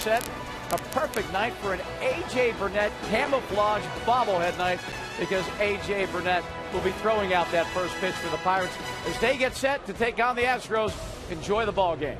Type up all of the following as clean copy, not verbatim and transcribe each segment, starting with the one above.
set. A perfect night for an A.J. Burnett camouflage bobblehead night, because A.J. Burnett will be throwing out that first pitch for the Pirates as they get set to take on the Astros. Enjoy the ball game.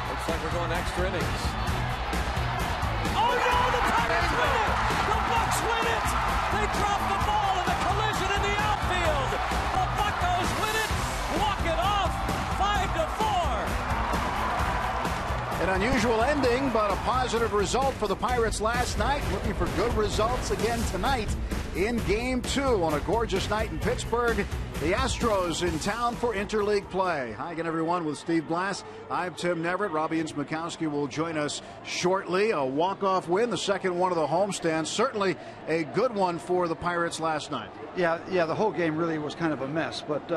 Looks like we're going extra innings. Oh no, the Pirates win it! The Bucks win it! They drop the ball in the collision in the outfield. The Buccos win it, walk it off, 5-4. An unusual ending, but a positive result for the Pirates last night. Looking for good results again tonight in Game 2 on a gorgeous night in Pittsburgh. The Astros in town for interleague play. Hi again, everyone, with Steve Blass. I'm Tim Neverett. Robbie Innsmukowski will join us shortly. A walk-off win, the second one of the homestand. Certainly a good one for the Pirates last night. Yeah, the whole game really was kind of a mess, but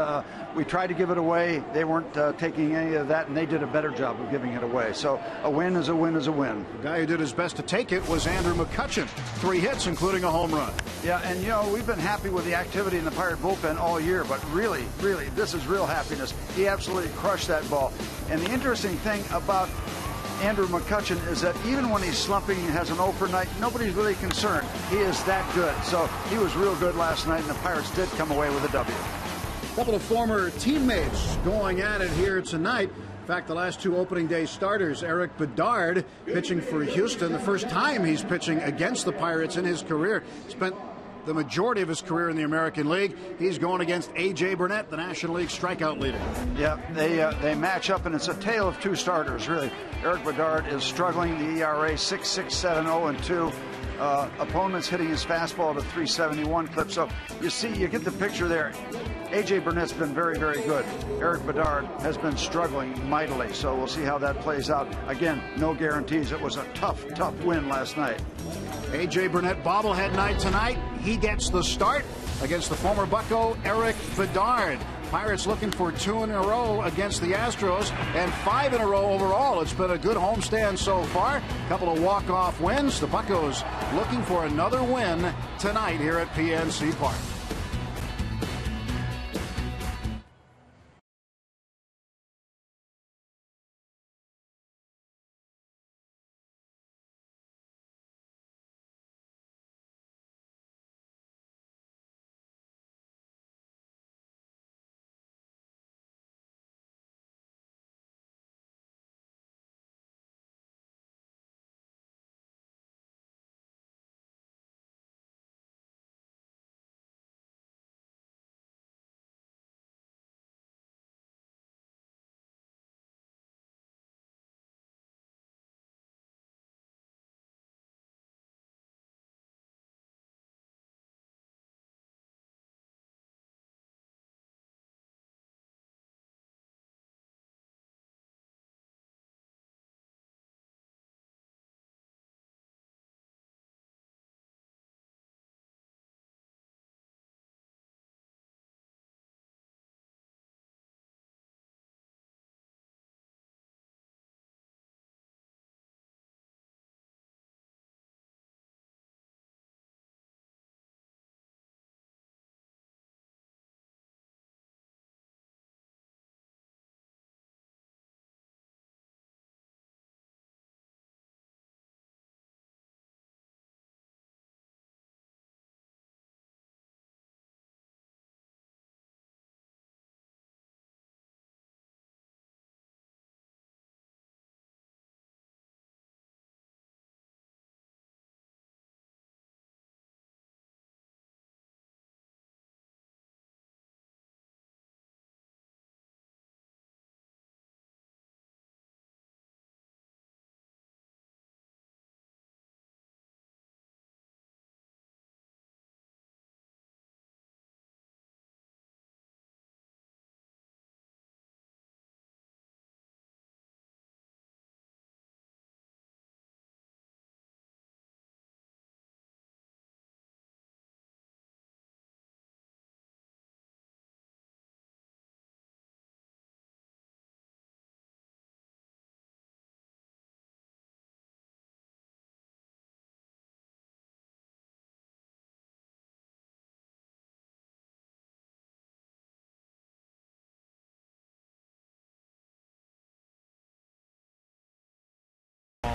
we tried to give it away. They weren't taking any of that, and they did a better job of giving it away. So a win is a win is a win. The guy who did his best to take it was Andrew McCutchen. 3 hits, including a home run. Yeah, and you know, we've been happy with the activity in the Pirate bullpen all year, but really, this is real happiness. He absolutely crushed that ball. And the interesting thing about Andrew McCutchen is that even when he's slumping and has an 0 for night, nobody's really concerned. He is that good. So he was real good last night, and the Pirates did come away with a W. A couple of former teammates going at it here tonight. In fact, the last 2 opening day starters, Eric Bedard pitching for Houston, the first time he's pitching against the Pirates in his career. Spent the majority of his career in the American League. He's going against A.J. Burnett, the National League strikeout leader. Yeah, they match up, and it's a tale of 2 starters, really. Eric Bedard is struggling. The ERA 6.67, 0-2. Opponents hitting his fastball at a 371 clip. So you get the picture there. A.J. Burnett's been very, very good. Eric Bedard has been struggling mightily. So we'll see how that plays out. Again, no guarantees. It was a tough win last night. A.J. Burnett bobblehead night tonight. He gets the start against the former Bucco, Eric Bedard. Pirates looking for 2 in a row against the Astros and 5 in a row overall. It's been a good homestand so far. A couple of walk-off wins. The Buccos looking for another win tonight here at PNC Park.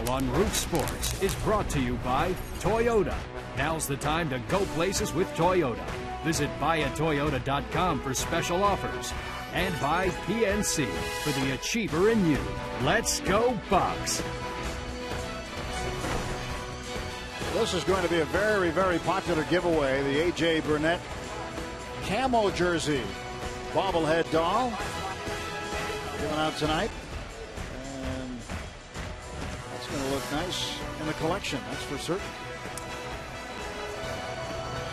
Baseball on Root Sports is brought to you by Toyota. Now's the time to go places with Toyota. Visit buyatoyota.com for special offers. And by PNC for the achiever in you. Let's go Bucks! This is going to be a very, very popular giveaway. The A.J. Burnett camo jersey bobblehead doll given out tonight. And that's going to look nice in the collection, that's for certain.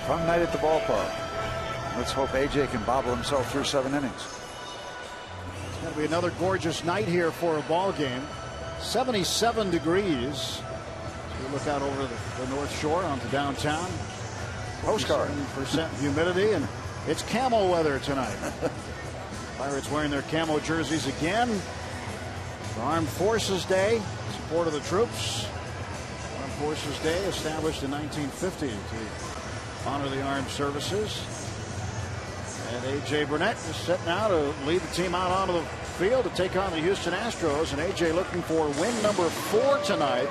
Fun night at the ballpark. Let's hope A.J. can bobble himself through 7 innings. It's going to be another gorgeous night here for a ball game. 77 degrees. We look out over the North Shore onto downtown. Postcard. 7% humidity, and it's camo weather tonight. Pirates wearing their camo jerseys again. For Armed Forces Day, support of the troops. Armed Forces Day established in 1950 to honor the armed services. And A.J. Burnett is set now to lead the team out onto the field to take on the Houston Astros. And A.J. looking for win number 4 tonight.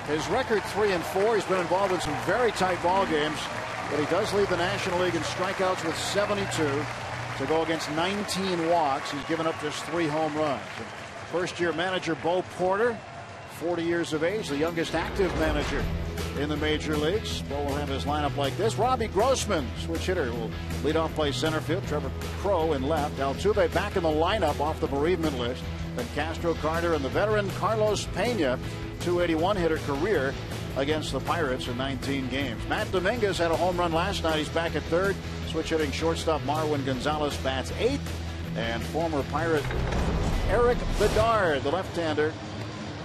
His record 3-4. He's been involved in some very tight ball games, but he does lead the National League in strikeouts with 72 to go against 19 walks. He's given up just 3 home runs. And first-year manager Bo Porter, 40 years of age, the youngest active manager in the major leagues. Bo will have his lineup like this. Robbie Grossman, switch hitter, will lead off play center field. Trevor Crow in left. Altuve back in the lineup off the bereavement list. Then Castro, Carter, and the veteran Carlos Pena. 281 hitter career against the Pirates in 19 games. Matt Dominguez had a home run last night. He's back at third. Switch hitting shortstop Marwin Gonzalez bats 8th. And former Pirate Eric Bedard, the left-hander,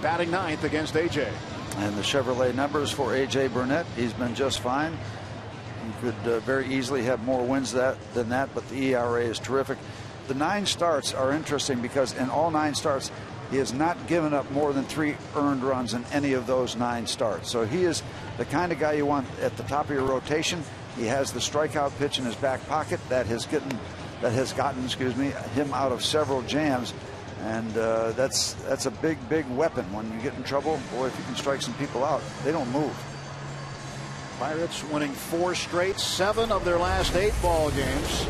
batting 9th against A.J. And the Chevrolet numbers for A.J. Burnett, he's been just fine. He could very easily have more wins than that, but the ERA is terrific. The 9 starts are interesting because in all 9 starts, he has not given up more than 3 earned runs in any of those 9 starts. So he is the kind of guy you want at the top of your rotation. He has the strikeout pitch in his back pocket that has gotten him out of several jams. And that's a big weapon when you get in trouble. Boy, if you can strike some people out, they don't move. Pirates winning 4 straight, 7 of their last 8 ball games.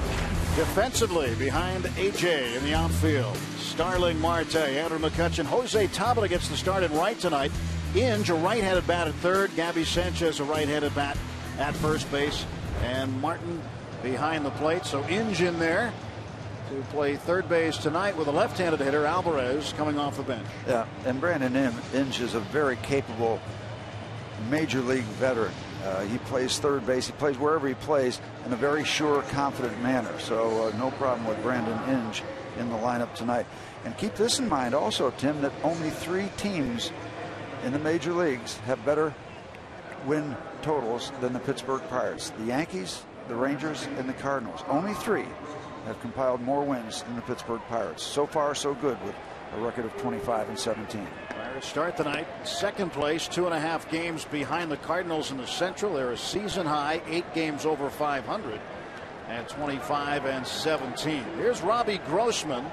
Defensively behind A.J. in the outfield. Starling Marte, Andrew McCutchen, Jose Tabata gets the start in right tonight. Inge, a right-handed bat at third. Gabby Sanchez, a right-handed bat at first base. And Martin behind the plate. So Inge in there to play third base tonight with a left-handed hitter, Alvarez, coming off the bench. Yeah, and Brandon Inge is a very capable major league veteran. He plays third base. He plays wherever he plays in a very sure, confident manner. So no problem with Brandon Inge in the lineup tonight. And keep this in mind also, Tim, that only 3 teams in the major leagues have better win totals than the Pittsburgh Pirates. The Yankees, the Rangers, and the Cardinals. Only 3 have compiled more wins than the Pittsburgh Pirates. So far, so good with a record of 25-17. Pirates start tonight second place, 2.5 games behind the Cardinals in the Central. They're a season high 8 games over 500 at 25-17. Here's Robbie Grossman,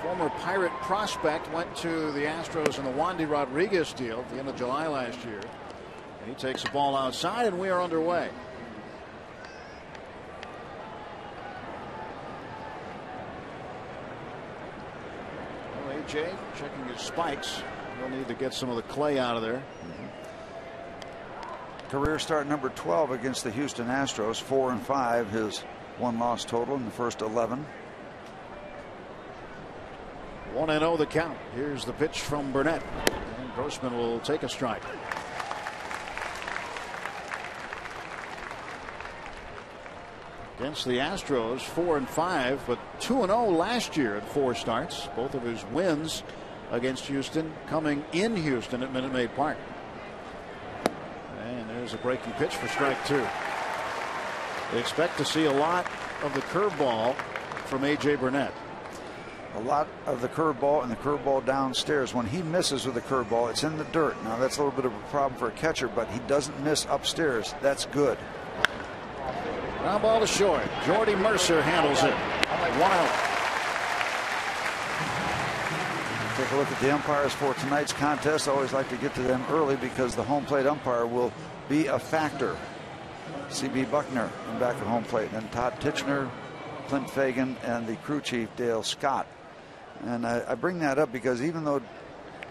former Pirate prospect, went to the Astros in the Wandy Rodriguez deal at the end of July last year. And he takes the ball outside, and we are underway. A.J. checking his spikes. He'll need to get some of the clay out of there. Career start number 12 against the Houston Astros. 4-5, his 1-loss total in the first 11. 1-0 the count. Here's the pitch from Burnett. And Grossman will take a strike. Against the Astros, 4-5, but 2-0 last year at 4 starts. Both of his wins against Houston coming in Houston at Minute Maid Park. And there's a breaking pitch for strike 2. They expect to see a lot of the curveball from A.J. Burnett. A lot of the curveball and the curveball downstairs. When he misses with the curveball, it's in the dirt. Now that's a little bit of a problem for a catcher, but he doesn't miss upstairs. That's good. Ground ball to short. Jordy Mercer handles it. 1 out. Take a look at the umpires for tonight's contest. I always like to get to them early because the home plate umpire will be a factor. C.B. Buckner in back at home plate, and Todd Titchener, Clint Fagan, and the crew chief Dale Scott. And I bring that up because even though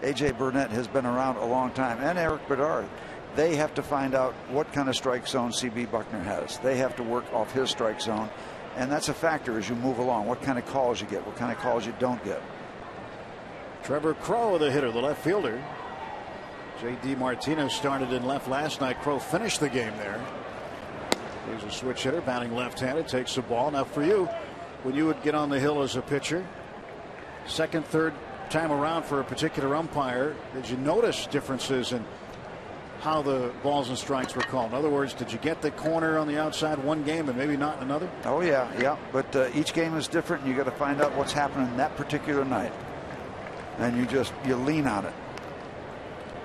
A.J. Burnett has been around a long time, and Eric Bedard, they have to find out what kind of strike zone C.B. Buckner has. They have to work off his strike zone, and that's a factor as you move along. What kind of calls you get, what kind of calls you don't get. Trevor Crowe, the hitter, the left fielder. J.D. Martinez started in left last night. Crowe finished the game there. He's a switch hitter, batting left-handed, takes the ball. Now for you, when you would get on the hill as a pitcher, second, third time around for a particular umpire, did you notice differences in how the balls and strikes were called? In other words, did you get the corner on the outside one game and maybe not another? Oh yeah. But each game is different, and you got to find out what's happening that particular night. And you lean on it.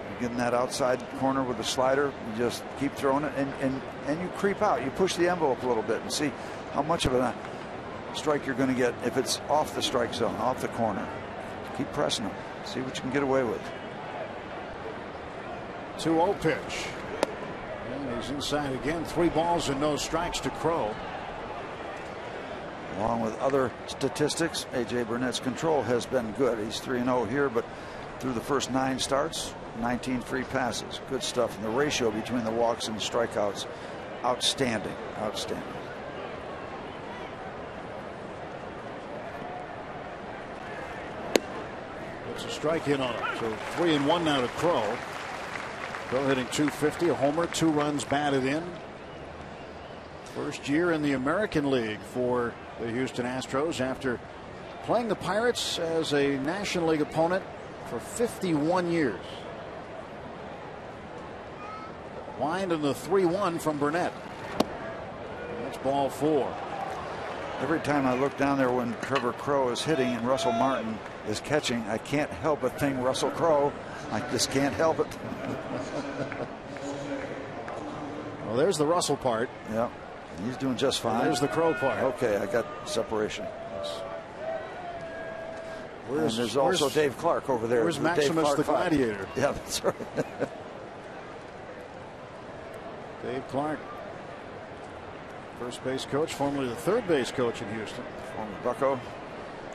You get in that outside corner with the slider, you just keep throwing it, and you creep out. You push the envelope a little bit and see how much of a strike you're going to get if it's off the strike zone, off the corner. Keep pressing them. See what you can get away with. 2-0 pitch. And he's inside again. 3 balls and no strikes to Crowe. Along with other statistics, A.J. Burnett's control has been good. He's 3-0 here, but through the first 9 starts, 19 free passes. Good stuff. And the ratio between the walks and the strikeouts, outstanding. Outstanding. It's a strike in on him. So 3-1 now to Crowe. Crowe hitting .250, a homer, 2 runs batted in. First year in the American League for the Houston Astros after playing the Pirates as a National League opponent for 51 years. Wind and the 3-1 from Burnett. That's ball 4. Every time I look down there when Trevor Crowe is hitting and Russell Martin is catching, I can't help but think Russell Crowe. I just can't help it. Well, there's the Russell part. Yeah, he's doing just fine. And there's the Crowe part. Okay, I got separation. Yes. And there's also Dave Clark over there. Where's Maximus the Gladiator? Yeah, that's right. Dave Clark, first base coach, formerly the third base coach in Houston. Former Bucco.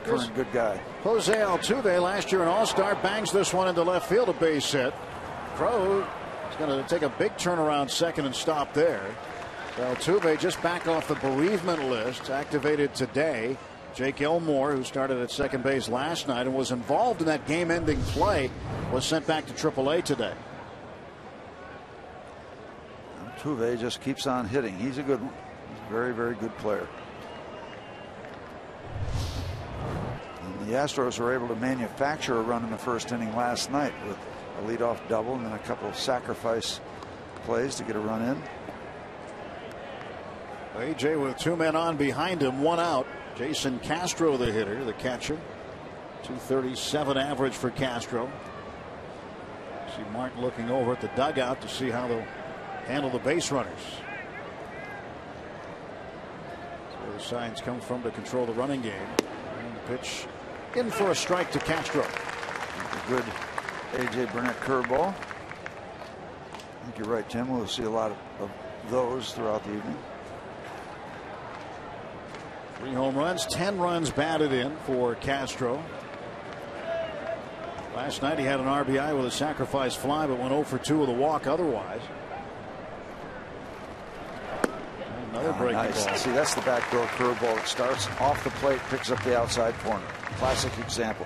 Current good guy. Jose Altuve, last year an All-Star, bangs this one into left field, a base hit. Crowe is going to take a big turnaround second and stop there. Altuve just back off the bereavement list, activated today. Jake Elmore, who started at second base last night and was involved in that game-ending play, was sent back to AAA today. Altuve just keeps on hitting. He's a good one. He's a very, very good player. And the Astros were able to manufacture a run in the first inning last night with a leadoff double and then a couple of sacrifice plays to get a run in. A.J. with 2 men on behind him, 1 out. Jason Castro, the hitter, the catcher. .237 average for Castro. See Martin looking over at the dugout to see how they'll handle the base runners. That's where the signs come from to control the running game. And the pitch in for a strike to Castro. A good A.J. Burnett curveball. I think you're right, Tim. We'll see a lot of those throughout the evening. 3 home runs, 10 runs batted in for Castro. Last night he had an RBI with a sacrifice fly, but went 0 for 2 with a walk otherwise. Another breaking ball. See, that's the backdoor curveball. It starts off the plate, picks up the outside corner. Classic example.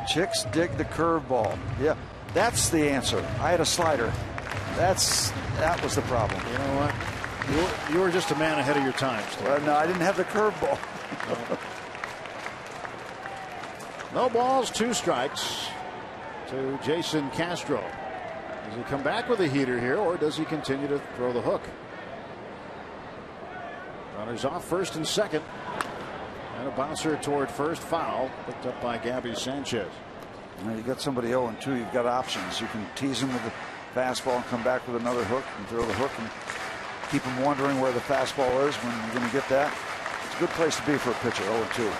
Chicks dig the curveball. Yeah, that's the answer. I had a slider. That was the problem. You know what? You were just a man ahead of your time. No, I didn't have the curveball. No balls, 2 strikes to Jason Castro. Does he come back with a heater here, or does he continue to throw the hook? Runners off first and second. And a bouncer toward first, foul, picked up by Gabby Sanchez. You got somebody 0-2. You've got options. You can tease him with the fastball and come back with another hook and throw the hook and keep him wondering where the fastball is when you're going to get that. It's a good place to be for a pitcher. 0-2.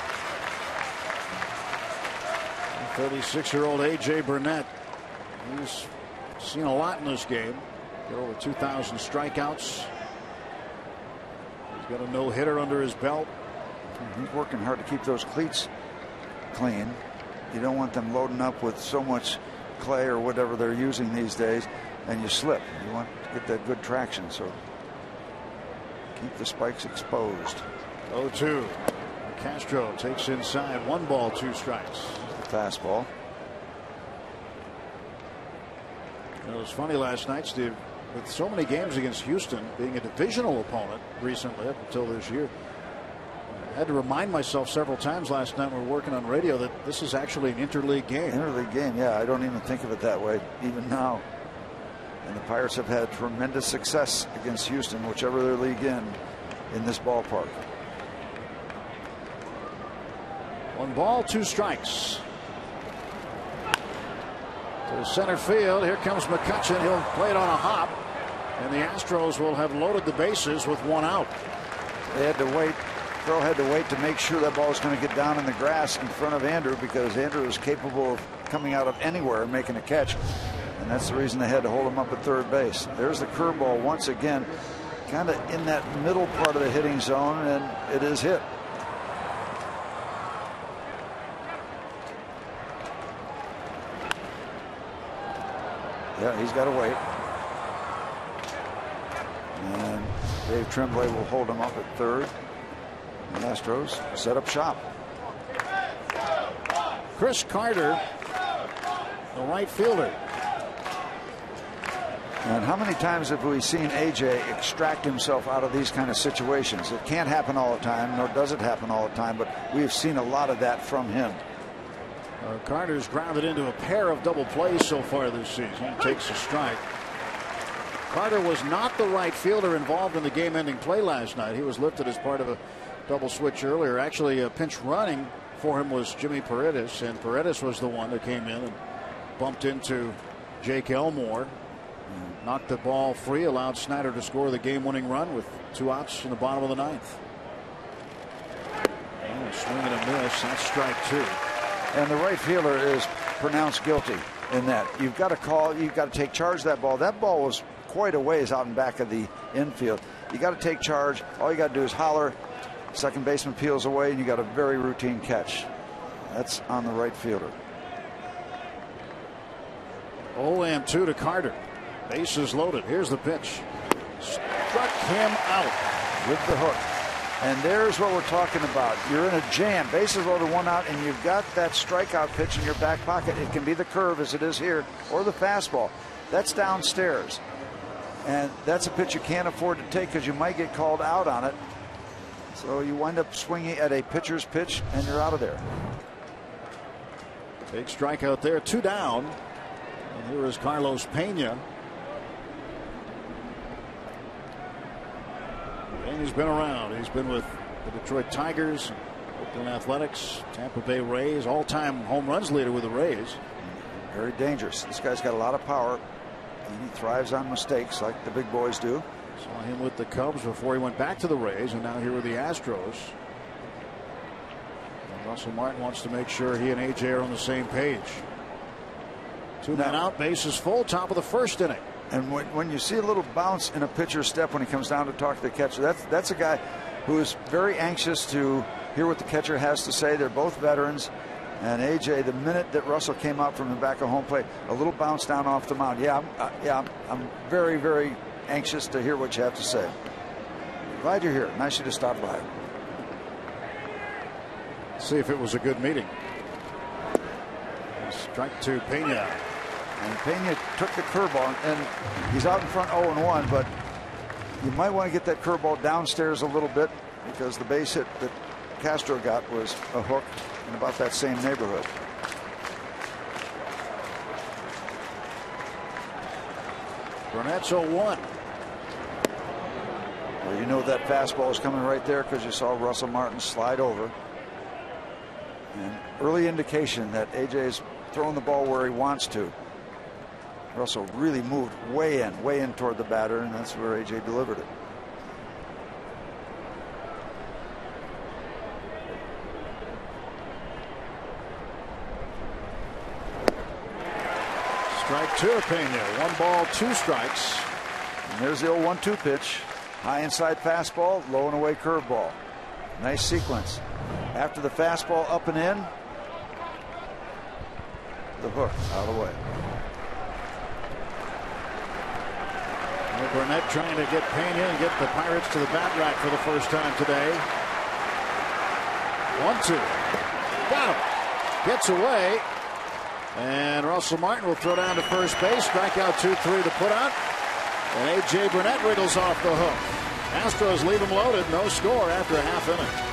36-year-old A.J. Burnett. He's seen a lot in this game. Got over 2,000 strikeouts. He's got a no-hitter under his belt. He's working hard to keep those cleats clean. You don't want them loading up with so much clay or whatever they're using these days, and you slip. You want to get that good traction, so keep the spikes exposed. 0-2. Castro takes inside. 1 ball, 2 strikes. The fastball. It was funny last night, Steve, with so many games against Houston being a divisional opponent recently up until this year. I had to remind myself several times last night when we were working on radio that this is actually an interleague game. Interleague game, yeah. I don't even think of it that way even now. And the Pirates have had tremendous success against Houston, whichever their league in this ballpark. 1 ball, 2 strikes. To center field. Here comes McCutchen. He'll play it on a hop. And the Astros will have loaded the bases with 1 out. They had to wait. Crow had to wait to make sure that ball was going to get down in the grass in front of Andrew, because Andrew is capable of coming out of anywhere and making a catch. And that's the reason they had to hold him up at third base. There's the curveball once again, kind of in that middle part of the hitting zone, and it is hit. Yeah, he's got to wait. And Dave Tremblay will hold him up at third. The Astros set up shop. Chris Carter, the right fielder. And how many times have we seen AJ extract himself out of these kind of situations? It can't happen all the time, nor does it happen all the time, but we've seen a lot of that from him. Carter's grounded into a pair of double plays so far this season. He takes a strike. Carter was not the right fielder involved in the game-ending play last night. He was lifted as part of a double switch earlier. Actually, pinch running for him was Jimmy Paredes, and Paredes was the one that came in and bumped into Jake Elmore. Knocked the ball free, allowed Snyder to score the game-winning run with 2 outs in the bottom of the 9th. Oh, swing and a miss. That's strike 2. And the right fielder is pronounced guilty in that. You've got to call, you've got to take charge of that ball. That ball was quite a ways out in back of the infield. You got to take charge. All you got to do is holler. Second baseman peels away, and you got a very routine catch. That's on the right fielder. 0-2 to Carter. Bases loaded. Here's the pitch. Struck him out with the hook. And there's what we're talking about. You're in a jam. Bases loaded, 1 out, and you've got that strikeout pitch in your back pocket. It can be the curve, as it is here, or the fastball. That's downstairs. And that's a pitch you can't afford to take because you might get called out on it. So you wind up swinging at a pitcher's pitch, and you're out of there. Big strikeout there. 2 down. And here is Carlos Pena. He's been around. He's been with the Detroit Tigers, Oakland Athletics, Tampa Bay Rays, all-time home runs leader with the Rays. Very dangerous. This guy's got a lot of power, and he thrives on mistakes like the big boys do. Saw him with the Cubs before he went back to the Rays, and now here with the Astros. And Russell Martin wants to make sure he and AJ are on the same page. 2 men out, bases full, top of the 1st inning. And when you see a little bounce in a pitcher's step when he comes down to talk to the catcher, that's a guy who is very anxious to hear what the catcher has to say. They're both veterans. And AJ, the minute that Russell came out from the back of home plate, a little bounce down off the mound. I'm very, very anxious to hear what you have to say. Glad you're here. Nice you to stop by. See if it was a good meeting. Strike 2, Pena. And Pena took the curveball, and he's out in front 0-1, but you might want to get that curveball downstairs a little bit because the base hit that Castro got was a hook in about that same neighborhood. Burnett's 0-1. Well, you know that fastball is coming right there because you saw Russell Martin slide over. And early indication that AJ's throwing the ball where he wants to. Russell really moved way in toward the batter, and that's where AJ delivered it. Strike two to Pena. 1 ball, 2 strikes. And there's the old 1-2 pitch. High inside fastball, low and away curveball. Nice sequence. After the fastball up and in, the hook out of the way. Burnett trying to get Pena and get the Pirates to the bat rack for the first time today. 1-2. Got him. Gets away. And Russell Martin will throw down to first base. Strikeout 2-3 to put out. And A.J. Burnett wriggles off the hook. Astros leave him loaded. No score after a half inning.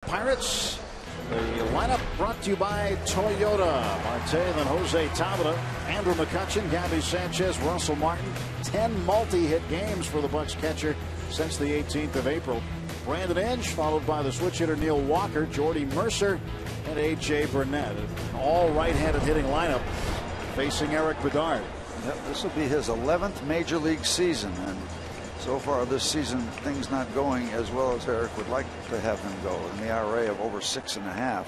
Pirates. The lineup brought to you by Toyota. Marte, then Jose Tabata, Andrew McCutchen, Gabby Sanchez, Russell Martin. 10 multi-hit games for the Bucks catcher since the 18th of April. Brandon Inge, followed by the switch hitter Neil Walker, Jordy Mercer, and A.J. Burnett. An all right-handed hitting lineup facing Eric Bedard. Yep, this will be his 11th major league season, and so far this season things not going as well as Eric would like to have him go. An ERA of over 6.5.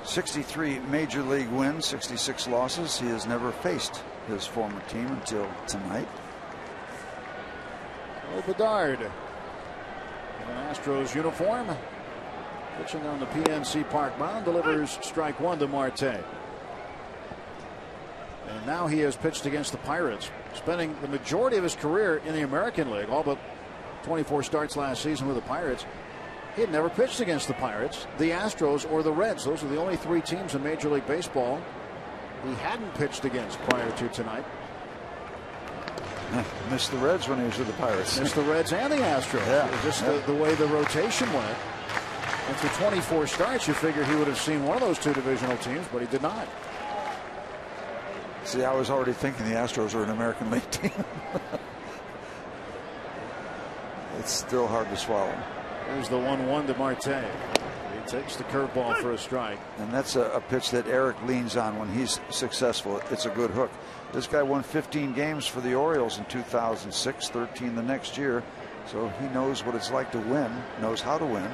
.63 major league wins, 66 losses. He has never faced his former team until tonight. Bedard in an Astros uniform, pitching on the PNC Park mound, delivers strike 1 to Marte. And now he has pitched against the Pirates, spending the majority of his career in the American League, all but 24 starts last season with the Pirates. He had never pitched against the Pirates, the Astros, or the Reds. Those are the only 3 teams in Major League Baseball he hadn't pitched against prior to tonight. Missed the Reds when he was with the Pirates. Missed the Reds and the Astros. Yeah. Just the way the rotation went. After 24 starts, you figure he would have seen one of those 2 divisional teams, but he did not. See, I was already thinking the Astros are an American League team. It's still hard to swallow. There's the 1-1 to Marte. He takes the curveball for a strike. And that's a pitch that Eric leans on when he's successful. It's a good hook. This guy won 15 games for the Orioles in 2006, 13 the next year. So he knows what it's like to win, knows how to win.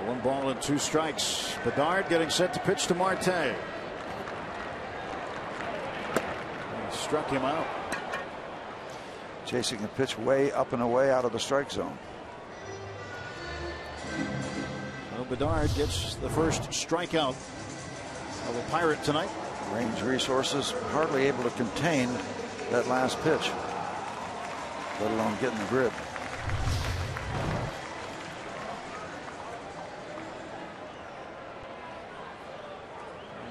1 ball and 2 strikes. Bedard getting set to pitch to Marte. He struck him out. Chasing the pitch way up and away out of the strike zone. So Bedard gets the first strikeout of a Pirate tonight. Range resources hardly able to contain that last pitch, let alone getting the grip.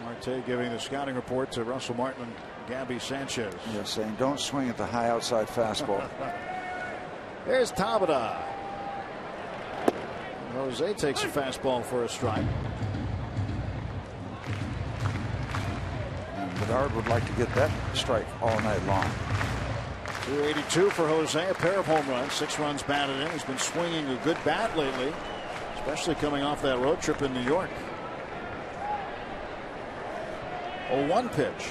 Marte giving the scouting report to Russell Martin and Gabby Sanchez. Yes, saying don't swing at the high outside fastball. There's Tabata. Jose takes a fastball for a strike. And Bedard would like to get that strike all night long. 282 for Jose, a pair of home runs, 6 runs batted in. He's been swinging a good bat lately, especially coming off that road trip in New York. 0-1 pitch.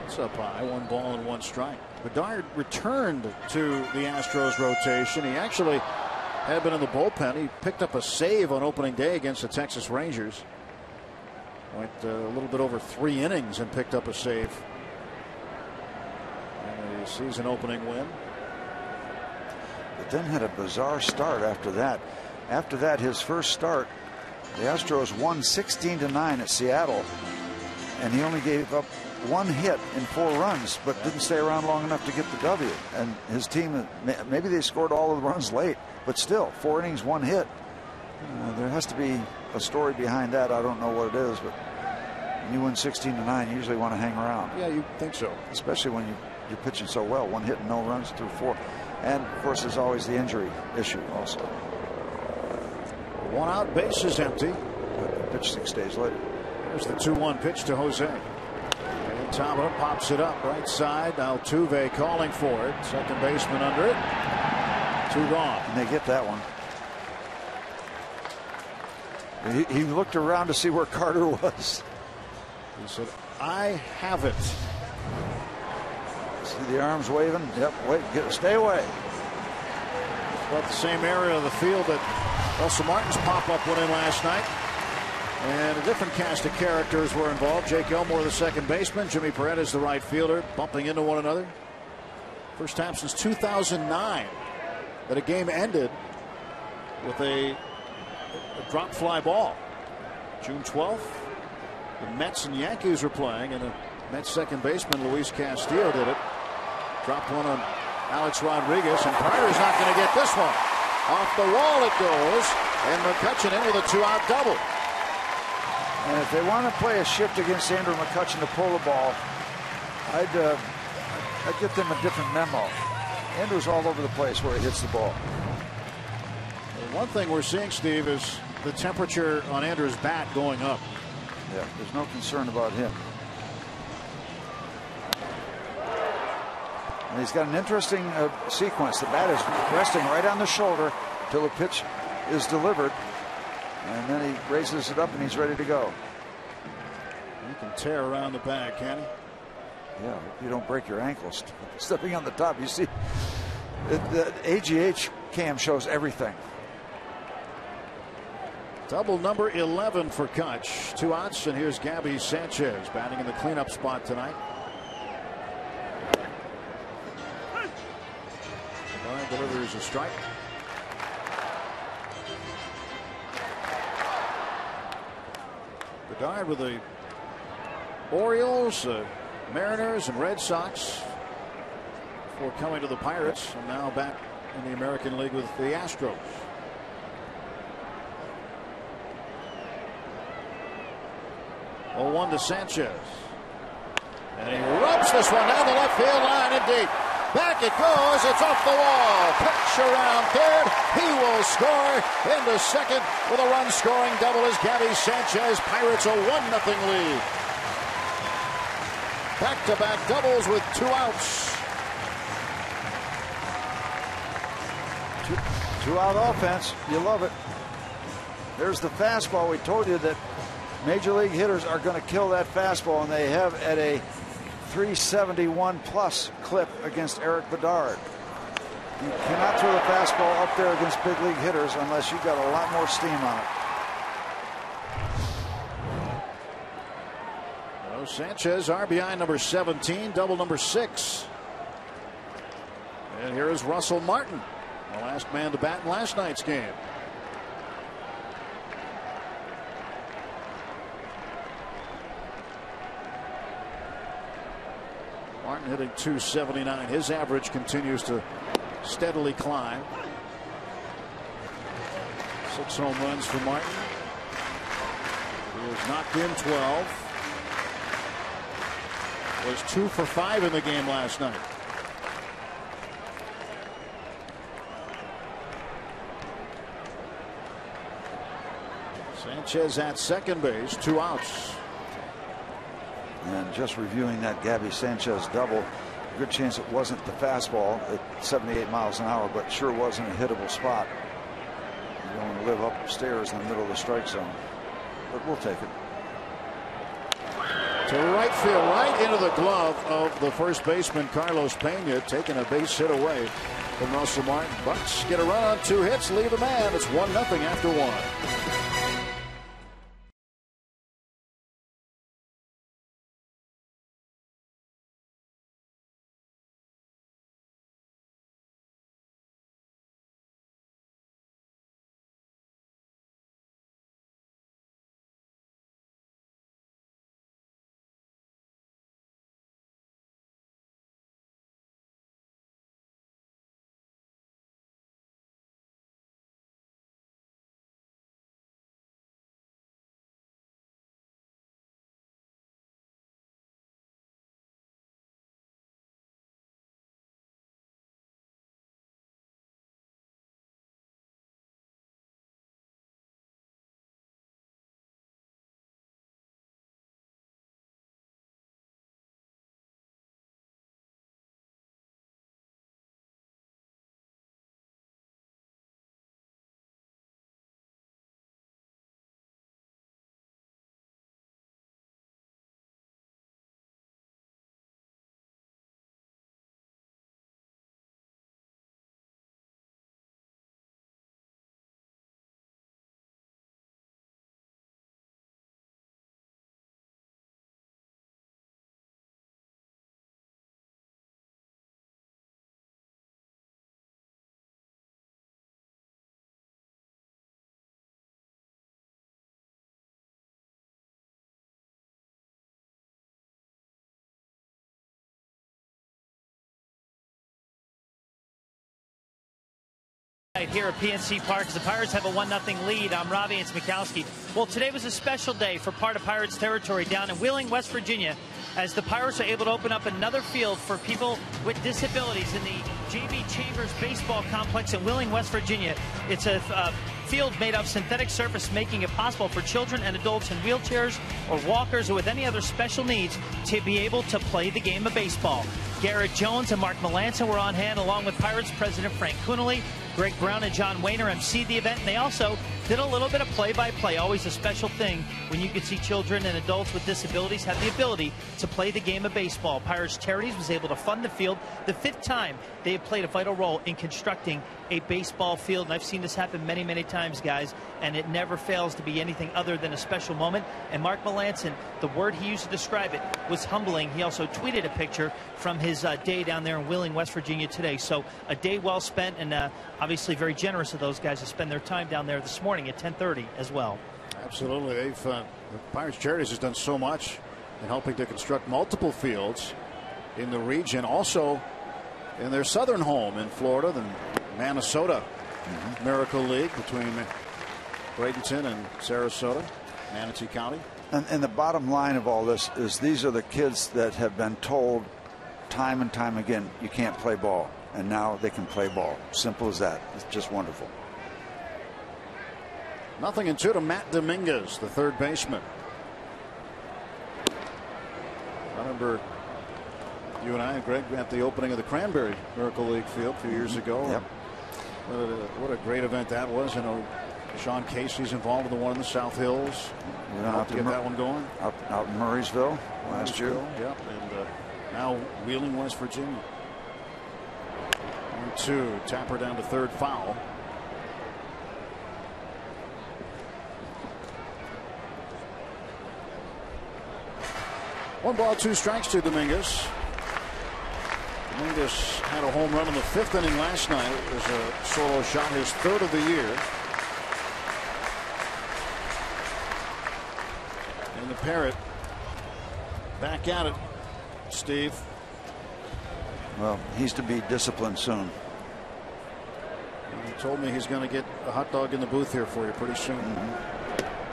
It's up high, 1 ball and 1 strike. Bedard returned to the Astros rotation. He actually had been in the bullpen. He picked up a save on opening day against the Texas Rangers. Went a little bit over 3 innings and picked up a save. And a season opening win. But then had a bizarre start after that. After that, his first start, the Astros won 16-9 at Seattle. And he only gave up 1 hit in 4 runs, but didn't stay around long enough to get the W. And his team, maybe they scored all of the runs late, but still, 4 innings, 1 hit. There has to be a story behind that. I don't know what it is, but when you win 16-9, you usually want to hang around. Yeah, you think so. Especially when you're pitching so well. 1 hit and no runs through 4. And, of course, there's always the injury issue also. 1 out, base is empty. Pitch 6 days later. There's the 2-1 pitch to Jose. And Tama pops it up right side. Altuve calling for it. Second baseman under it. 2 gone. And they get that one. He looked around to see where Carter was. He said, I have it. See the arms waving? Yep, wait, stay away. About the same area of the field that Russell Martin's pop-up went in last night. And a different cast of characters were involved. Jake Elmore, the second baseman. Jimmy Paredes, the right fielder, bumping into one another. First time since 2009 that a game ended with a drop fly ball. June 12th, the Mets and Yankees were playing, and the Mets second baseman Luis Castillo did it. Dropped one on Alex Rodriguez, and Carter's not going to get this one. Off the wall it goes, and McCutchen in with a 2-out double. And if they want to play a shift against Andrew McCutchen to pull the ball, I'd get them a different memo. Andrew's all over the place where he hits the ball. One thing we're seeing, Steve, is the temperature on Andrew's bat going up. Yeah, there's no concern about him. And he's got an interesting sequence. The bat is resting right on the shoulder till the pitch is delivered. And then he raises it up and he's ready to go. He can tear around the bag, can he? Yeah, you don't break your ankles stepping on the top. You see, the AGH cam shows everything. Double number 11 for Kutch. 2 outs, and here's Gabby Sanchez batting in the cleanup spot tonight. Delivers a strike. Bedard with the Orioles, Mariners, and Red Sox before coming to the Pirates, and now back in the American League with the Astros. Oh, 1 to Sanchez. And he rubs this one down the left field line and deep. Back it goes. It's off the wall. Pitch around third. He will score into second with a run-scoring double as Gabby Sanchez. Pirates a 1-0 lead. Back-to-back doubles with 2 outs. 2-out offense. You love it. There's the fastball. We told you that major league hitters are going to kill that fastball, and they have at a 371 plus clip against Eric Bedard. You cannot throw the fastball up there against big league hitters unless you've got a lot more steam on it. Well, Sanchez, RBI number 17, double number 6. And here is Russell Martin, the last man to bat in last night's game. Martin hitting .279. His average continues to steadily climb. 6 home runs for Martin. He was knocked in 12. Was 2 for 5 in the game last night. Sanchez at second base, 2 outs. And just reviewing that Gabby Sanchez double, good chance it wasn't the fastball at 78 miles an hour, but sure wasn't a hittable spot. You don't want to live upstairs in the middle of the strike zone, but we'll take it. To right field, right into the glove of the first baseman Carlos Pena, taking a base hit away from Russell Martin. Bucks get a run on 2 hits, leave a man. It's 1-0 after 1. Here at PNC Park, as the Pirates have a 1-0 lead. I'm Robbie and Smikowski. Well, today was a special day for part of Pirates territory down in Wheeling, West Virginia, as the Pirates are able to open up another field for people with disabilities in the J.B. Chambers Baseball Complex in Wheeling, West Virginia. It's a field made of synthetic surface, making it possible for children and adults in wheelchairs or walkers or with any other special needs to be able to play the game of baseball. Garrett Jones and Mark Melanson were on hand, along with Pirates President Frank Coonelly. Greg Brown and John Wayner emceed the event, and they also did a little bit of play-by-play. Always a special thing when you can see children and adults with disabilities have the ability to play the game of baseball. Pirates Charities was able to fund the field, the 5th time they have played a vital role in constructing a baseball field. And I've seen this happen many, many times, guys, and it never fails to be anything other than a special moment. And Mark Melanson, the word he used to describe it was humbling. He also tweeted a picture from his day down there in Wheeling, West Virginia today. So a day well spent, and obviously very generous of those guys to spend their time down there this morning at 10:30 as well. Absolutely. The Pirates Charities has done so much in helping to construct multiple fields in the region. Also in their southern home in Florida, the Minnesota Miracle League between Bradenton and Sarasota, Manatee County. And the bottom line of all this is these are the kids that have been told time and time again, you can't play ball. And now they can play ball. Simple as that. It's just wonderful. 0-2 to Matt Dominguez, the third baseman. I remember you and I and Greg at the opening of the Cranberry Miracle League field a few years ago. Yep. What a great event that was. You know, Sean Casey's involved in the one in the South Hills. Helped to get that one going. Out in Murraysville last year. Yep. And now Wheeling, West Virginia. 1-2. Tapper down to third, foul. One ball, 2 strikes to Dominguez. Dominguez had a home run in the 5th inning last night. It was a solo shot, his 3rd of the year. And the Parrot back at it, Steve. Well, he's to be disciplined soon. He told me he's going to get a hot dog in the booth here for you pretty soon.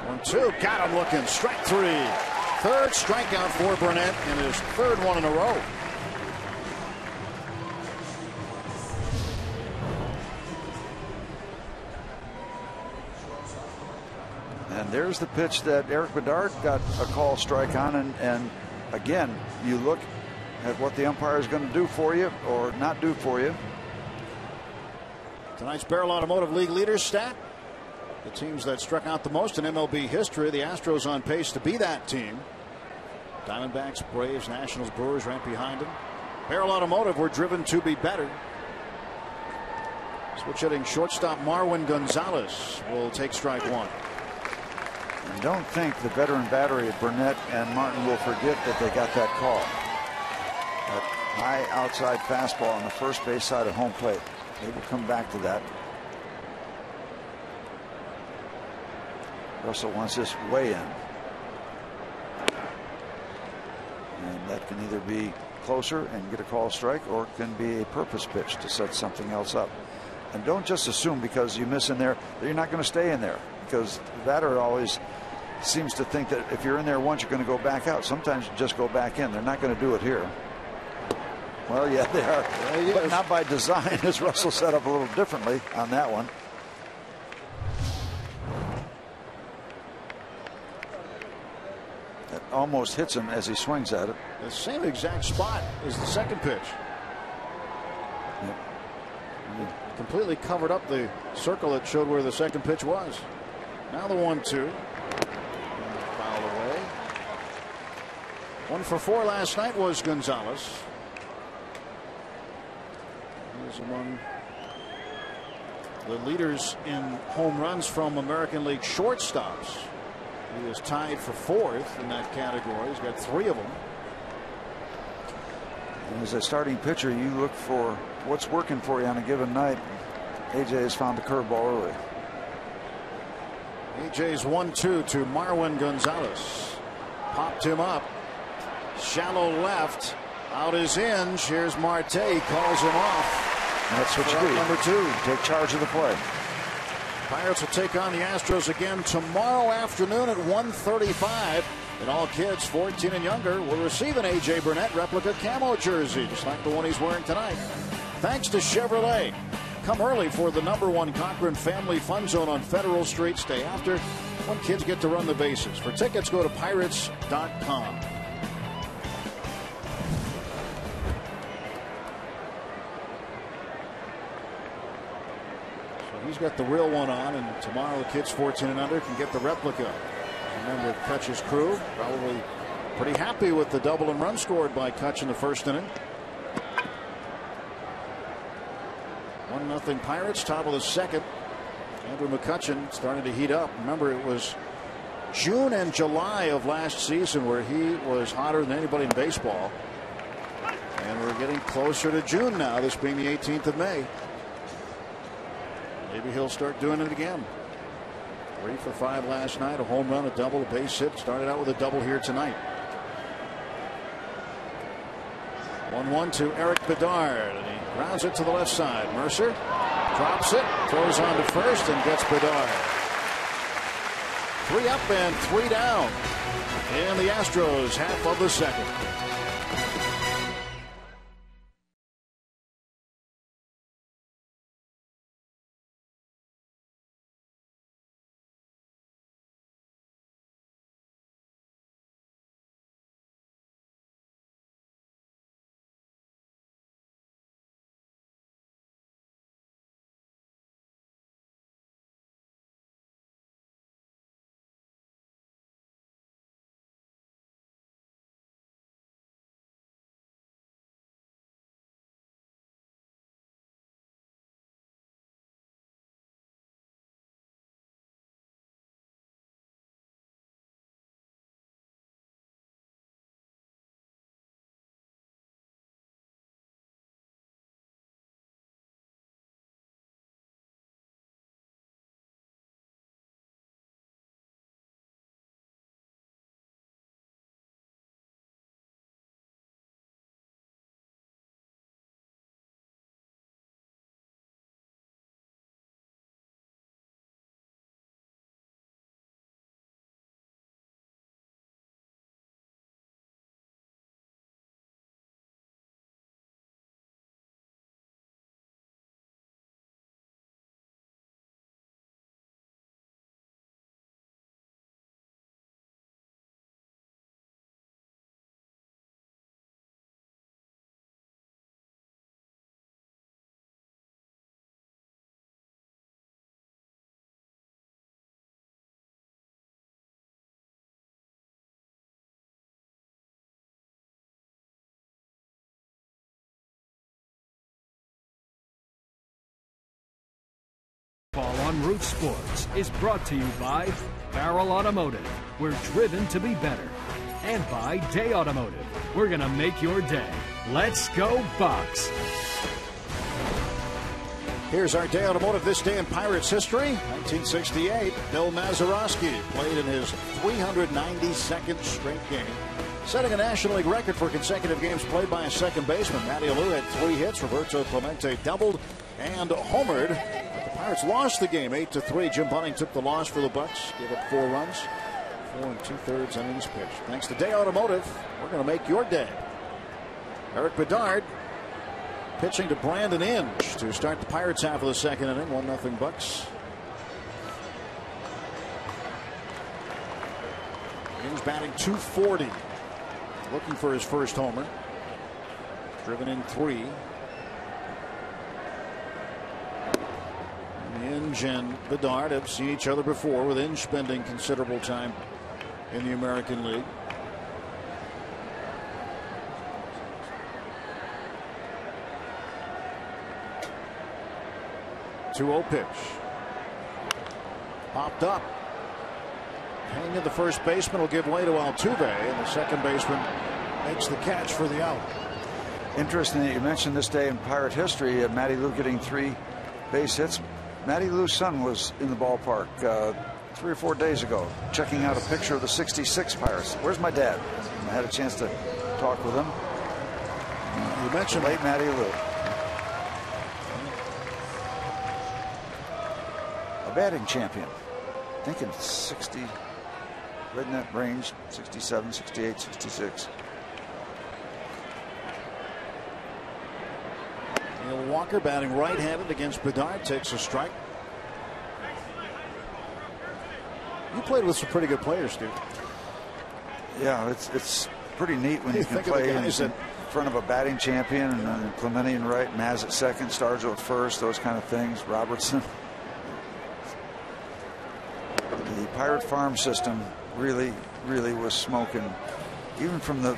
1-2. Got him looking. Strike 3. 3rd strikeout for Burnett and his 3rd one in a row. And there's the pitch that Eric Bedard got a call strike on, and again, you look at what the umpire is going to do for you or not do for you. Tonight's Barrel Automotive League leaders stat. The teams that struck out the most in MLB history. The Astros on pace to be that team. Diamondbacks, Braves, Nationals, Brewers right behind them. Barrel Automotive were driven to be better. Switch hitting shortstop Marwin Gonzalez will take strike one. And don't think the veteran battery of Burnett and Martin will forget that they got that call. That high outside fastball on the first base side of home plate. They will come back to that. Russell wants this way in. And that can either be closer and get a call strike, or it can be a purpose pitch to set something else up. And don't just assume because you miss in there that you're not going to stay in there, because the batter always seems to think that if you're in there once, you're going to go back out. Sometimes you just go back in. They're not going to do it here. Well, yeah, they are, but not by design, as Russell set up a little differently on that one. That almost hits him as he swings at it. The same exact spot as the second pitch. Yep. Completely covered up the circle that showed where the second pitch was. Now the 1-2. Fouled away. 1 for 4 last night was Gonzalez. He is among the leaders in home runs from American League shortstops. He is tied for 4th in that category. He's got 3 of them. And as a starting pitcher, you look for what's working for you on a given night. AJ has found the curveball early. AJ's 1-2 to Marwin Gonzalez. Popped him up. Shallow left. Out is Inge. Here's Marte. Calls him off. And that's what you do. Number 2. Take charge of the play. Pirates will take on the Astros again tomorrow afternoon at 1:35. And all kids 14 and younger will receive an A.J. Burnett replica camo jersey, just like the one he's wearing tonight. Thanks to Chevrolet. Come early for the #1 Cochran Family Fun Zone on Federal Street. Stay after when kids get to run the bases. For tickets, go to Pirates.com. He's got the real one on, and tomorrow the kids 14 and under can get the replica. Remember, Kutch's crew probably pretty happy with the double and run scored by Kutch in the first inning. 1-0 Pirates, top of the second. Andrew McCutchen starting to heat up. Remember, it was June and July of last season where he was hotter than anybody in baseball. And we're getting closer to June now, this being the 18th of May. Maybe he'll start doing it again. 3 for 5 last night, a home run, a double, a base hit. Started out with a double here tonight. 1-1 to Eric Bedard, and he grounds it to the left side. Mercer drops it, throws on to first, and gets Bedard. 3 up and 3 down in the Astros half of the second. On Route Sports is brought to you by Barrel Automotive. We're driven to be better. And by Day Automotive. We're going to make your day. Let's go Bucks. Here's our Day Automotive this day in Pirates history. 1968, Bill Mazeroski played in his 392nd straight game, setting a National League record for consecutive games played by a second baseman. Matty Lou had 3 hits. Roberto Clemente doubled and homered. But the Pirates lost the game 8-3. Jim Bunning took the loss for the Bucks, gave up 4 runs, 4 2/3 innings pitched. Thanks to Day Automotive, we're going to make your day. Eric Bedard pitching to Brandon Inge to start the Pirates half of the second inning. 1-0 Bucks. Inge batting .240. Looking for his first homer. Driven in 3. Inge and Bedard have seen each other before, with Inge spending considerable time in the American League. 2-0 pitch. Popped up. Hanging the first baseman will give way to Altuve, and the second baseman makes the catch for the out. Interesting that you mentioned this day in Pirate history. Matty Lou getting 3 base hits. Matty Lou's son was in the ballpark 3 or 4 days ago, checking out a picture of the '66 Pirates. Where's my dad? I had a chance to talk with him. You mentioned late Matty Lou. A batting champion. I think in 60, right in that range, 67, 68, 66. Neil Walker batting right-handed against Bedard, takes a strike. You played with some pretty good players, dude. Yeah, it's pretty neat when you can play in front of a batting champion, and Clemente in right, Maz at second, Stargell at first, those kind of things. Robertson. The Pirate farm system really was smoking, even from the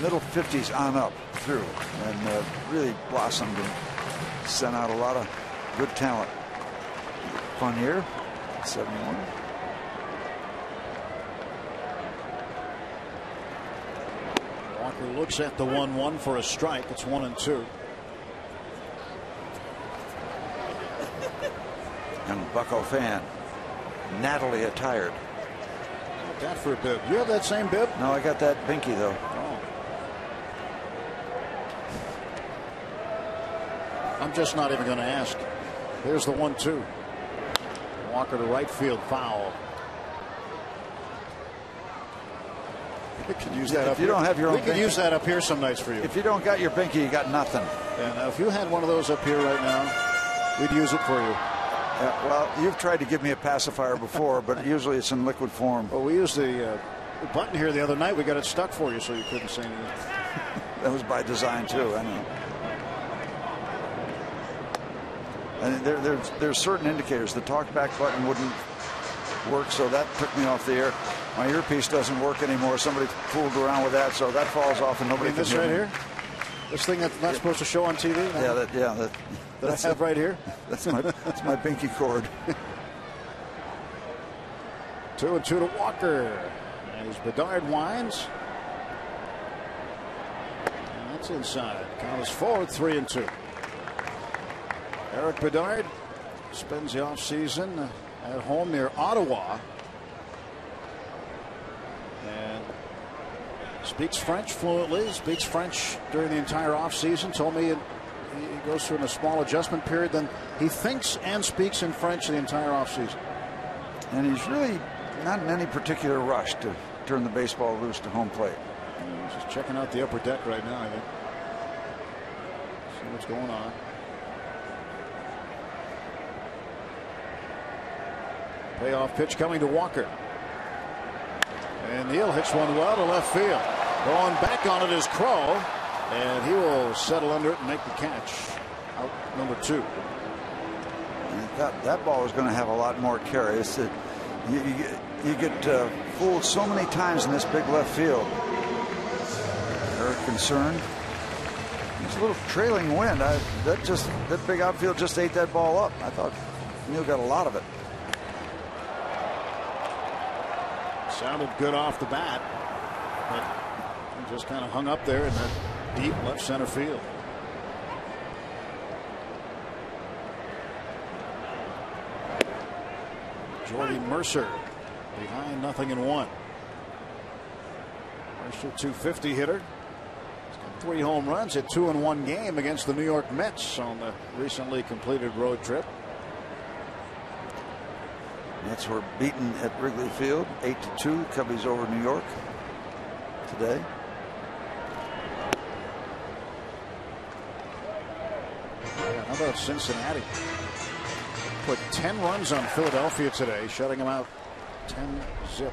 middle 50s on up through, and really blossomed and sent out a lot of good talent. Fun year, 71. Walker looks at the 1-1 for a strike. It's 1-2. Young Bucko fan, Natalie attired. Look that for a bib. You have that same bib? No, I got that binky though. Oh. I'm just not even going to ask. Here's the 1-2. Walker to right field, foul. We could use that. If you don't have your own, we could use that up here some nights for you. If you don't got your binky, you got nothing. And if you had one of those up here right now, we'd use it for you. Well, you've tried to give me a pacifier before, but usually it's in liquid form. Well, we used the button here the other night. We got it stuck for you so you couldn't say anything. That was by design too, I know. And there's certain indicators. The talkback button wouldn't work, so that took me off the air. My earpiece doesn't work anymore. Somebody fooled around with that, so that falls off, and nobody can this hear right me. Here? This thing that's not supposed to show on TV? No? That I have right here? That's my binky cord. 2-2 to Walker. As Bedard winds. And that's inside. Count is forward, 3-2. Eric Bedard spends the offseason at home near Ottawa. And speaks French fluently, speaks French during the entire offseason. Told me he goes through a small adjustment period. Then he thinks and speaks in French the entire offseason. And he's really not in any particular rush to turn the baseball loose to home plate. He's just checking out the upper deck right now, I think. See what's going on. Payoff pitch coming to Walker. And Neal hits one well to left field. Going back on it is Crow. And he will settle under it and make the catch. Out number 2. That ball is going to have a lot more carry. It's you get fooled so many times in this big left field. They're concerned. It's a little trailing wind. That big outfield just ate that ball up. I thought Neal got a lot of it. Sounded good off the bat, but he just kind of hung up there in that deep left center field. Jordy Mercer behind 0-1. Mercer, 250 hitter. He's got 3 home runs, hit 2 in one game against the New York Mets on the recently completed road trip. Mets were beaten at Wrigley Field 8-2. Cubbies over New York today. Yeah, how about Cincinnati? Put 10 runs on Philadelphia today, shutting them out 10-0.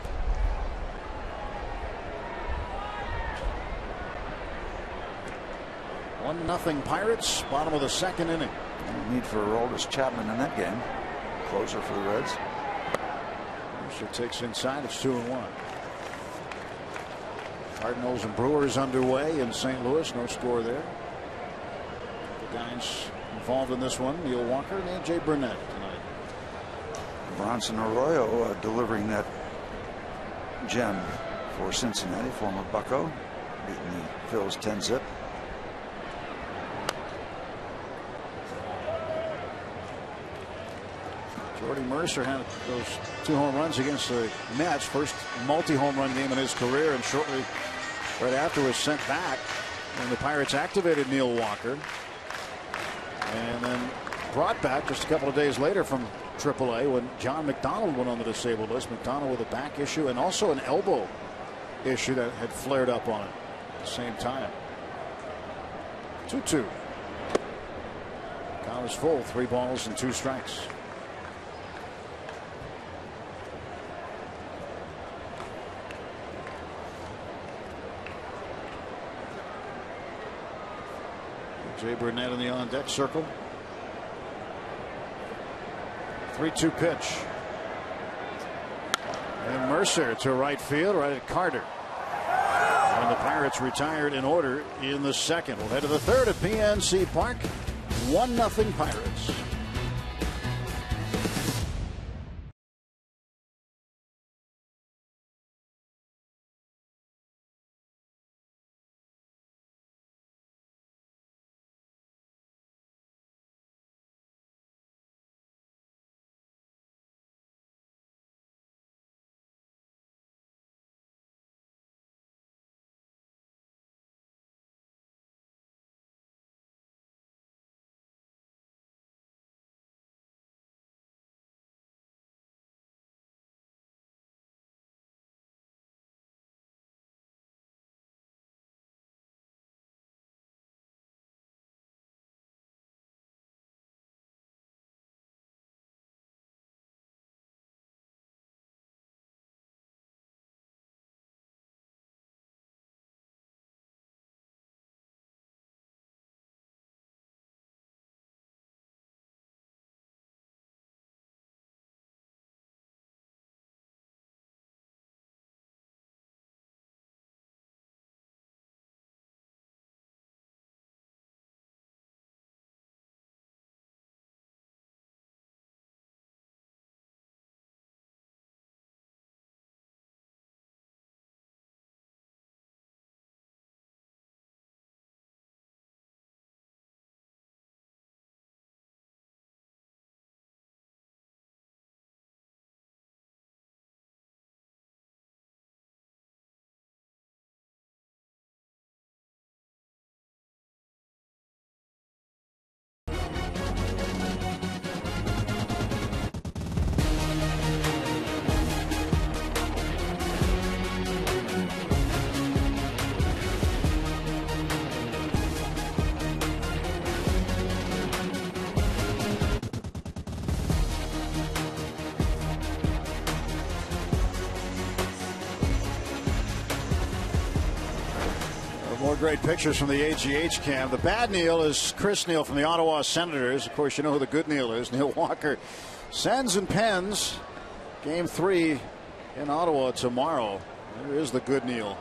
Nothing Pirates, bottom of the second inning. No need for Aroldis Chapman in that game. Closer for the Reds. Mercer takes inside. It's 2-1. Cardinals and Brewers underway in St. Louis. No score there. The guys involved in this one, Neil Walker and A.J. Burnett tonight. Bronson Arroyo delivering that gem for Cincinnati, former Bucco, beating the Phils 10-0. Jordy Mercer had those 2 home runs against the Mets, first multi-home run game in his career, and shortly right after was sent back, and the Pirates activated Neil Walker, and then brought back just a couple of days later from AAA when John McDonald went on the disabled list. McDonald with a back issue and also an elbow issue that had flared up on it at the same time. 2-2. Count is full, 3 balls and 2 strikes. Jay Burnett in the on deck circle. 3-2 pitch. And Mercer to right field, right at Carter. And the Pirates retired in order in the second. We'll head to the third at PNC Park. 1-0 Pirates. More great pictures from the AGH cam. The bad Neil is Chris Neil from the Ottawa Senators. Of course, you know who the good Neil is. Neil Walker. Sens and Pens. Game 3 in Ottawa tomorrow. There is the good Neil.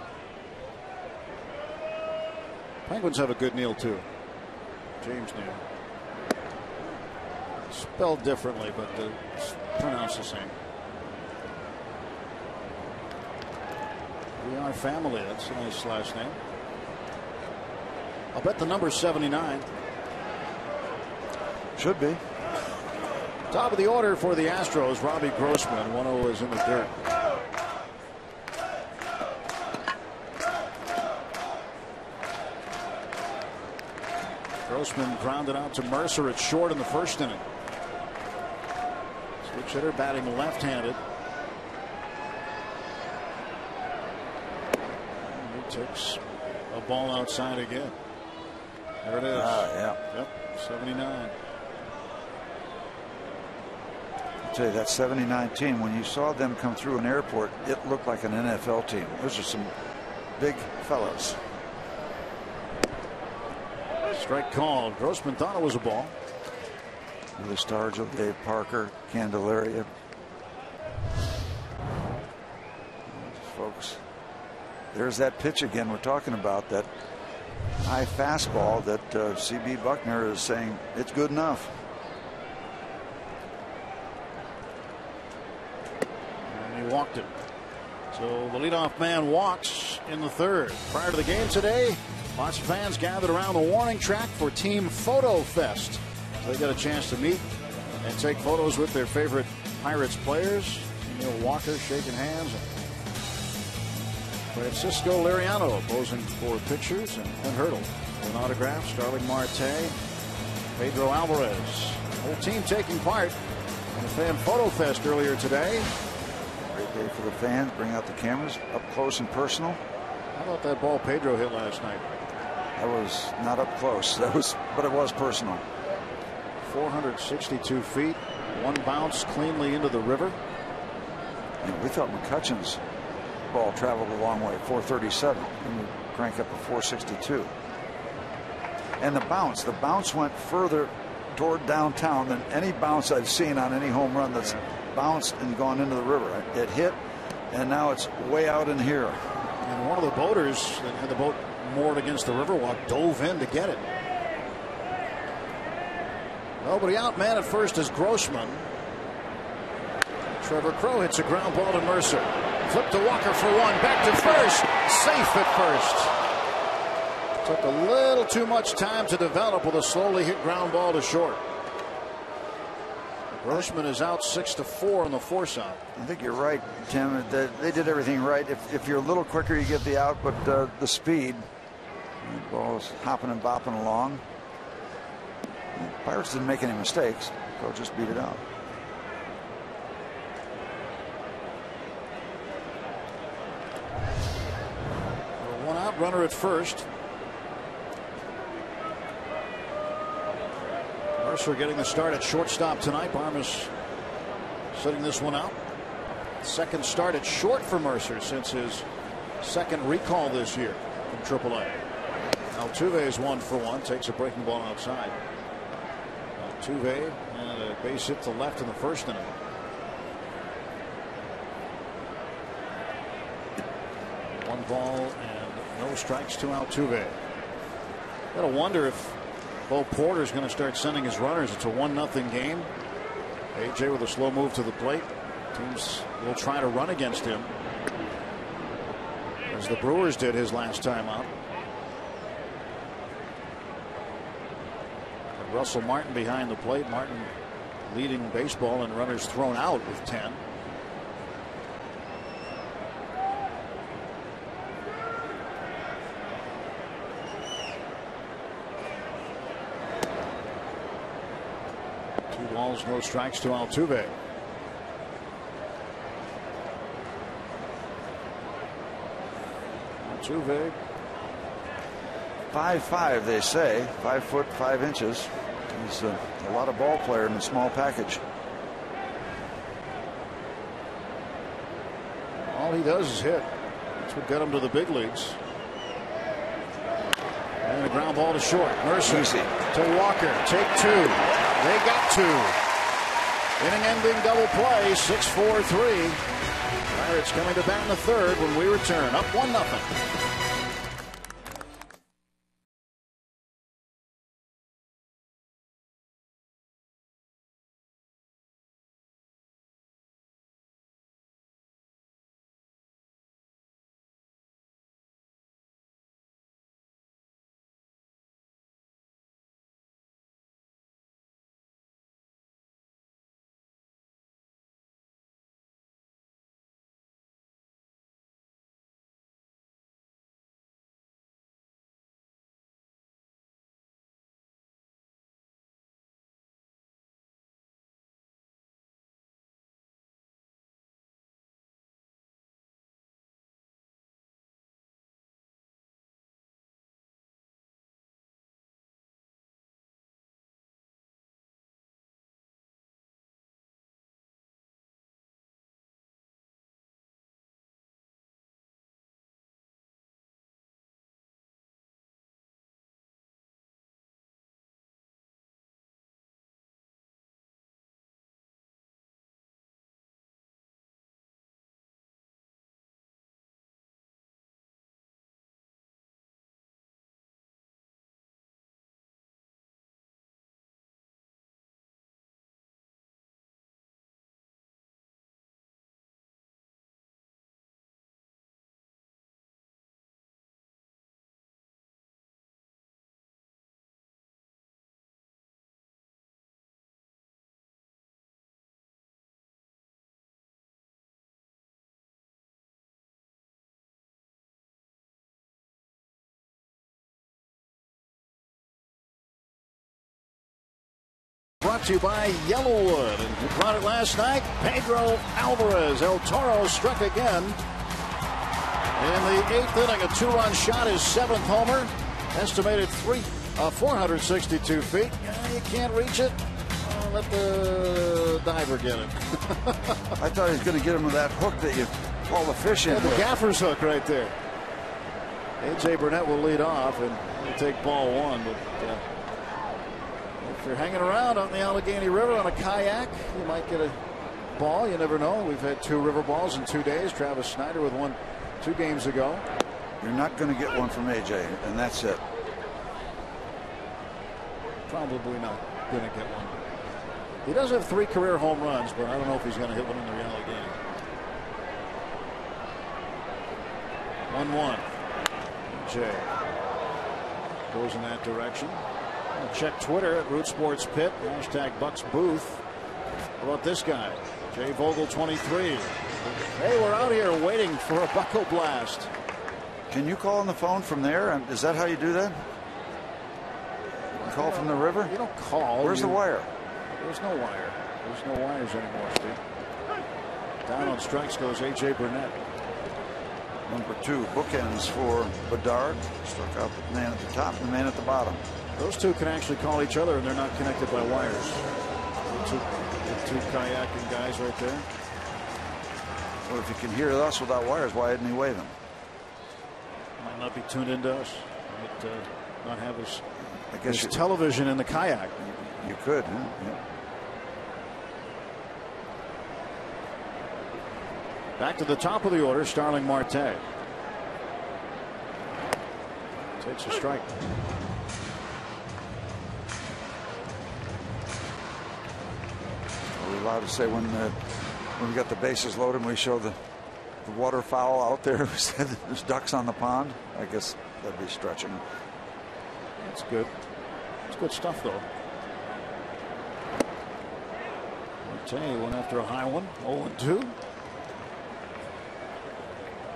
Penguins have a good Neil too. James Neil. Spelled differently, but it's pronounced the same. We are family. That's a nice last name. I'll bet the number 79. Should be. Top of the order for the Astros, Robbie Grossman. 1-0 is in the dirt. Grossman grounded out to Mercer at short in the first inning. Switch hitter batting left-handed. He takes a ball outside again. There it is. Yeah. Yep, 79. I'll tell you, that 79 team, when you saw them come through an airport, it looked like an NFL team. Those are some big fellows. Strike called. Grossman thought it was a ball. The stars of Dave Parker, Candelaria. Folks, there's that pitch again we're talking about, that high fastball that CB Buckner is saying it's good enough. And he walked it. So the leadoff man walks in the third. Prior to the game today, lots of fans gathered around the warning track for Team Photo Fest. So they got a chance to meet and take photos with their favorite Pirates players. Neil Walker shaking hands. Francisco Liriano posing for pictures, and Clint Hurdle with an autograph. Starling Marte, Pedro Alvarez. The whole team taking part in the Fan Photo Fest earlier today. Great day for the fans. Bring out the cameras up close and personal. How about that ball Pedro hit last night? That was not up close. But it was personal. 462 feet. One bounce cleanly into the river. And we thought McCutcheon's ball traveled a long way, 437, and we crank up to 462. And the bounce went further toward downtown than any bounce I've seen on any home run that's bounced and gone into the river. It hit, and now it's way out in here. And one of the boaters that had the boat moored against the Riverwalk dove in to get it. Nobody out. Man at first is Grossman. Trevor Crowe hits a ground ball to Mercer. Flip to Walker for one. Back to first. Safe at first. Took a little too much time to develop with a slowly hit ground ball to short. Grossman is out 6-4 on the force out. I think you're right, Tim. They did everything right. If you're a little quicker, you get the out, but the speed. The ball is hopping and bopping along. The Pirates didn't make any mistakes. They'll just beat it out. One out, runner at first. Mercer getting the start at shortstop tonight. Barmas sitting this one out. Second start at short for Mercer since his second recall this year from AAA. Altuve is 1-for-1. Takes a breaking ball outside. Altuve and a base hit to left in the first inning. One ball and no strikes to Altuve. Gotta wonder if Bo Porter is going to start sending his runners. It's a 1-0 game. AJ with a slow move to the plate. Teams will try to run against him, as the Brewers did his last time out. And Russell Martin behind the plate. Martin leading baseball in runners thrown out with 10. Balls, no strikes to Altuve. Altuve. 5'5", they say. 5 foot 5 inches. He's a lot of ball player in a small package. All he does is hit. That's what got him to the big leagues. And a ground ball to short. Mercer to Walker. Take two. They got two. Inning-ending double play. 6-4-3. Pirates coming to bat in the third when we return. Up 1-0. brought to you by Yellowwood. And who brought it last night? Pedro Alvarez. El Toro struck again. In the 8th inning, a 2-run shot, his 7th homer. Estimated 462 feet. You can't reach it. Let the diver get it. I thought he was going to get him with that hook that you haul the fish in. Yeah, the gaffer's hook right there. A.J. Burnett will lead off, and he'll take ball 1. But if you're hanging around on the Allegheny River on a kayak, you might get a ball. You never know. We've had 2 river balls in 2 days. Travis Snyder with one 2 games ago. You're not going to get one from A.J., and that's it. Probably not going to get one. He does have 3 career home runs, but I don't know if he's going to hit one in the Allegheny. 1-1. Jay goes in that direction. I'll check Twitter at Root Sports Pit. Hashtag Bucks Booth. How about this guy? Jay Vogel 23. Hey, we're out here waiting for a Bucko blast. Can you call on the phone from there? Is that how you do that? You call from the river? You don't call. Where's the wire? There's no wire. There's no wires anymore, Steve. Down on strikes goes A.J. Burnett. Number 2, bookends for Bedard. Struck out the man at the top and the man at the bottom. Those 2 can actually call each other, and they're not connected by wires. The two kayaking guys right there. Well, if you can hear us without wires, why didn't he wave them? Might not be tuned into us. Might not have his, I guess his television in the kayak. You could, huh? Yeah. Back to the top of the order, Starling Marte. Takes a strike. Are we allowed to say when we got the bases loaded and we show the waterfowl out there who said there's ducks on the pond? I guess that'd be stretching. That's good. It's good stuff, though. Marte went after a high one. 0-2.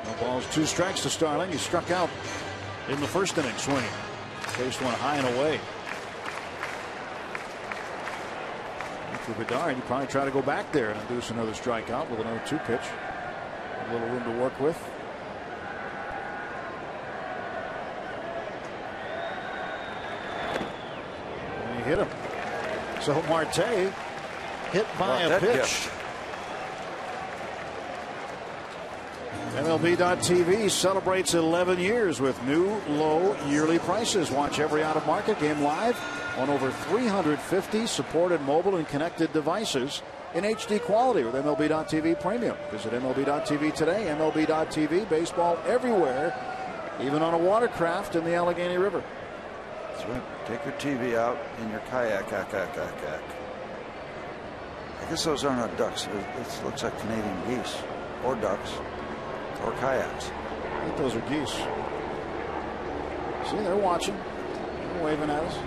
No balls, 2 strikes to Starling. He struck out in the first inning swinging. Faced one high and away. For Bedard, you probably try to go back there and induce another strikeout with an 0-2 pitch. A little room to work with. And he hit him. So Marte hit by a pitch. Gift. MLB.TV celebrates 11 years with new low yearly prices. Watch every out-of-market game live on over 350 supported mobile and connected devices in HD quality with MLB.TV Premium. Visit MLB.TV today. MLB.TV, baseball everywhere, even on a watercraft in the Allegheny River. That's right. Take your TV out in your kayak. I guess those are not ducks. It looks like Canadian geese or ducks. Or kayaks. I think those are geese. See, they're watching. They're waving at us.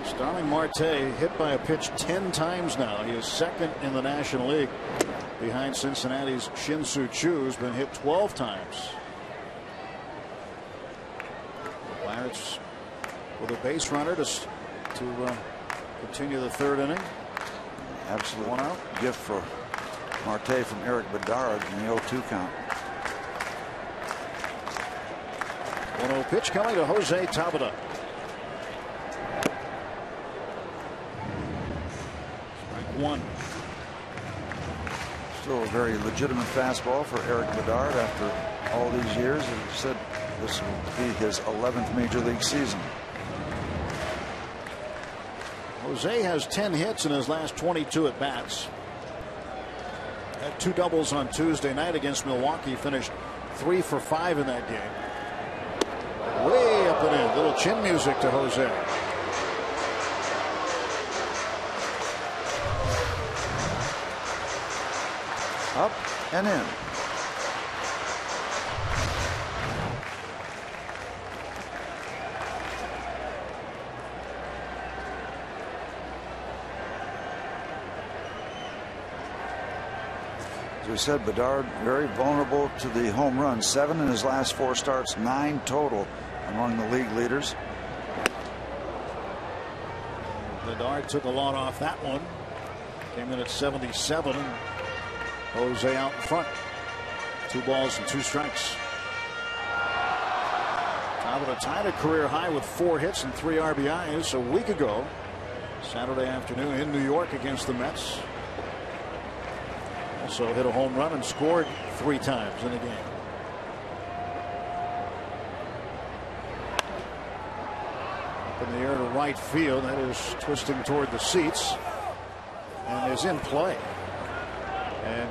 Starling Marte hit by a pitch 10 times now. He is 2nd in the National League behind Cincinnati's Shin-Soo Choo, who's been hit 12 times. The Pirates with a base runner to continue the 3rd inning. Absolute 1 out gift for Marte from Eric Bedard in the 0-2 count. 1-0 pitch coming to Jose Tabata. Strike 1. Still a very legitimate fastball for Eric Bedard after all these years. He said this will be his 11th major league season. Jose has 10 hits in his last 22 at bats. Had 2 doubles on Tuesday night against Milwaukee. Finished 3 for 5 in that game. Way up and in. Little chin music to Jose. Up and in. As we said, Bedard very vulnerable to the home run. 7 in his last 4 starts, 9 total among the league leaders. Bedard took a lot off that one. Came in at 77, and Jose out in front. 2 balls and 2 strikes. Tabata tied a career high with 4 hits and 3 RBIs a week ago, Saturday afternoon in New York against the Mets. Also hit a home run and scored 3 times in a game. Up in the air to right field. That is twisting toward the seats and is in play. And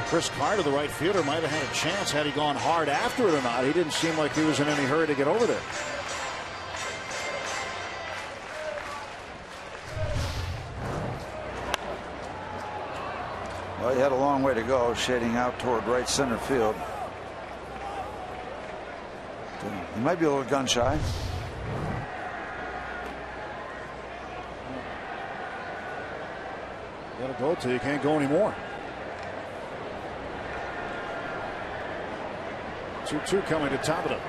Chris Carter, the right fielder, might have had a chance had he gone hard after it or not. He didn't seem like he was in any hurry to get over there. Well, he had a long way to go, shading out toward right center field. He might be a little gun shy. You gotta go till you can't go anymore. 2-2 coming to Tabata.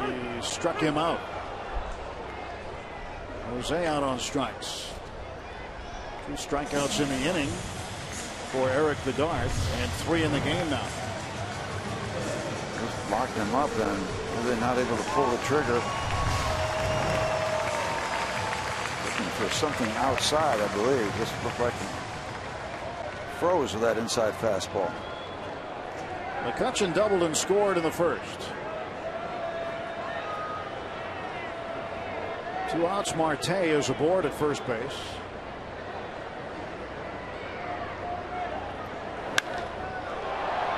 He struck him out. Jose out on strikes. 2 strikeouts in the inning for Eric Bedard, and 3 in the game now. Just locked him up, and they're not able to pull the trigger. Looking for something outside, I believe. Just looked like he froze with that inside fastball. McCutchen doubled and scored in the first. 2 outs. Marte is aboard at first base.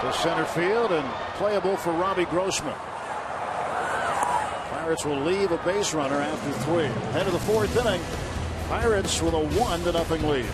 To center field and playable for Robbie Grossman. Pirates will leave a base runner after 3. Head of the 4th inning. Pirates with a 1-0 lead.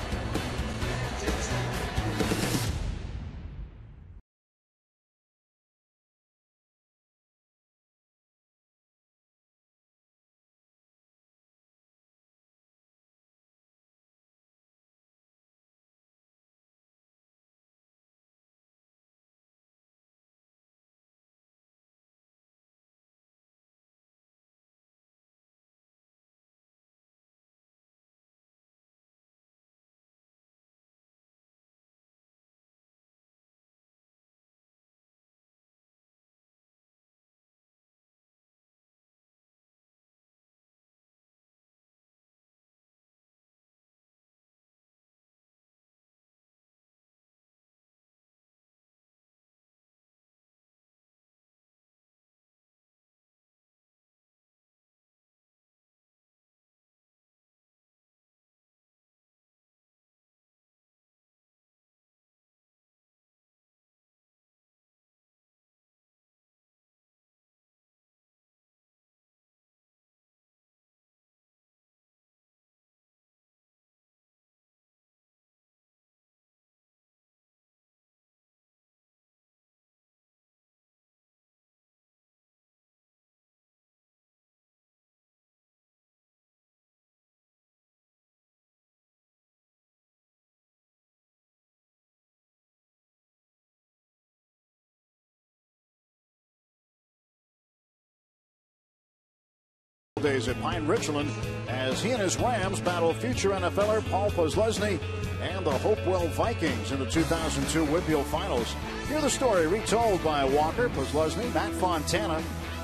Days at Pine Richland as he and his Rams battle future NFLer Paul Posluszny and the Hopewell Vikings in the 2002 Whitfield Finals. Hear the story retold by Walker, Posluszny, Matt Fontana,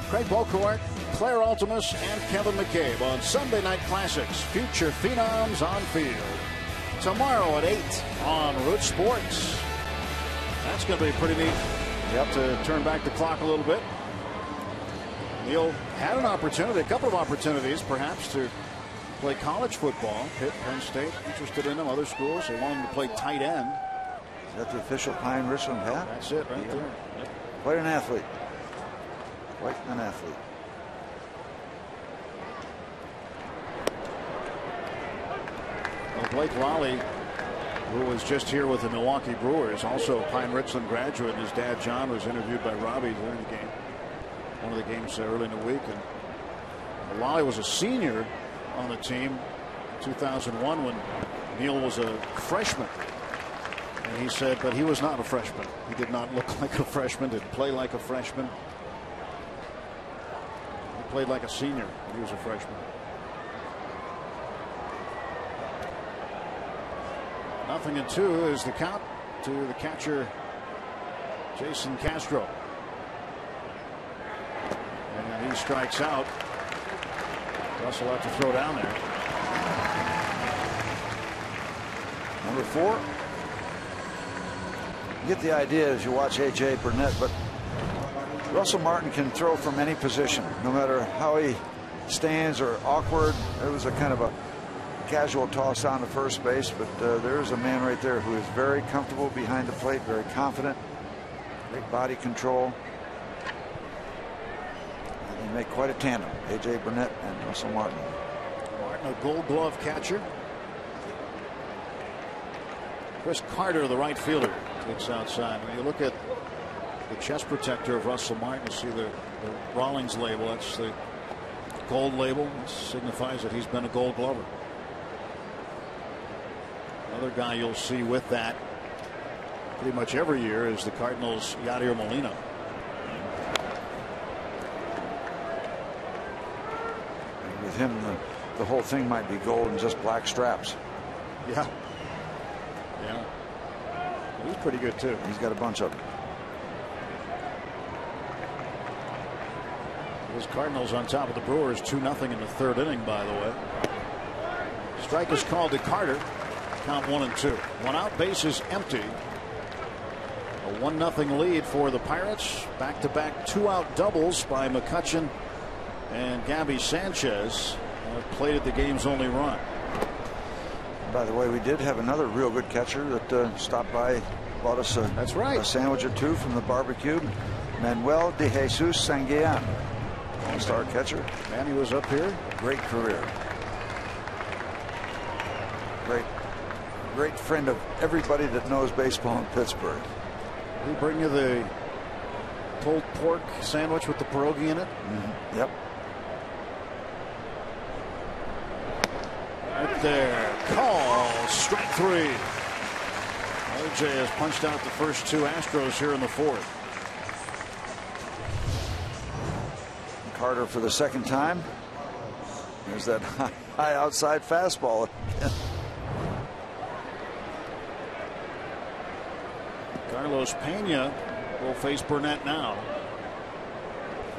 Craig Bocourt, Claire Altimus, and Kevin McCabe on Sunday Night Classics, Future Phenoms on Field. Tomorrow at 8 on Root Sports. That's going to be pretty neat. You have to turn back the clock a little bit. Neil had an opportunity, a couple of opportunities perhaps, to play college football. Pitt, Penn State, interested in him. Other schools, they want him to play tight end. Is that the official Pine Richland hat? That's it right there. Yep. Quite an athlete. Quite an athlete. Well, Blake Lally, who was just here with the Milwaukee Brewers, also a Pine Richland graduate. His dad, John, was interviewed by Robbie during the game. One of the games early in the week. And Lally was a senior on the team in 2001 when Neil was a freshman. And he said, but he was not a freshman. He did not look like a freshman, didn't play like a freshman. played like a senior when he was a freshman. Nothing in 2 is the count to the catcher, Jason Castro. And he strikes out. Russell will have to throw down there. Number 4. You get the idea as you watch A.J. Burnett, but Russell Martin can throw from any position, no matter how he stands or awkward. It was a kind of a casual toss down to first base, but there's a man right there who is very comfortable behind the plate, very confident, great body control. And they make quite a tandem, A.J. Burnett and Russell Martin. Martin, a Gold Glove catcher. Chris Carter, the right fielder, takes outside. When you look at the chest protector of Russell Martin, you see the Rawlings label. That's the gold label. It signifies that he's been a Gold Glover. Another guy you'll see with that pretty much every year is the Cardinals' Yadier Molina. With him, the whole thing might be gold and just black straps. Yeah. Yeah. He's pretty good too. He's got a bunch of them. His Cardinals on top of the Brewers 2-0 in the 3rd inning, by the way. Strike is called to Carter. Count 1-2. 1 out, bases empty. A 1-0 lead for the Pirates. Back-to-back 2-out doubles by McCutchen and Gabby Sanchez plated the game's only run. By the way, we did have another real good catcher that stopped by, bought us a sandwich or 2 from the barbecue. Manuel de Jesus Sanguillan, all-star catcher. And he was up here. Great career. Great friend of everybody that knows baseball in Pittsburgh. We bring you the pulled pork sandwich with the pierogi in it. Mm-hmm. Yep. Right there. Call. Strike 3. O.J. has punched out the first 2 Astros here in the 4th. Carter for the 2nd time. There's that high outside fastball. Carlos Pena will face Burnett now.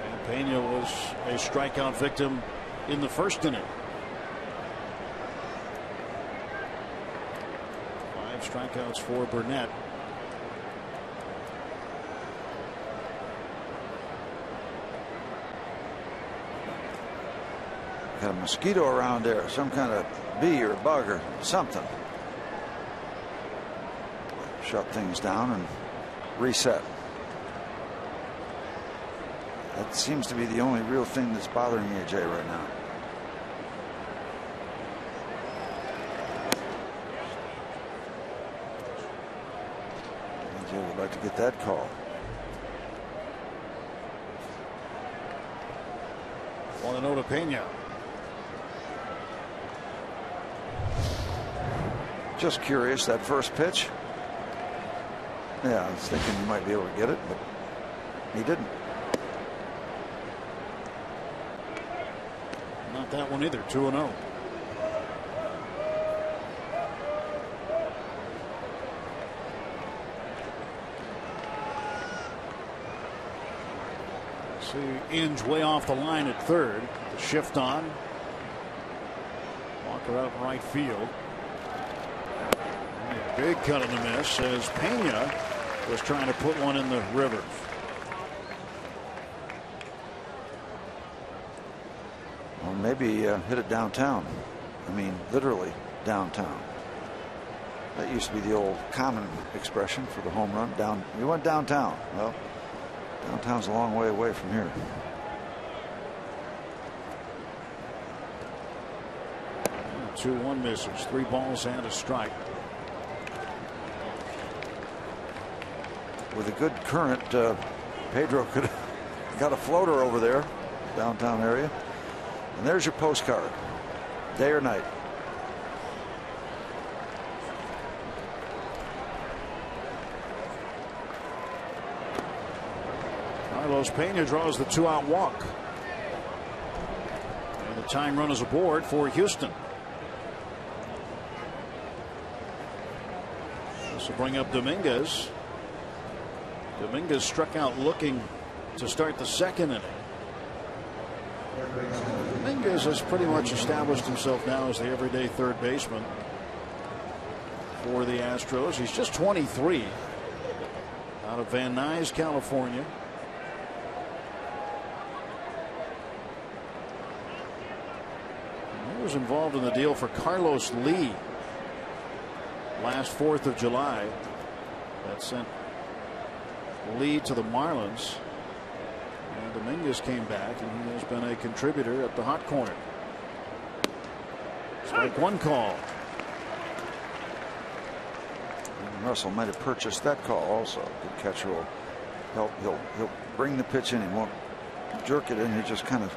And Pena was a strikeout victim in the 1st inning. 5 strikeouts for Burnett. Got a mosquito around there, some kind of bee or bug or something. Shut things down and reset. That seems to be the only real thing that's bothering AJ right now. AJ would like to get that call. On the note of Pena. Just curious, that first pitch. Yeah, I was thinking he might be able to get it, but he didn't. Not that one either. 2-0. See Inge way off the line at 3rd. The shift on. Walker out in right field. Big cut in the miss as Pena was trying to put one in the river. Well, maybe hit it downtown. I mean, literally downtown. That used to be the old common expression for the home run. We went downtown. Well, downtown's a long way away from here. Two 1 misses, 3 balls and a strike. With a good current, Pedro could have got a floater over there, downtown area. And there's your postcard, day or night. Carlos Pena draws the 2-out walk. tying run is aboard for Houston. This will bring up Dominguez. Dominguez struck out looking to start the second inning. Dominguez has pretty much established himself now as the everyday third baseman for the Astros. He's just 23, out of Van Nuys, California. And he was involved in the deal for Carlos Lee last 4th of July. That sent Lee to the Marlins. And Dominguez came back, and he has been a contributor at the hot corner. Strike one call. And Russell might have purchased that call also. Good catcher will help. He'll bring the pitch in. He won't jerk it in. He just kind of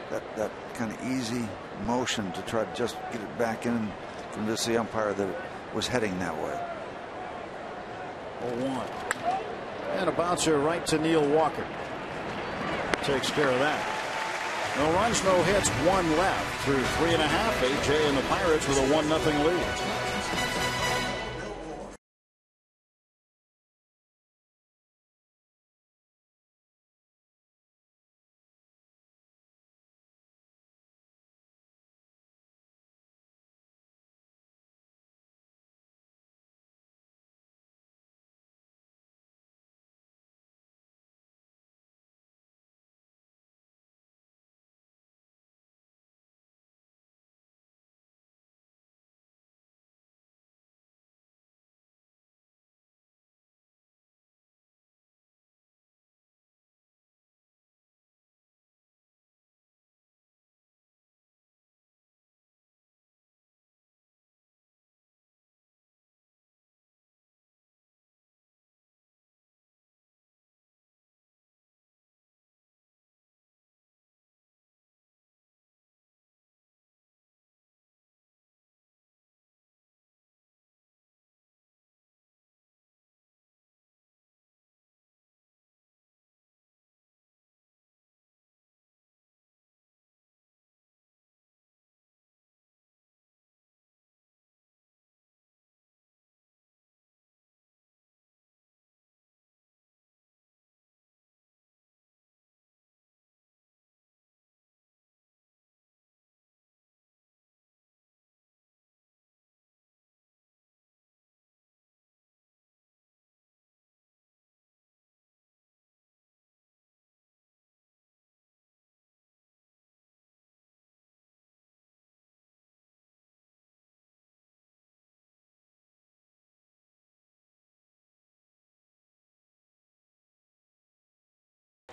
that kind of easy motion to try to just get it back in, convince the umpire that it was heading that way. 0-1. And a bouncer right to Neil Walker. Takes care of that. No runs, no hits, 1 left through 3.5. AJ and the Pirates with a 1-0 lead.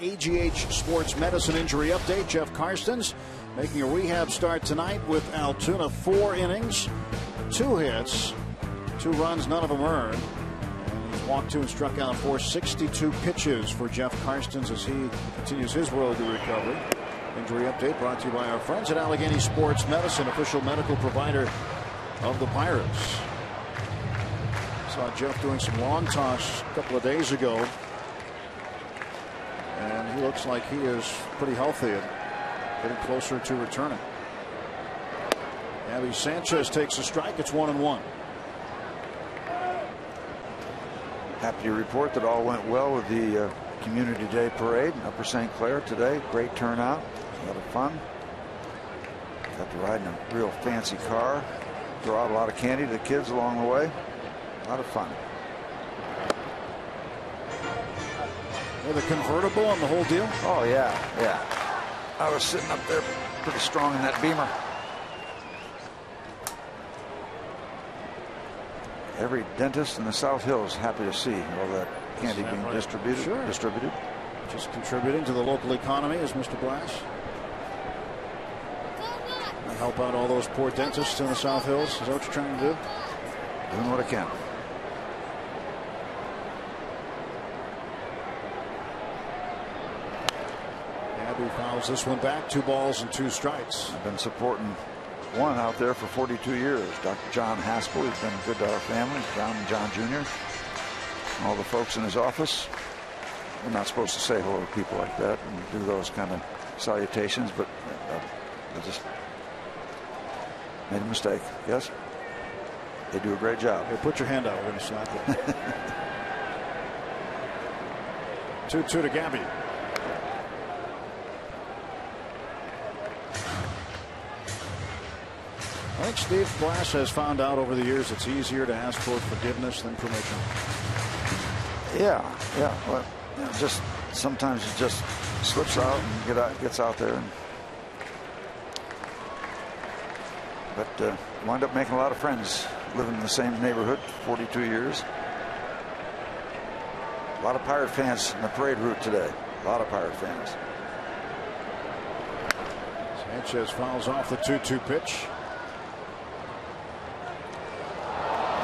AGH Sports Medicine Injury Update. Jeff Karstens making a rehab start tonight with Altoona. 4 innings, 2 hits, 2 runs, none of them earned. And he's walked 2 and struck out 4. 62 pitches for Jeff Karstens as he continues his road to recovery. Injury update brought to you by our friends at Allegheny Sports Medicine, official medical provider of the Pirates. Saw Jeff doing some lawn toss a couple of days ago. And he looks like he is pretty healthy and getting closer to returning. Abby Sanchez takes a strike. It's 1-1. Happy to report that all went well with the Community Day Parade in Upper St. Clair today. Great turnout. A lot of fun. Got to ride in a real fancy car. Throw out a lot of candy to the kids along the way. A lot of fun. The convertible on the whole deal? Oh, yeah. I was sitting up there pretty strong in that Beamer. Every dentist in the South Hills happy to see all that candy being distributed. Sure. Just contributing to the local economy as Mr. Blass. I help out all those poor dentists in the South Hills. Is that what you're trying to do? Doing what I can. Fouls this one back. 2 balls and 2 strikes. I've been supporting one out there for 42 years. Dr. John Haskell. He's been good to our family. John and John Jr. All the folks in his office. We're not supposed to say hello to people like that and do those kind of salutations, but They just made a mistake. Yes, they do a great job. Hey, put your hand out. We're going to slap it. 2-2 to Gabby. I think Steve Glass has found out over the years it's easier to ask for forgiveness than permission. Yeah. Well, just sometimes it just slips out and gets out there. But wind up making a lot of friends living in the same neighborhood 42 years. A lot of Pirate fans in the parade route today. A lot of Pirate fans. Sanchez fouls off the 2-2 pitch.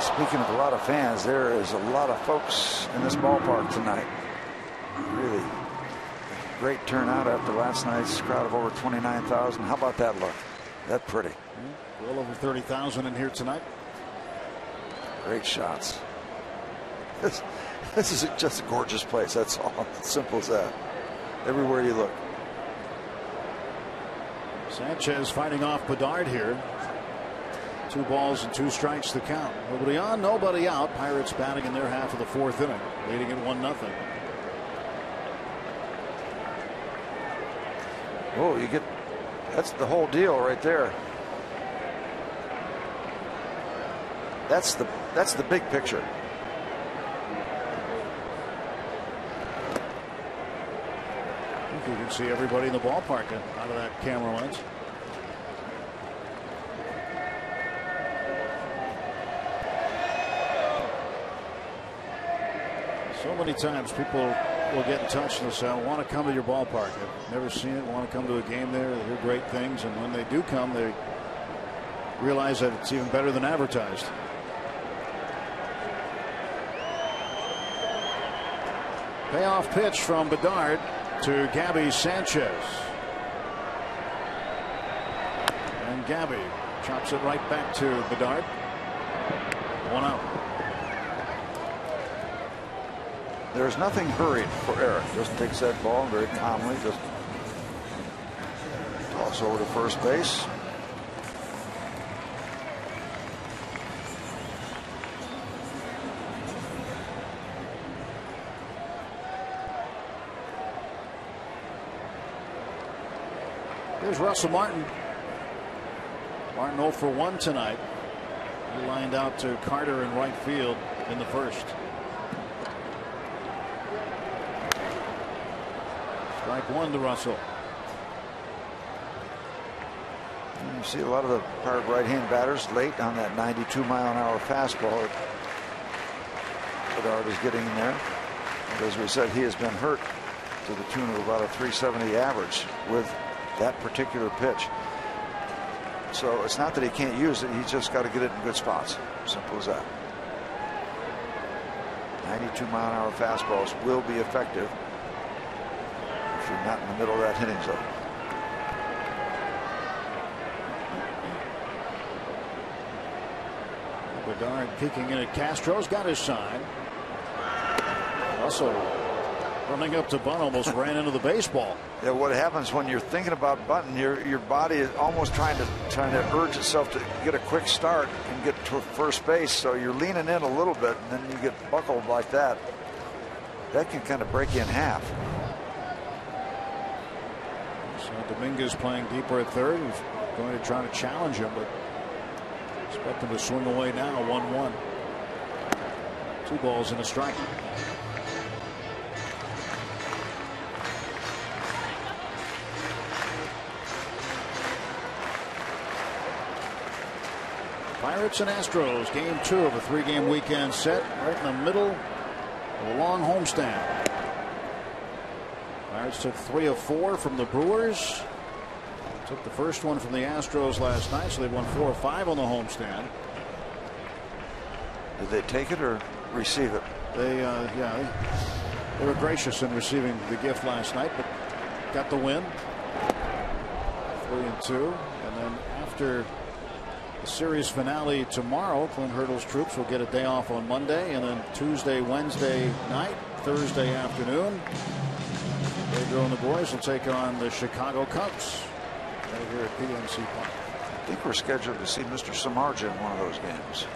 Speaking of a lot of fans, there is a lot of folks in this ballpark tonight. Really great turnout after last night's crowd of over 29,000. How about that look? That's pretty. Well over 30,000 in here tonight. Great shots. This is just a gorgeous place. That's all. It's simple as that. Everywhere you look. Sanchez fighting off Bedard here. 2 balls and 2 strikes to count. Nobody on, nobody out. Pirates batting in their half of the 4th inning, leading at 1-0. Oh, you get, that's the whole deal right there. That's the big picture. I think you can see everybody in the ballpark out of that camera lens. So many times people will get in touch and they'll say, I want to come to your ballpark. I've never seen it. I want to come to a game there. They hear great things. And when they do come, they realize that it's even better than advertised. Payoff pitch from Bedard to Gabby Sanchez. And Gabby chops it right back to Bedard. 1 out. There's nothing hurried for Eric. Just takes that ball very calmly. Just toss over to first base. Here's Russell Martin. Martin 0 for 1 tonight. He lined out to Carter in right field in the first. Strike 1 to Russell. You see a lot of the Pirate right-hand batters late on that 92-mile-an-hour fastball that Bedard is getting in there. And as we said, he has been hurt to the tune of about a 370 average with that particular pitch. So it's not that he can't use it, he's just got to get it in good spots. Simple as that. 92-mile-an-hour fastballs will be effective if you're not in the middle of that hitting zone. Bedard peeking in at Castro's got his sign. Also running up to bunt, almost ran into the baseball. Yeah, what happens when you're thinking about bunting, your body is almost trying to urge itself to get a quick start and get to first base. So you're leaning in a little bit, and then you get buckled like that. That can kind of break you in half. So Dominguez playing deeper at third. He's going to try to challenge him, but expect him to swing away now. 1-1. 2 balls and a strike. Pirates and Astros, game 2 of a 3-game weekend set, right in the middle of a long homestand. Pirates took 3 of 4 from the Brewers. Took the first one from the Astros last night, so they won 4 of 5 on the homestand. Did they take it or receive it? They were gracious in receiving the gift last night, but got the win. 3-2, and then after the series finale tomorrow, Clint Hurdle's troops will get a day off on Monday, and then Tuesday, Wednesday night, Thursday afternoon, Pedro and the boys will take on the Chicago Cubs. right here at PNC Park. I think we're scheduled to see Mr. Samardzija in one of those games.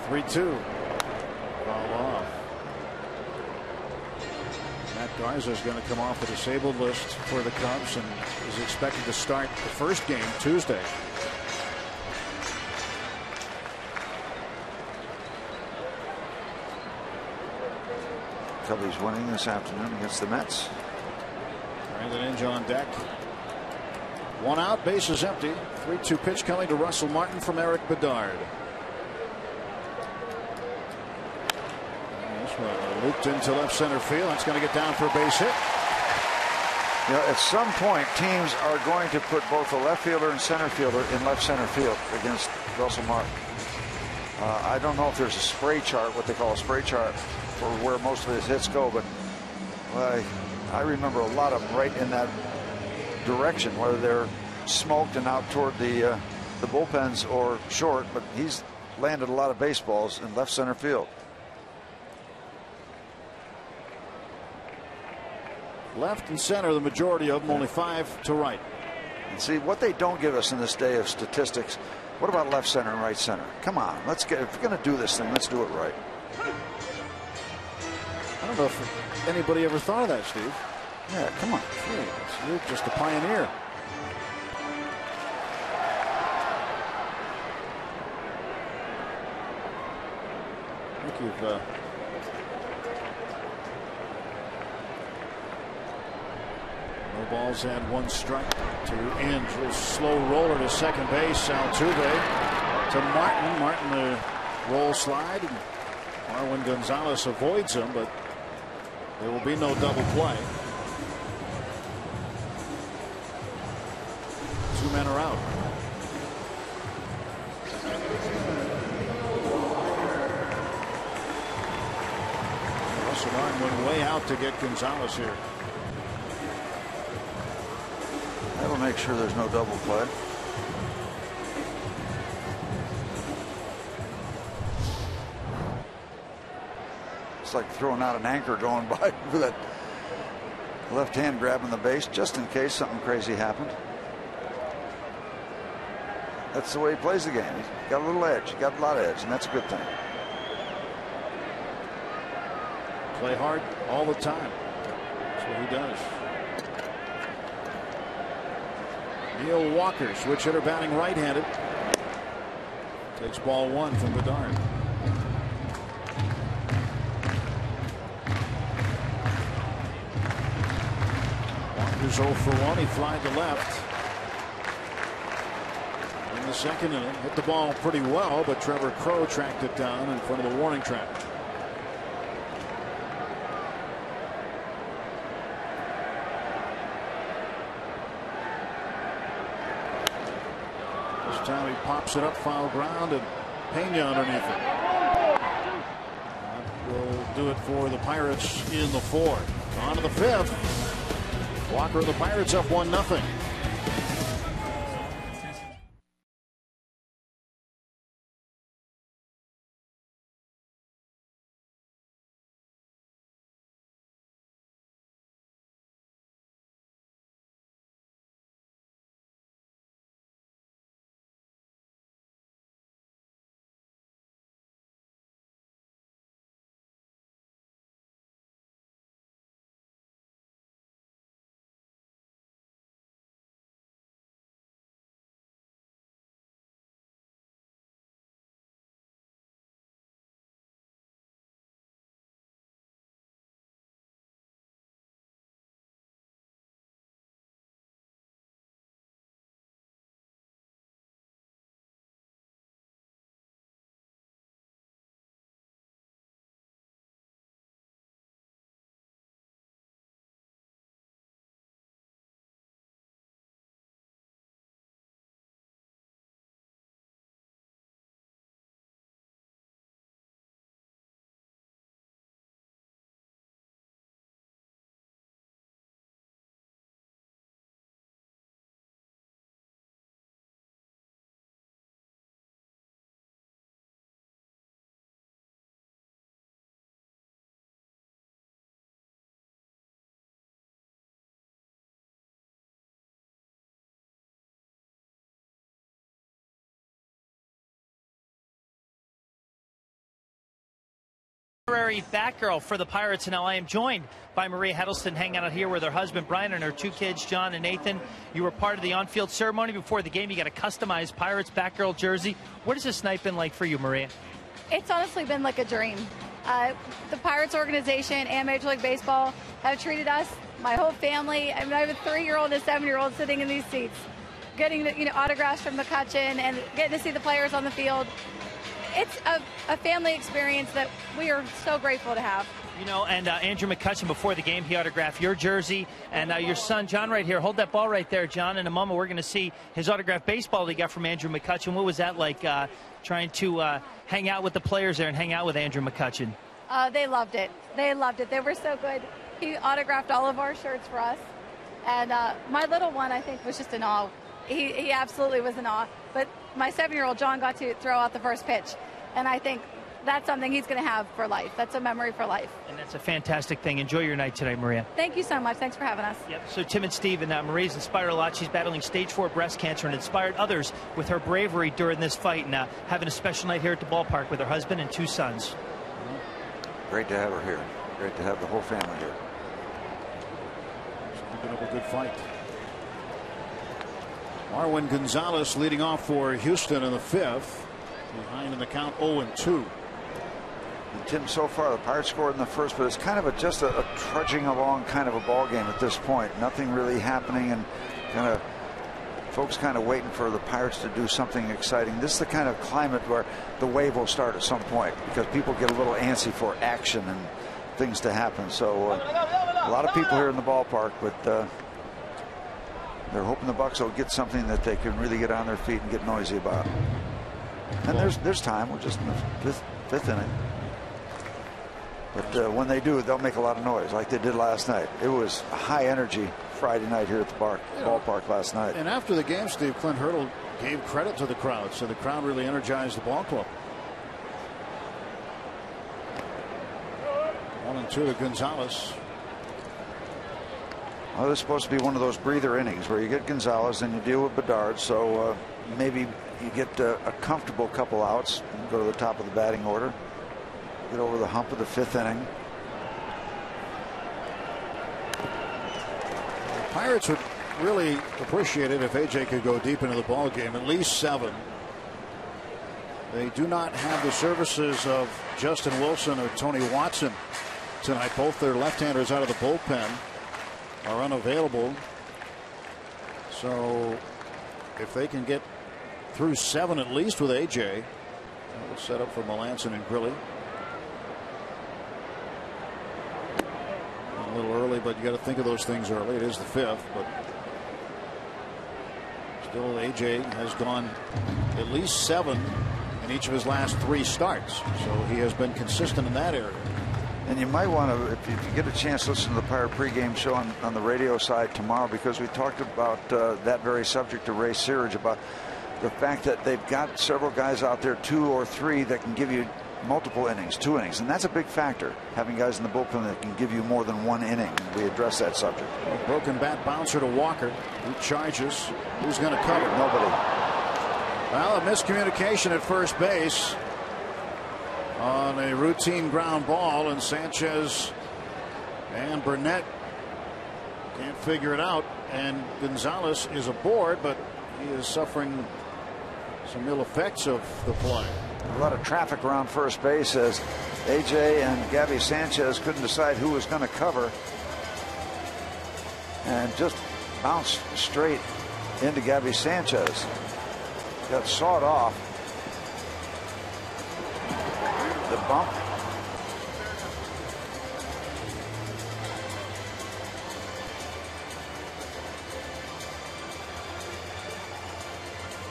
3-2. Foul off. Matt Garza is going to come off the disabled list for the Cubs and is expected to start the first game Tuesday. Cubbies winning this afternoon against the Mets. Brandon Inge on deck. One out, bases empty. 3-2 pitch coming to Russell Martin from Eric Bedard. This one looped into left center field. That's going to get down for a base hit. You know, at some point, teams are going to put both a left fielder and center fielder in left center field against Russell Martin. I don't know if there's a spray chart, what they call a spray chart, for where most of his hits go, but I remember a lot of them right in that direction, whether they're smoked and out toward the bullpens or short, but he's landed a lot of baseballs in left center field. Left and center, the majority of them, only 5 to right. And see, what they don't give us in this day of statistics, what about left center and right center? Come on, if we're going to do this thing, let's do it right. I don't know if anybody ever thought of that, Steve. Yeah, come on. Jeez, you're just a pioneer. I think you've no balls and 1 strike to Inge. A slow roller to second base. Altuve to Martin. Martin the roll slide. And Marwin Gonzalez avoids him, but there will be no double play. 2 men are out. Russell Martin went way out to get Gonzalez here. That'll make sure there's no double play. It's like throwing out an anchor going by with that left hand grabbing the base just in case something crazy happened. That's the way he plays the game. He's got a little edge. He got a lot of edge, and that's a good thing. Play hard all the time. That's what he does. Neil Walker, switch hitter, batting right-handed. Takes ball 1 from Bedard. Walker's 0 for 1. He flied to left. In the second inning, hit the ball pretty well, but Trevor Crowe tracked it down in front of the warning track. This time he pops it up, foul ground, and Pena underneath it. That will do it for the Pirates in the 4th. On to the 5th. Walker and the Pirates up 1-0. temporary Batgirl for the Pirates. And now I am joined by Maria Heddleston, hanging out here with her husband Brian and her 2 kids, John and Nathan. You were part of the on-field ceremony before the game. You got a customized Pirates Batgirl jersey. What has this night been like for you, Maria? It's honestly been like a dream. The Pirates organization and Major League Baseball have treated us, my whole family. I mean, I have a 3-year-old and a 7-year-old sitting in these seats, getting autographs from McCutchen and getting to see the players on the field. It's a family experience that we are so grateful to have. You know, and Andrew McCutchen, before the game, he autographed your jersey. And your son, John, right here. Hold that ball right there, John. In a moment, we're going to see his autographed baseball he got from Andrew McCutchen. What was that like, trying to hang out with the players there and hang out with Andrew McCutchen? They loved it. They loved it. They were so good. He autographed all of our shirts for us. And my little one, I think, was just in awe. He absolutely was in awe. But my 7-year-old, John, got to throw out the first pitch. And I think that's something he's going to have for life. That's a memory for life. And that's a fantastic thing. Enjoy your night today, Maria. Thank you so much. Thanks for having us. Yep. So Tim and Steve, and Maria's inspired a lot. She's battling stage 4 breast cancer and inspired others with her bravery during this fight, and having a special night here at the ballpark with her husband and 2 sons. Great to have her here. Great to have the whole family here. Picking up a good fight. Marwin Gonzalez leading off for Houston in the 5th. Behind in the count 0-2. And Tim, so far the Pirates scored in the first, but it's kind of just a trudging along kind of a ball game at this point. Nothing really happening, and folks kind of waiting for the Pirates to do something exciting. This is the kind of climate where the wave will start at some point, because people get a little antsy for action and things to happen. So a lot of people here in the ballpark, but they're hoping the Bucs will get something that they can really get on their feet and get noisy about. And there's time. We're just in the fifth inning. But when they do, they'll make a lot of noise like they did last night. It was a high energy Friday night here at the ballpark last night. And after the game, Steve, Clint Hurdle gave credit to the crowd, so the crowd really energized the ball club. 1-2 to Gonzalez. Well, this is supposed to be one of those breather innings where you get Gonzalez and you deal with Bedard, so maybe you get a comfortable couple outs and go to the top of the batting order. Get over the hump of the 5th inning. The Pirates would really appreciate it if AJ could go deep into the ball game, at least 7. They do not have the services of Justin Wilson or Tony Watson tonight. Both their left-handers out of the bullpen are unavailable. So if they can get through 7 at least with AJ, that will set up for Melanson and Grilli. A little early, but you got to think of those things early. It is the 5th, but still AJ has gone at least 7 in each of his last 3 starts, so he has been consistent in that area. And you might want to, if you get a chance, listen to the Pirate pregame show on the radio side tomorrow, because we talked about that very subject to Ray Searage, about the fact that they've got several guys out there, 2 or 3, that can give you multiple innings, 2 innings, and that's a big factor, having guys in the bullpen that can give you more than 1 inning. We address that subject. A broken bat bouncer to Walker, who charges. Who's going to cover? Nobody. Well, a miscommunication at first base on a routine ground ball, and Sanchez and Burnett can't figure it out, and Gonzalez is aboard, but he is suffering some ill effects of the play. A lot of traffic around first base as AJ and Gabby Sanchez couldn't decide who was going to cover, and just bounced straight into Gabby Sanchez. Got sawed off. The bump.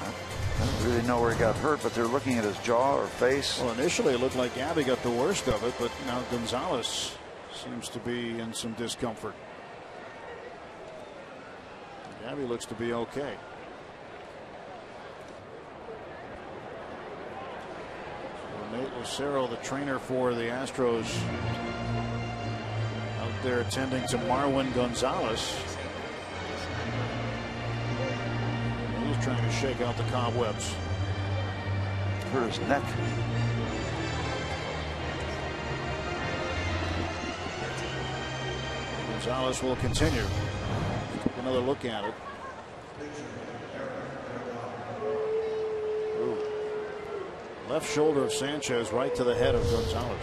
I don't really know where he got hurt, but they're looking at his jaw or face. Well, initially it looked like Gabby got the worst of it, but now Gonzalez seems to be in some discomfort. Gabby looks to be okay. Nate Lucero, the trainer for the Astros, out there attending to Marwin Gonzalez. He's trying to shake out the cobwebs. Hurt his neck. Gonzalez will continue. Take another look at it. Ooh. Left shoulder of Sanchez right to the head of Gonzalez.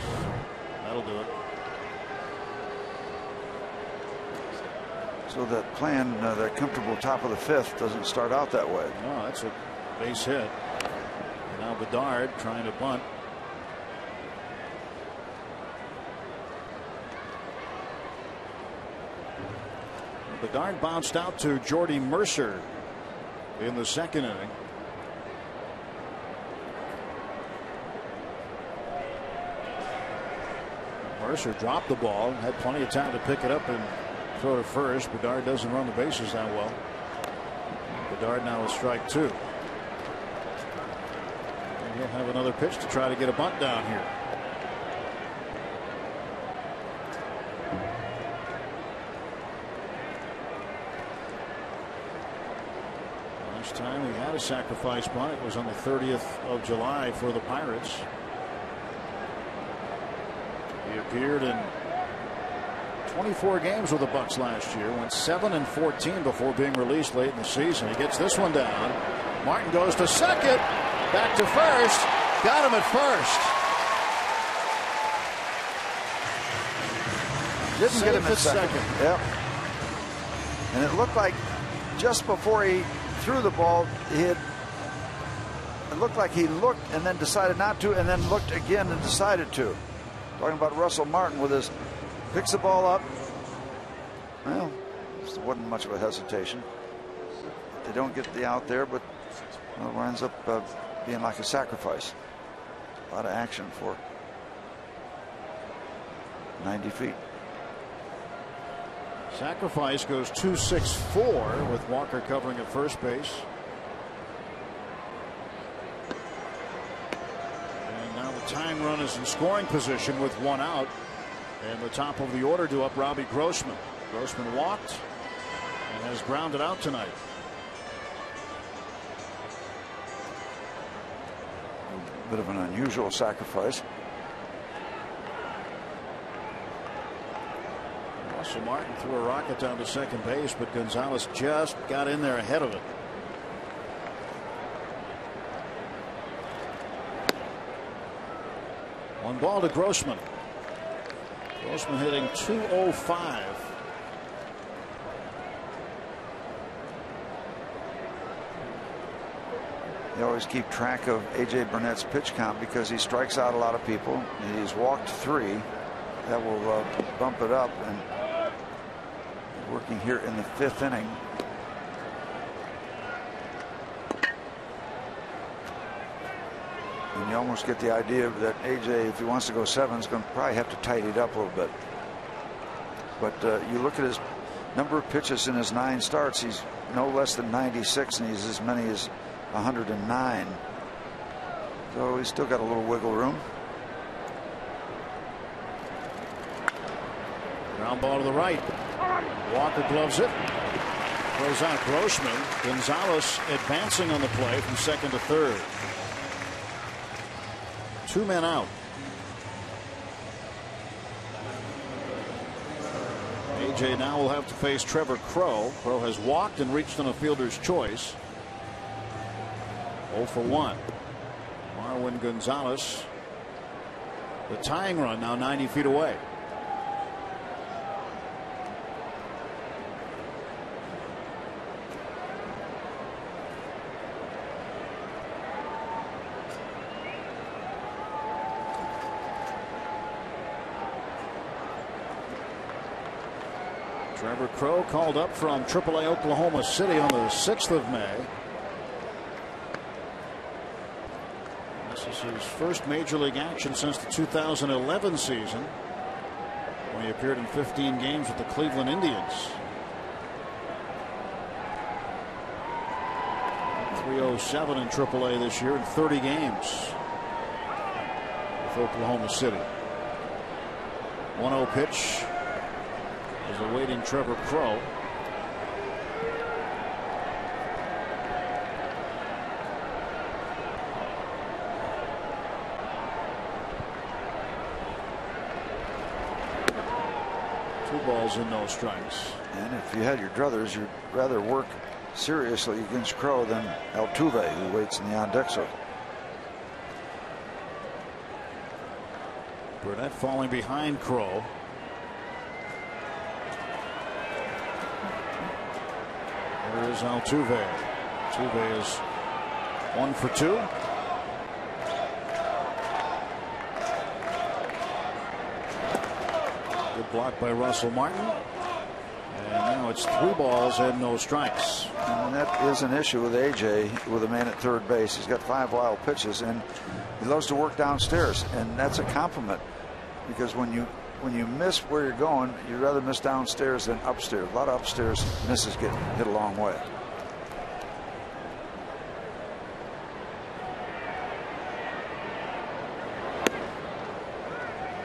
That'll do it. So that plan, that comfortable top of the fifth, doesn't start out that way. No, that's a base hit. Now Bedard trying to bunt. Bedard bounced out to Jordy Mercer in the second inning. Mercer dropped the ball, had plenty of time to pick it up and throw to first. Bedard doesn't run the bases that well. Bedard now with strike two. And he'll have another pitch to try to get a bunt down here. Last time he had a sacrifice bunt, it was on the 30th of July for the Pirates. He appeared in 24 games with the Bucks last year, went 7-14 before being released late in the season. He gets this one down. Martin goes to second, back to first, got him at first. Didn't get him at second. Yep. And it looked like just before he threw the ball, it looked like he looked and then decided not to, and then looked again and decided to. Talking about Russell Martin with his picks the ball up. Well, there wasn't much of a hesitation. They don't get the out there, but well, it winds up being like a sacrifice. A lot of action for 90 feet. Sacrifice goes 2-6-4 with Walker covering at first base. And now the tying run is in scoring position with one out. And the top of the order to up Robbie Grossman. Grossman walked and has grounded out tonight. A bit of an unusual sacrifice. Russell Martin threw a rocket down to second base, but Gonzalez just got in there ahead of it. One ball to Grossman. Grossman hitting .205. They always keep track of A.J. Burnett's pitch count because he strikes out a lot of people. He's walked 3. That will bump it up, and working here in the 5th inning. And you almost get the idea that A.J., if he wants to go 7, is going to probably have to tidy it up a little bit. But you look at his number of pitches in his 9 starts, he's no less than 96, and he's as many as 109. So he's still got a little wiggle room. Ground ball to the right. Walker gloves it. Throws out Grossman. Gonzalez advancing on the play from second to third. 2 men out. A.J. now will have to face Trevor Crow. Crow has walked and reached on a fielder's choice. 0 for 1. Marwin Gonzalez. The tying run now 90 feet away. Trevor Crow called up from AAA Oklahoma City on the 6th of May. This is his first major league action since the 2011 season, when he appeared in 15 games with the Cleveland Indians. 307 in AAA this year in 30 games with Oklahoma City. 1-0 pitch is awaiting Trevor Crow. 2 balls and no strikes. And if you had your druthers, you'd rather work seriously against Crow than Altuve, who waits in the on-deck circle. Burnett falling behind Crow. There is Altuve. Altuve is 1 for 2. Good block by Russell Martin. And now it's 3 balls and no strikes. And that is an issue with AJ with a man at third base. He's got 5 wild pitches and he loves to work downstairs, and that's a compliment, because when you miss where you're going, you'd rather miss downstairs than upstairs. A lot of upstairs misses get hit a long way.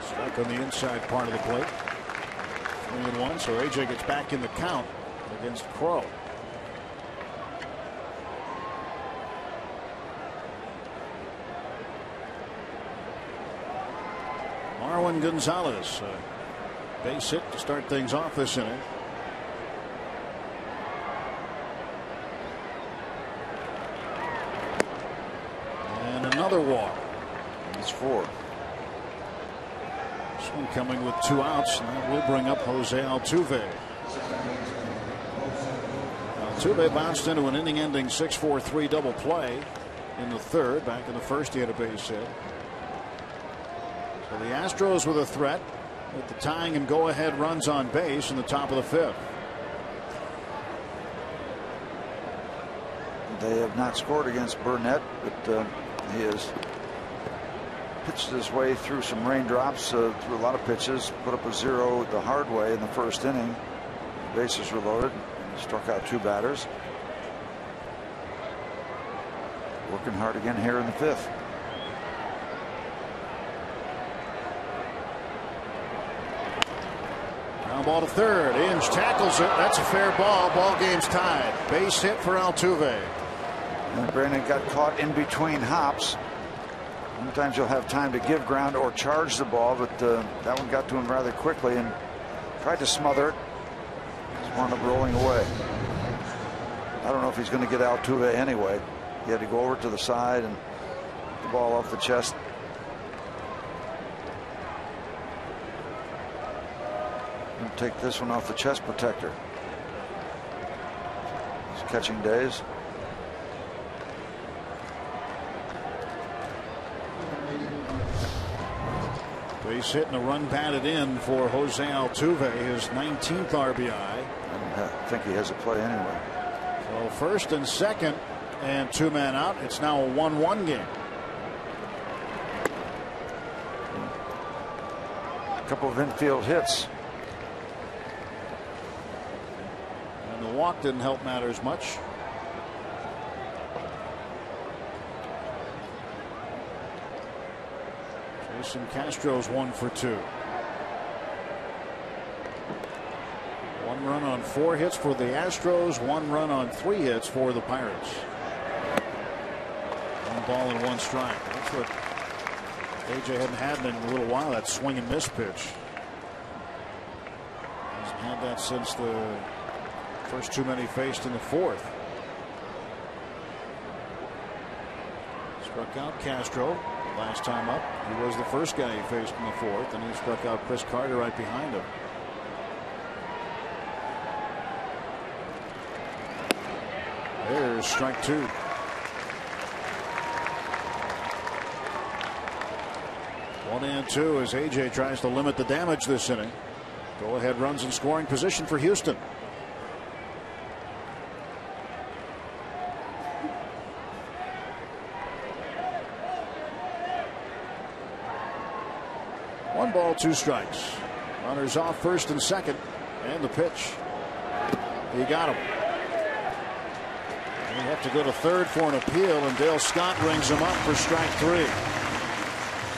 Strike on the inside part of the plate. 3-1, so AJ gets back in the count against Crow. Marwin Gonzalez, base hit to start things off this inning. And another walk. It's 4. This one coming with 2 outs, and that will bring up Jose Altuve. Altuve bounced into an inning-ending 6-4-3 double play in the 3rd. Back in the 1st, he had a base hit. So the Astros with a threat with the tying and go-ahead runs on base in the top of the 5th. They have not scored against Burnett, but he has pitched his way through some raindrops, through a lot of pitches, put up a 0 the hard way in the 1st inning. Bases were loaded, struck out 2 batters. Working hard again here in the 5th. Ground ball to 3rd. Inge tackles it. That's a fair ball. Ball game's tied. Base hit for Altuve. And Brandon got caught in between hops. Sometimes you'll have time to give ground or charge the ball, but that one got to him rather quickly and tried to smother it. Just wound up rolling away. I don't know if he's going to get Altuve anyway. He had to go over to the side and get the ball off the chest. And take this one off the chest protector. He's catching days. Base hit and a run batted in for Jose Altuve, his 19th RBI. I think he has a play anyway. So 1st and 2nd and 2 men out. It's now a 1-1 game. A couple of infield hits. And the walk didn't help matters much. Jason Castro's 1 for 2. 1 run on 4 hits for the Astros, 1 run on 3 hits for the Pirates. 1 ball and 1 strike. That's what AJ hadn't had in a little while, that swing and miss pitch. Hasn't had that since the first 2 men he faced in the 4th. Struck out Castro last time up. He was the first guy he faced in the 4th, and he struck out Chris Carter right behind him. There's strike 2. 1-2 as AJ tries to limit the damage this inning. Go ahead runs in scoring position for Houston. One ball, 2 strikes. Runners off 1st and 2nd, and the pitch. He got him. And you have to go to 3rd for an appeal, and Dale Scott rings him up for strike 3.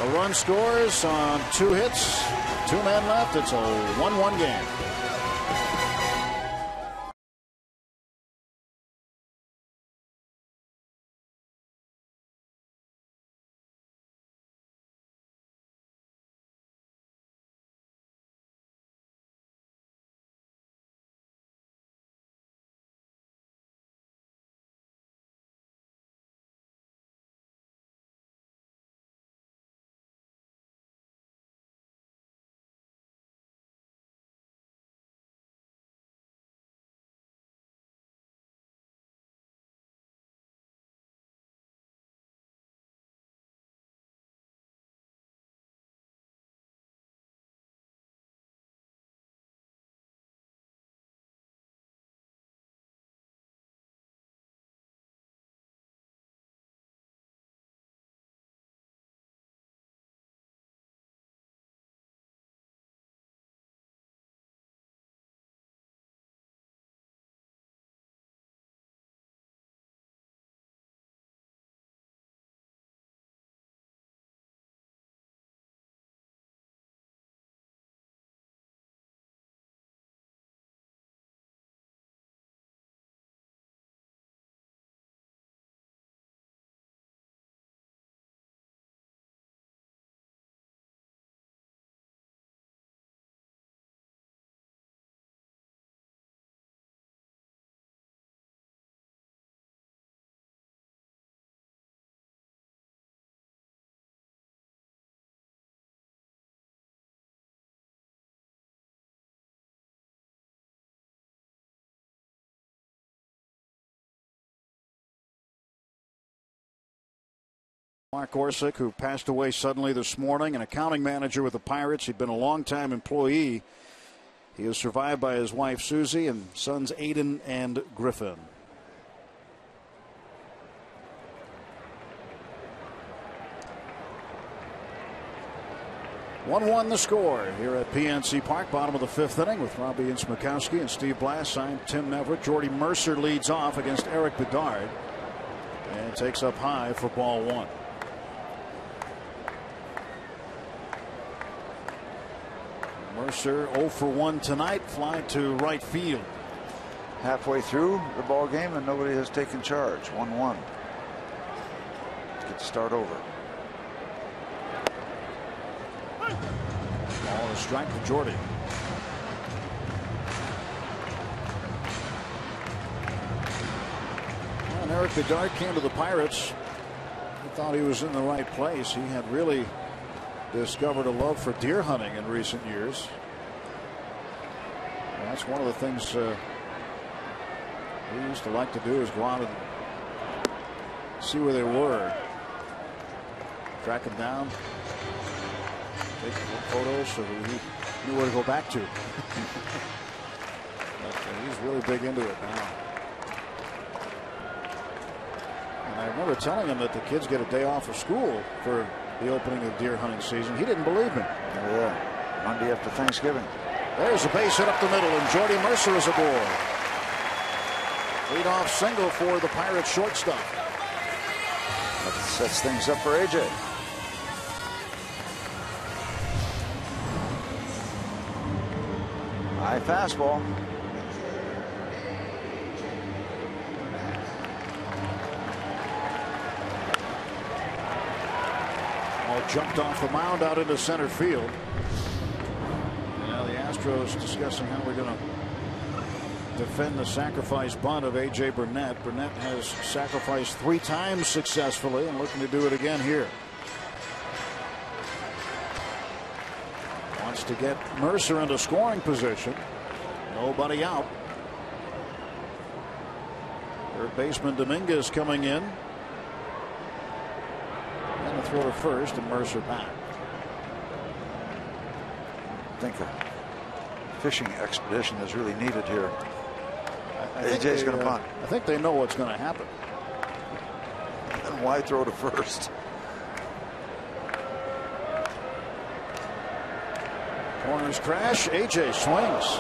A run scores on 2 hits, 2 men left. It's a 1-1 game. Mark Orsick, who passed away suddenly this morning, an accounting manager with the Pirates. He'd been a longtime employee. He is survived by his wife Susie and sons Aiden and Griffin. One the score here at PNC Park, bottom of the 5th inning, with Robbie Smikowski and Steve Blass signed Tim Neverett. Jordy Mercer leads off against Eric Bedard and takes up high for ball 1. Mercer 0 for 1 tonight, fly to right field. Halfway through the ball game and nobody has taken charge. 1-1. Get to start over. Ball is strike to Jordy. And Eric Bedard came to the Pirates. He thought he was in the right place. He had really discovered a love for deer hunting in recent years. And that's one of the things he used to like to do, is go out and see where they were, track them down, take photos so that he knew where to go back to. But he's really big into it now. And I remember telling him that the kids get a day off of school for the opening of deer hunting season. He didn't believe me. Oh, yeah. Monday after Thanksgiving. There's a base hit up the middle, and Jordy Mercer is aboard. Leadoff single for the Pirates shortstop. That sets things up for AJ. High fastball. All jumped off the mound out into center field. And now the Astros discussing how we're going to defend the sacrifice bunt of AJ Burnett. Burnett has sacrificed 3 times successfully and looking to do it again here. Wants to get Mercer into scoring position. Nobody out. Third baseman Dominguez coming in. And a throw to first, and Mercer back. I think a fishing expedition is really needed here. AJ's going to bunt. I think they know what's going to happen. And why throw to first? Corners crash. AJ swings.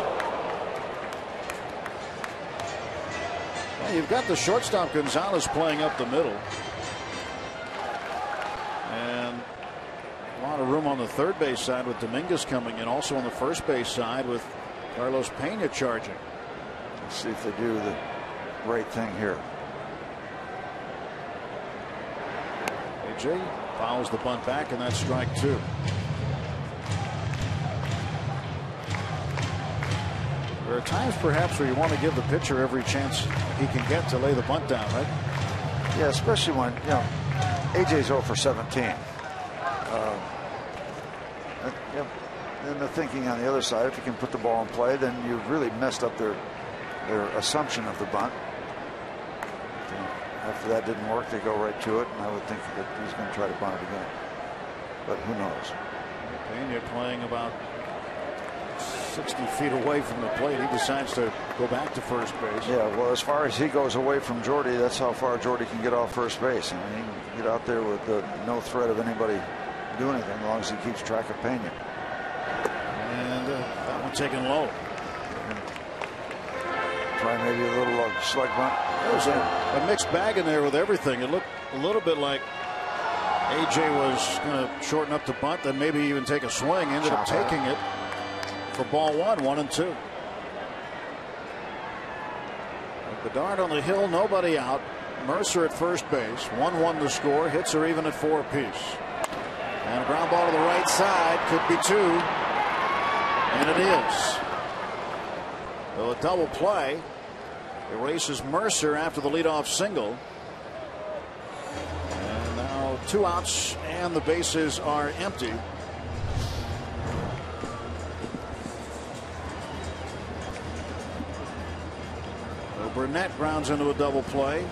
Well, you've got the shortstop Gonzalez playing up the middle. And a lot of room on the third base side with Dominguez coming in. Also on the first base side with Carlos Pena charging. Let's see if they do the right thing here. AJ fouls the bunt back, and that's strike 2. There are times perhaps where you want to give the pitcher every chance he can get to lay the bunt down, right? Yeah, especially when, you know, AJ's 0 for 17. And the thinking on the other side, if you can put the ball in play, then you've really messed up their assumption of the bunt. After that didn't work, they go right to it, and I would think that he's going to try to bunt it again. But who knows? Pena playing about 60 feet away from the plate. He decides to go back to first base. Yeah, well, as far as he goes away from Jordy, that's how far Jordy can get off first base. I mean, he can get out there with no threat of anybody doing anything as long as he keeps track of Pena. And that one taken low. Try maybe a little slug bunt. There's a mixed bag in there with everything. It looked a little bit like AJ was going to shorten up the bunt, then maybe even take a swing. Ended up taking it for ball 1, 1-2. Bedard on the hill, nobody out. Mercer at first base. 1-1 the score. Hits are even at 4 apiece. And a ground ball to the right side. Could be 2. And it is. So a double play erases Mercer after the leadoff single. And now 2 outs and the bases are empty. So Burnett grounds into a double play.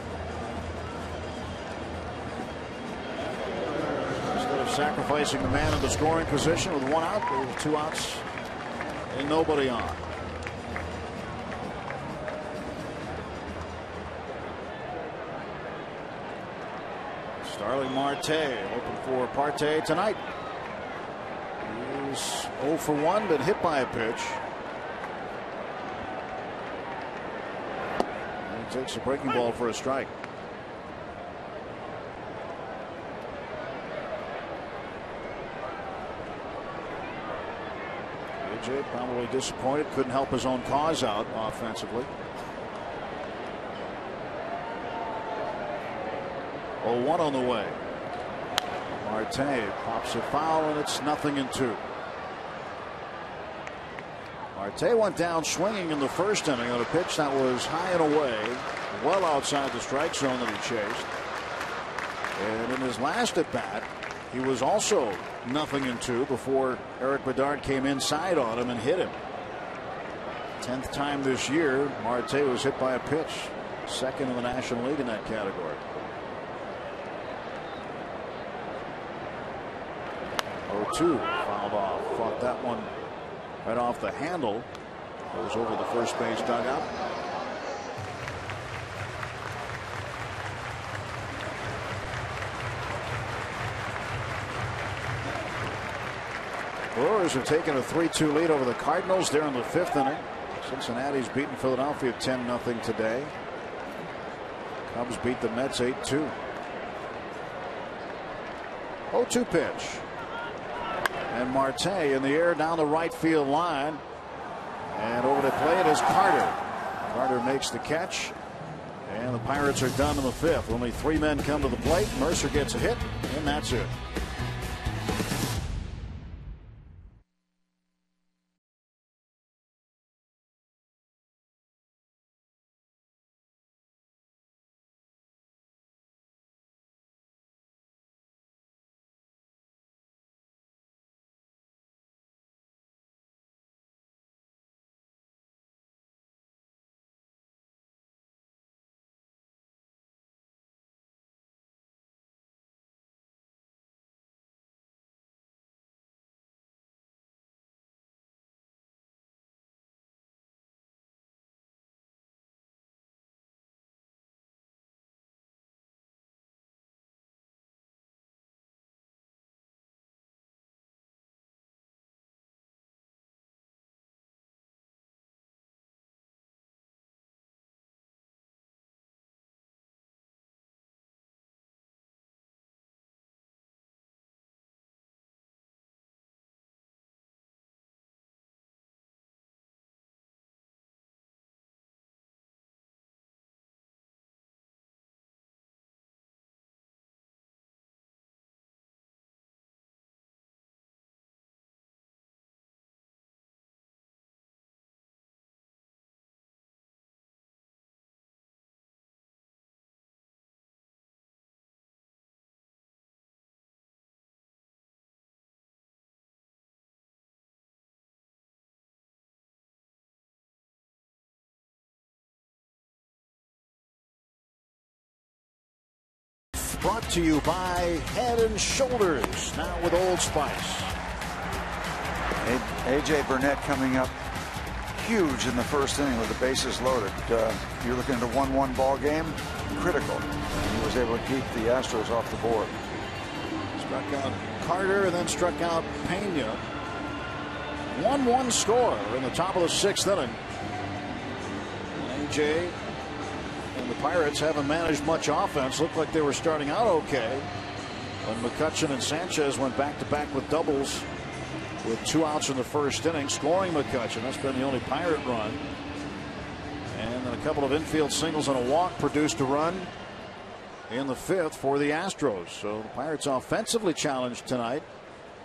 sacrificing the man in the scoring position with 1 out, with 2 outs, and nobody on. Starling Marte open for Partey tonight. He's 0 for 1, but hit by a pitch. And he takes a breaking ball for a strike. AJ probably disappointed, couldn't help his own cause out offensively. 0-1 on the way. Marte pops a foul, and it's 0-2. Marte went down swinging in the first inning on a pitch that was high and away, well outside the strike zone that he chased. And in his last at bat, he was also 0-2 before Eric Bedard came inside on him and hit him. 10th time this year, Marte was hit by a pitch, second in the National League in that category. 0-2, fouled off. Fought that one right off the handle. Goes over the first base dugout. Brewers have taken a 3-2 lead over the Cardinals there in the 5th inning. Cincinnati's beaten Philadelphia 10-0 today. Cubs beat the Mets 8-2. 0-2 pitch. And Marte in the air down the right field line. And over to plate is Carter. Carter makes the catch. And the Pirates are done in the 5th. Only 3 men come to the plate. Mercer gets a hit, and that's it. Brought to you by Head and Shoulders, now with Old Spice. A.J. Burnett coming up huge in the first inning with the bases loaded. You're looking at a 1-1 ball game, critical. He was able to keep the Astros off the board. Struck out Carter and then struck out Pena. 1-1 score in the top of the 6th inning. A.J. and the Pirates haven't managed much offense. Looked like they were starting out okay. When McCutchen and Sanchez went back-to-back with doubles with 2 outs in the first inning, scoring McCutchen. That's been the only Pirate run. And then a couple of infield singles and a walk produced a run in the 5th for the Astros. So the Pirates offensively challenged tonight.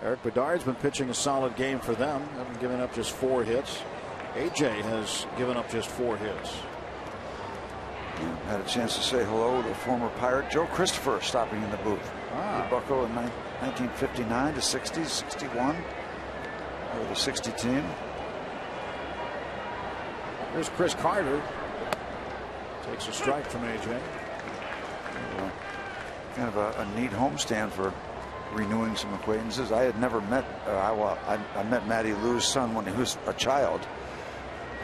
Eric Bedard's been pitching a solid game for them. Haven't given up just 4 hits. AJ has given up just 4 hits. Had a chance to say hello to former Pirate Joe Christopher stopping in the booth. Bucko in 1959 to 60, 61. Or the 60 team. Here's Chris Carter. Takes a strike from AJ. Kind of a neat homestand for renewing some acquaintances. I had never met, I met Matty Lou's son when he was a child.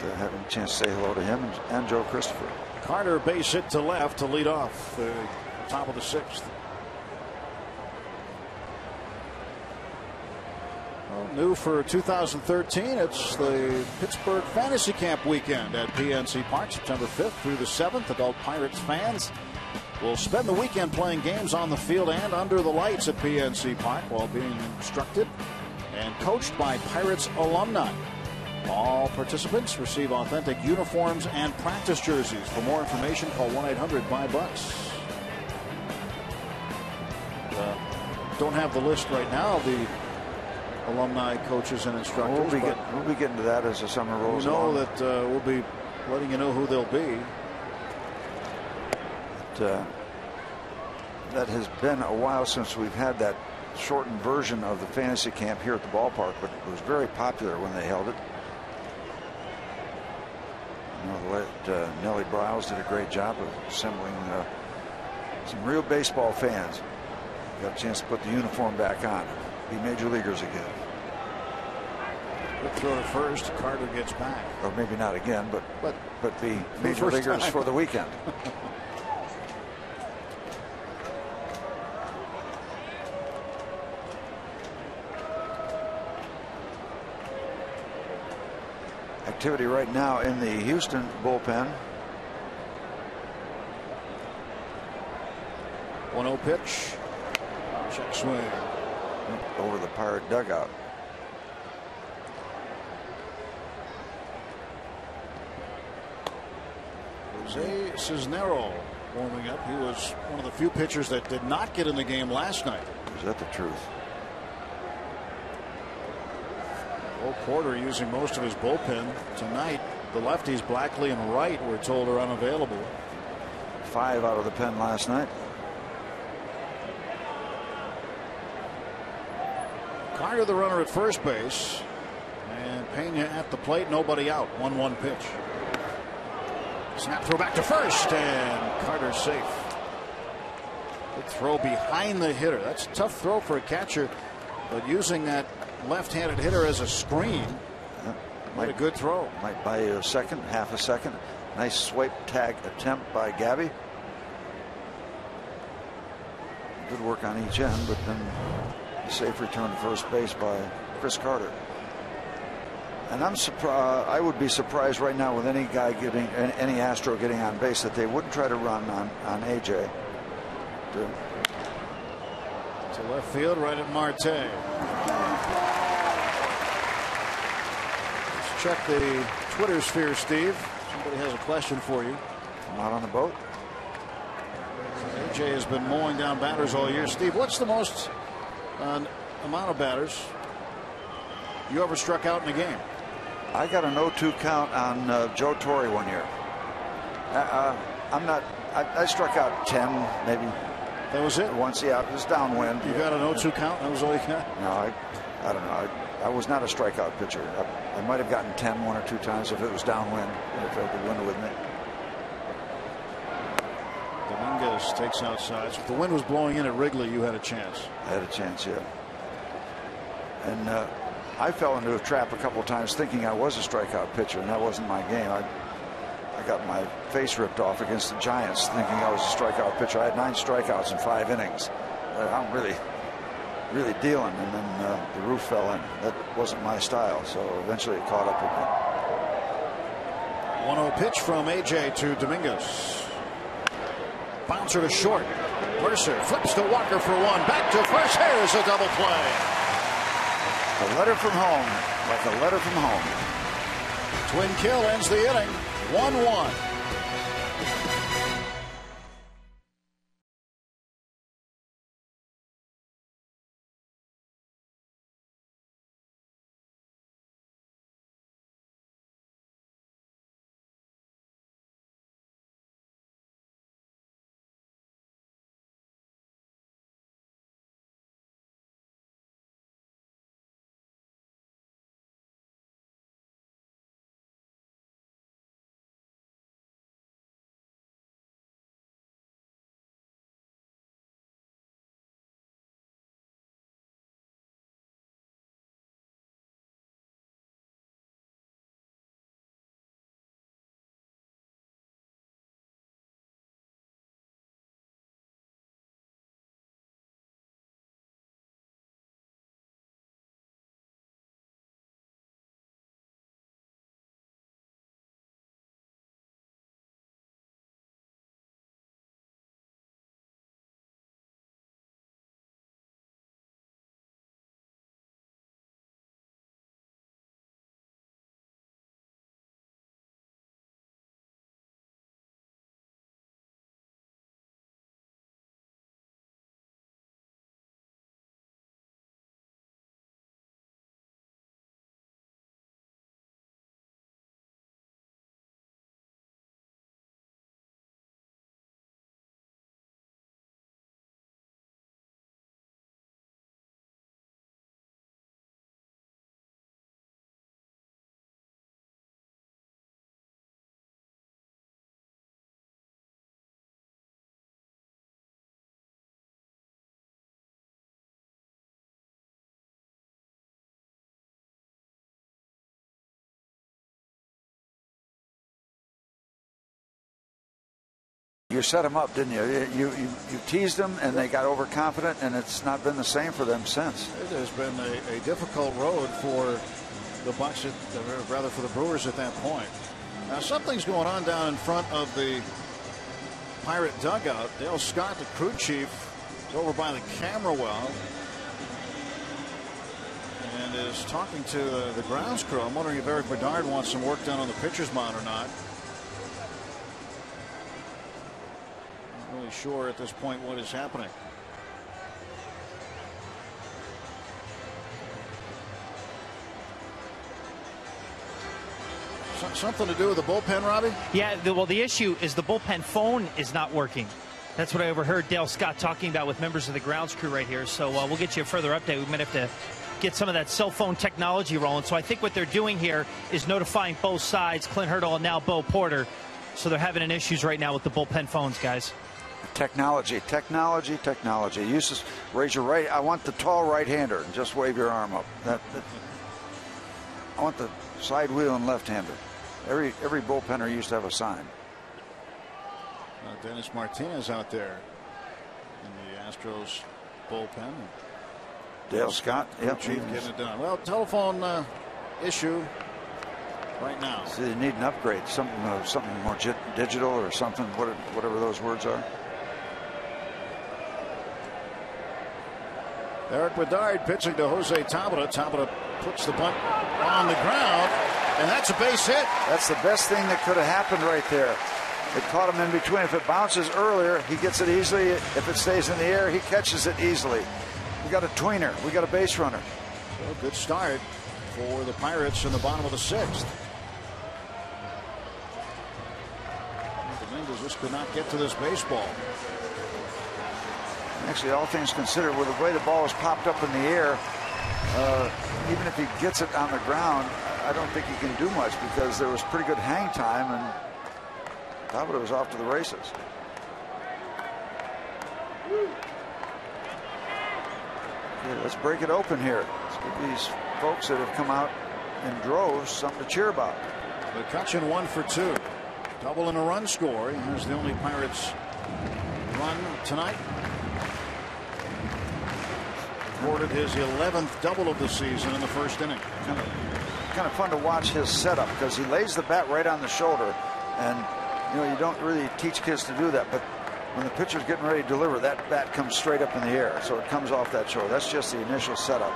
To have a chance to say hello to him and Joe Christopher. Carter base hit to left to lead off the top of the 6th. Well, new for 2013, it's the Pittsburgh Fantasy Camp weekend at PNC Park, September 5th through the 7th. Adult Pirates fans will spend the weekend playing games on the field and under the lights at PNC Park while being instructed and coached by Pirates alumni. All participants receive authentic uniforms and practice jerseys. For more information, call 1-800-BUY-BUCKS. Don't have the list right now of the alumni coaches and instructors. We'll be getting to that as the summer rolls along. We know that we'll be letting you know who they'll be. That has been a while since we've had that shortened version of the fantasy camp here at the ballpark, but it was very popular when they held it. Nellie Bryles did a great job of assembling some real baseball fans. Got a chance to put the uniform back on, be major leaguers again. Good throw to first. Carter gets back, or maybe not again, but be major leaguers time. for the weekend. Activity right now in the Houston bullpen. 1-0 pitch. Check swing. Over the Pirate dugout. Jose Cisnero warming up. He was one of the few pitchers that did not get in the game last night. Is that the truth? Porter using most of his bullpen tonight. The lefties Blackley and Wright we're told are unavailable. 5 out of the pen last night. Carter the runner at first base, and Pena at the plate. Nobody out. 1-1 pitch. Snap throw back to first, and Carter's safe. Good throw behind the hitter. That's a tough throw for a catcher, but using that left-handed hitter as a screen. What a good throw. Might buy you a second, half a second. Nice swipe tag attempt by Gabby. Good work on each end, but then a safe return to first base by Chris Carter. And I'm surprised. I would be surprised right now with any guy getting any Astro getting on base that they wouldn't try to run on AJ. To left field, right at Marte. Let's check the Twitter sphere, Steve. Somebody has a question for you. Not on the boat. AJ has been mowing down batters all year. Steve, what's the most amount of batters you ever struck out in a game? I got an 0-2 count on Joe Torre one year. I struck out 10 maybe. That was it? Once, yeah, it was downwind. You got an 0-2 count? That was all you got? No, I don't know. I was not a strikeout pitcher. I might have gotten 10 one or two times if it was downwind, if I could win it with me. Dominguez takes outside. So if the wind was blowing in at Wrigley, you had a chance. I had a chance, yeah. And I fell into a trap a couple of times thinking I was a strikeout pitcher, and that wasn't my game. I got my face ripped off against the Giants thinking I was a strikeout pitcher. I had 9 strikeouts in 5 innings. I'm really dealing, and then the roof fell in. That wasn't my style, so eventually it caught up with me. 1-0 pitch from AJ to Dominguez. Bouncer to short. Mercer flips to Walker for 1. Back to first. Here's a double play. A letter from home, like a letter from home. Twin kill ends the inning. 1-1. you set them up, didn't you? You teased them, and they got overconfident, and it's not been the same for them since. It has been a difficult road for the Bucks, rather for the Brewers at that point. Now something's going on down in front of the Pirate dugout. Dale Scott, the crew chief, is over by the camera well and is talking to the grounds crew. I'm wondering if Eric Bedard wants some work done on the pitcher's mound or not. Not really sure at this point what is happening. Something to do with the bullpen, Robbie? Yeah, well, the issue is the bullpen phone is not working. That's what I overheard Dale Scott talking about with members of the grounds crew right here. So we'll get you a further update. We might have to get some of that cell phone technology rolling. So I think what they're doing here is notifying both sides, Clint Hurdle and now Bo Porter. So they're having issues right now with the bullpen phones, guys. Technology. You used to raise your right. I want the tall right-hander and just wave your arm up. I want the side wheel and left-hander. Every bullpenner used to have a sign. Dennis Martinez out there in the Astros bullpen. Dale Scott, yep. Chief getting it done. Well, telephone issue right now. So they need an upgrade, something more digital or something, whatever those words are. Eric Bedard pitching to Jose Tabata. Tabata puts the bunt on the ground, and that's a base hit. That's the best thing that could have happened right there. It caught him in between. If it bounces earlier, he gets it easily. If it stays in the air, he catches it easily. We got a tweener. We got a base runner. Well, good start for the Pirates in the bottom of the 6th. Dominguez just could not get to this baseball. Actually, all things considered, with the way the ball was popped up in the air, even if he gets it on the ground, I don't think he can do much because there was pretty good hang time and Tabata was off to the races. Okay, let's break it open here. Let's give these folks that have come out in droves something to cheer about. McCutchen 1 for 2. Double and a run score. Here's the only Pirates run tonight. Recorded his 11th double of the season in the first inning. Kind of fun to watch his setup because he lays the bat right on the shoulder, and you don't really teach kids to do that, but when the pitcher's getting ready to deliver, that bat comes straight up in the air, so it comes off that shoulder. That's just the initial setup.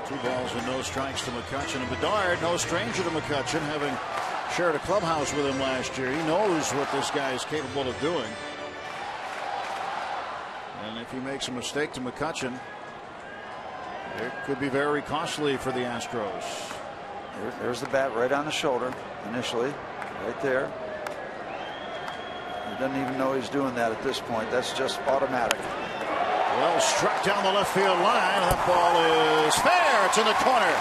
2 balls and no strikes to McCutchen, and Bedard, no stranger to McCutchen, having shared a clubhouse with him last year. He knows what this guy is capable of doing. And if he makes a mistake to McCutchen, it could be very costly for the Astros. There's the bat right on the shoulder initially, right there. He doesn't even know he's doing that at this point. That's just automatic. Well, struck down the left field line. That ball is fair. It's in the corner.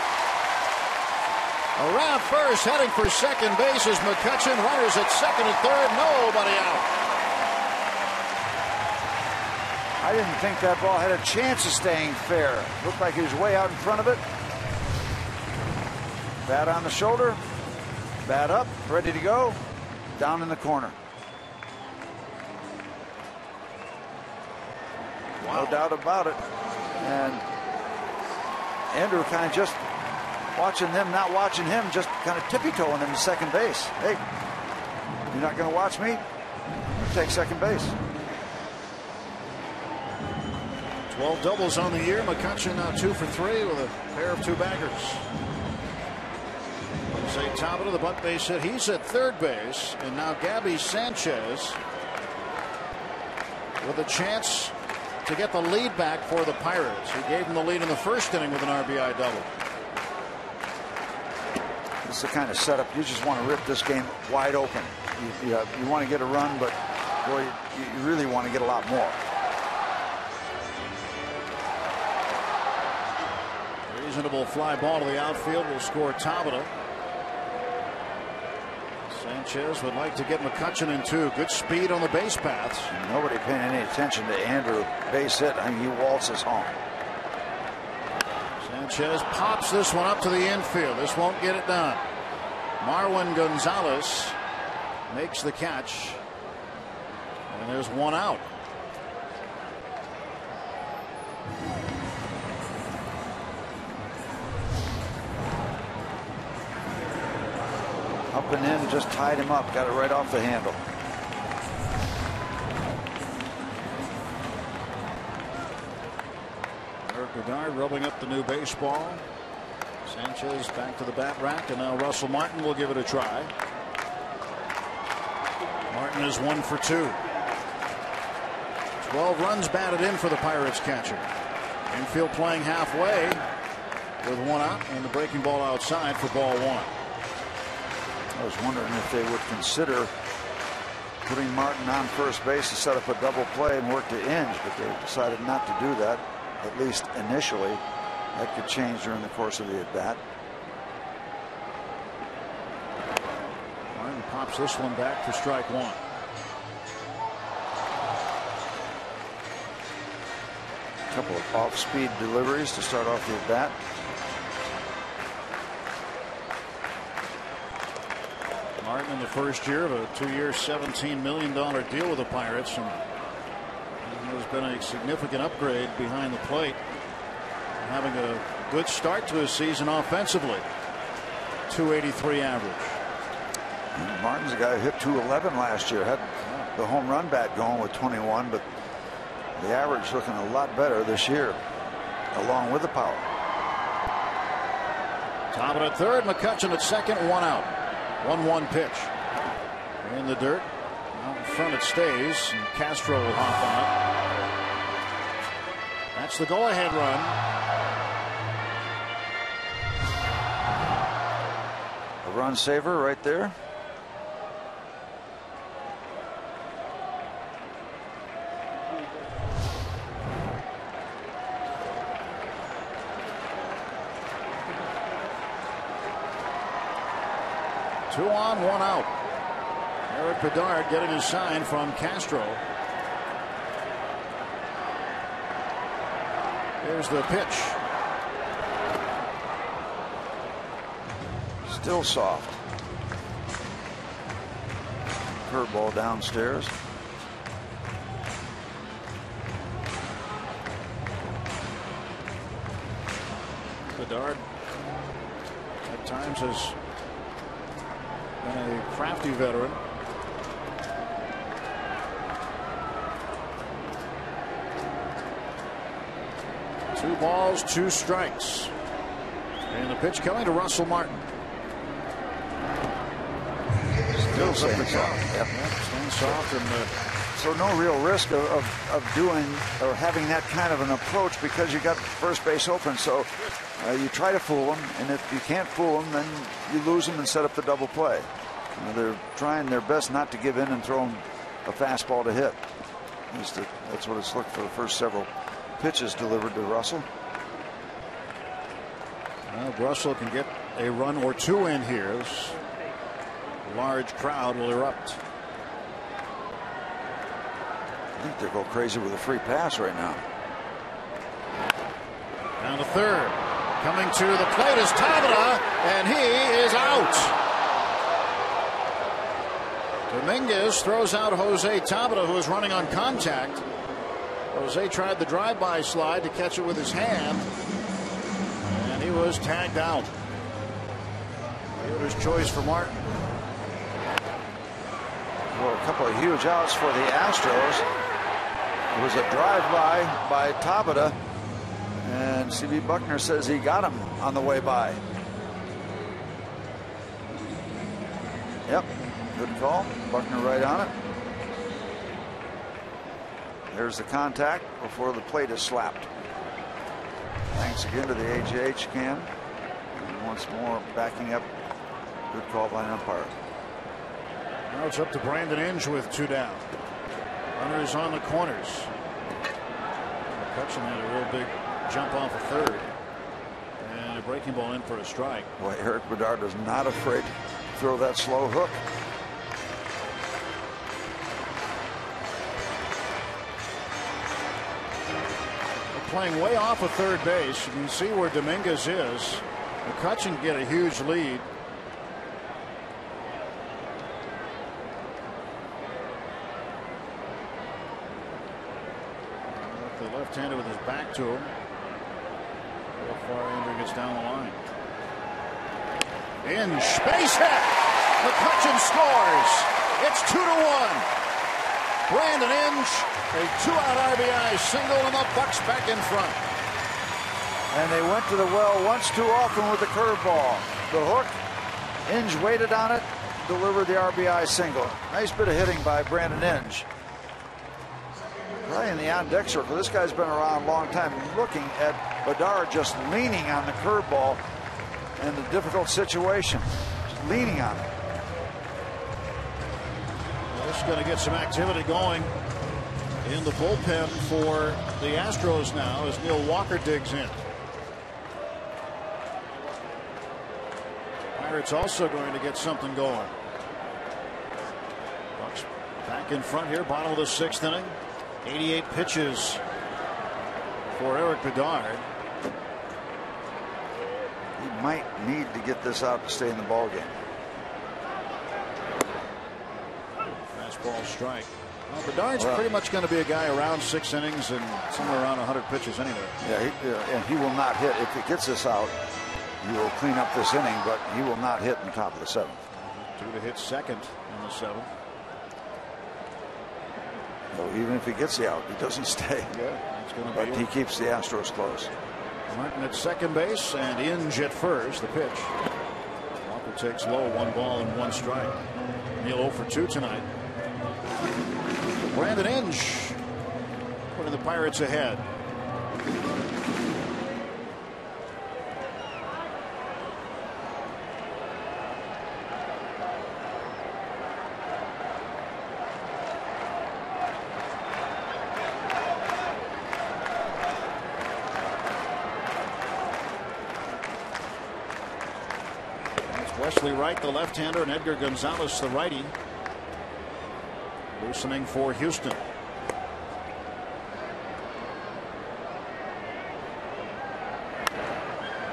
Around first, heading for second base is McCutchen. Runners at second and third. Nobody out. I didn't think that ball had a chance of staying fair. Looked like he was way out in front of it. Bat on the shoulder. Bat up, ready to go. Down in the corner. Wow. No doubt about it. And Andrew kind of just watching them, not watching him, just kind of tippy-toeing him to second base. Hey, you're not going to watch me? I'll take second base. 12 doubles on the year. McCutchen now 2 for 3 with a pair of 2 baggers. Jose Tabata, the bunt base hit. He's at third base. And now Gabby Sanchez with a chance to get the lead back for the Pirates. He gave them the lead in the first inning with an RBI double. This is the kind of setup you just want to rip this game wide open. You want to get a run, but boy, you really want to get a lot more. Reasonable fly ball to the outfield will score Tabata. Sanchez would like to get McCutchen in 2. Good speed on the base paths. Nobody paying any attention to Andrew. Base hit. I mean, he waltzes home. Sanchez pops this one up to the infield. This won't get it done. Marwin Gonzalez makes the catch And there's one out. Up and in, just tied him up, got it right off the handle. Eric Bedard rubbing up the new baseball. Sanchez back to the bat rack, and now Russell Martin will give it a try. Martin is 1 for 2. 12 runs batted in for the Pirates catcher. Infield playing halfway with one out and the breaking ball outside for ball 1. I was wondering if they would consider putting Martin on first base to set up a double play and work to Inge, but they decided not to do that, at least initially. That could change during the course of the at-bat. Martin pops this one back for strike 1. A couple of off-speed deliveries to start off the at-bat. Martin in the first year of a 2-year, $17 million deal with the Pirates, and has been a significant upgrade behind the plate. Having a good start to his season offensively. .283 average. Martin's a guy who hit .211 last year. Had the home run bat going with 21, but the average looking a lot better this year, along with the power. Tabata at third, McCutchen at second, one out. 1-1 pitch. In the dirt. Out in front it stays, and Castro will hop on it. That's the go-ahead run. A run saver right there. Two on, one out. Eric Bedard getting a sign from Castro. Here's the pitch. Still soft. Curveball downstairs. Bedard at times has been a crafty veteran. Two balls, two strikes. And the pitch coming to Russell Martin. Still staying soft. Yep. Staying soft. And so no real risk of doing or having that kind of an approach because you got first base open. So you try to fool them, and if you can't fool them, then you lose them and set up the double play. They're trying their best not to give in and throw them a fastball to hit. At least that's what it's looked for the first several pitches delivered to Russell. Well, Russell can get a run or two in here. This large crowd will erupt. I think they'll go crazy with a free pass right now. Down to third. Coming to the plate is Tabata, and he is out. Dominguez throws out Jose Tabata, who is running on contact. Jose tried the drive-by slide to catch it with his hand, and he was tagged out. Fielder's choice for Martin. Well, a couple of huge outs for the Astros. It was a drive-by by Tabata, and C.B. Buckner says he got him on the way by. Yep, good call. Buckner right on it. There's the contact before the plate is slapped. Thanks again to the AJH cam. And once more backing up. Good call by an umpire. Now it's up to Brandon Inge with two down. Runners on the corners. McCutchen had a real big jump off of third. And a breaking ball in for a strike. Boy, Eric Bedard is not afraid to throw that slow hook. Playing way off of third base. You can see where Dominguez is. McCutchen get a huge lead. Left-handed with his back to him. How far Andrew gets down the line. Inge, base hit. McCutchen scores. It's 2-1. Brandon Inge, a 2-out RBI single, and the Bucks back in front. And they went to the well once too often with the curveball. The hook, Inge waited on it, delivered the RBI single. Nice bit of hitting by Brandon Inge. Right in the on-deck circle. This guy's been around a long time. Looking at Bedard just leaning on the curveball in the difficult situation. Just leaning on it. Well, this is going to get some activity going in the bullpen for the Astros now as Neil Walker digs in. Pirates also going to get something going. Bucks back in front here, bottom of the 6th inning. 88 pitches for Eric Bedard. He might need to get this out to stay in the ballgame. Fastball strike. Well, Bedard's pretty much going to be a guy around 6 innings and somewhere around 100 pitches anyway. Yeah, and he will not hit. If he gets this out, he will clean up this inning, but he will not hit in the top of the 7th. 2 to hit second in the 7th. So even if he gets the out, he doesn't stay. Yeah, it's going to but be he keeps the Astros close. Martin at second base and Inge at first. The pitch. Walker takes low, 1 ball and 1 strike. Neil 0 for 2 tonight. Brandon Inge putting the Pirates ahead. Wesley Wright, the left-hander, and Edgar Gonzalez, the righty. Loosening for Houston.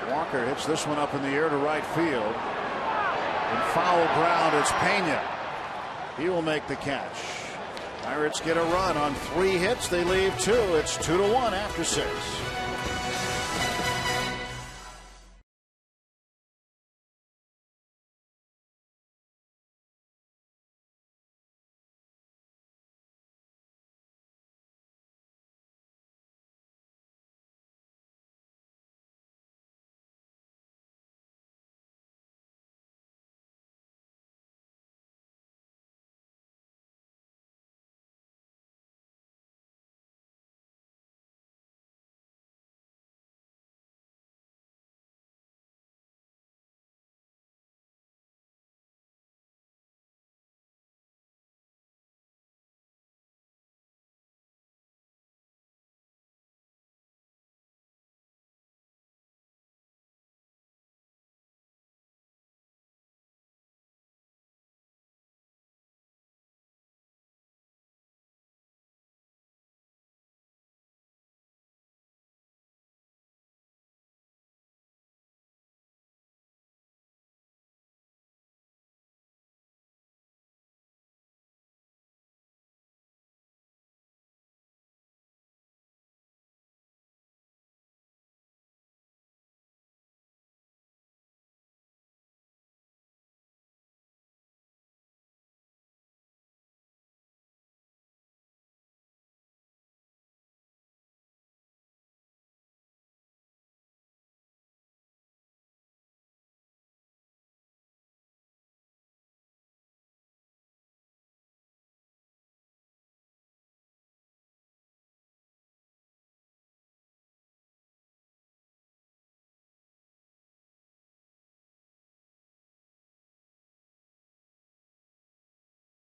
Walker hits this one up in the air to right field. And foul ground, it's Pena. He will make the catch. Pirates get a run on 3 hits. They leave 2. It's 2-1 after 6.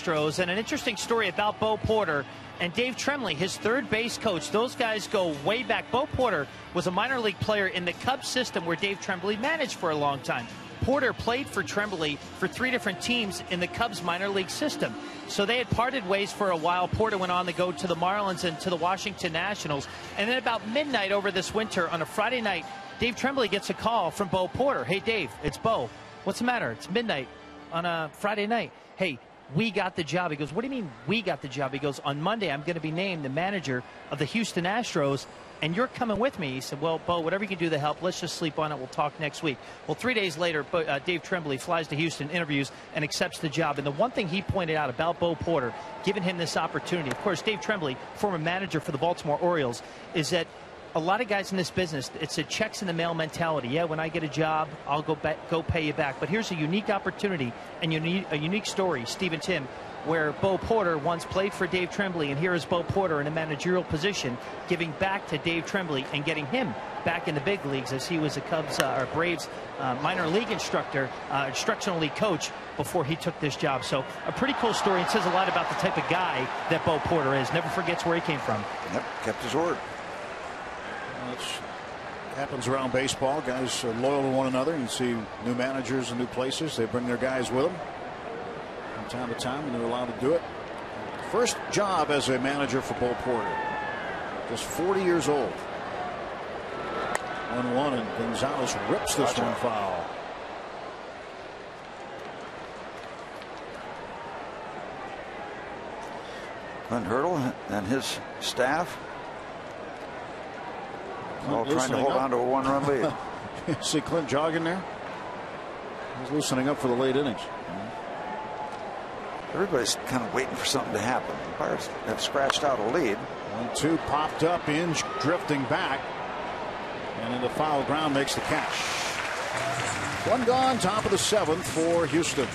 And an interesting story about Bo Porter and Dave Tremblay, his third base coach. Those guys go way back. Bo Porter was a minor league player in the Cubs system where Dave Tremblay managed for a long time. Porter played for Tremblay for 3 different teams in the Cubs minor league system. So they had parted ways for a while. Porter went on to go to the Marlins and to the Washington Nationals. And then about midnight over this winter on a Friday night, Dave Tremblay gets a call from Bo Porter. Hey, Dave, it's Bo. What's the matter? It's midnight on a Friday night. Hey, we got the job. He goes, what do you mean we got the job? He goes, on Monday, I'm going to be named the manager of the Houston Astros, and you're coming with me. He said, well, Bo, whatever you can do to help, let's just sleep on it. We'll talk next week. Well, 3 days later, Dave Tremblay flies to Houston, interviews, and accepts the job. And the one thing he pointed out about Bo Porter, giving him this opportunity, of course, Dave Tremblay, former manager for the Baltimore Orioles, is that a lot of guys in this business, it's a checks in the mail mentality. Yeah, when I get a job, I'll go pay you back. But here's a unique opportunity and a unique story, Steve and Tim, where Bo Porter once played for Dave Tremblay, and here is Bo Porter in a managerial position, giving back to Dave Tremblay and getting him back in the big leagues, as he was a Cubs or Braves minor league instructional league coach before he took this job. So a pretty cool story, and says a lot about the type of guy that Bo Porter is. Never forgets where he came from. Yep, kept his word. It happens around baseball. Guys are loyal to one another. You see new managers in new places. They bring their guys with them from time to time, and they're allowed to do it. First job as a manager for Bo Porter. Just 40 years old. 1-1, and Gonzalez rips this one foul. Clint Hurdle and his staff all trying to hold on to a 1-run lead. See Clint jogging there? He's loosening up for the late innings. Everybody's kind of waiting for something to happen. The Pirates have scratched out a lead. 1-2 popped up, Inge drifting back, and into foul ground makes the catch. One gone, top of the 7th for Houston.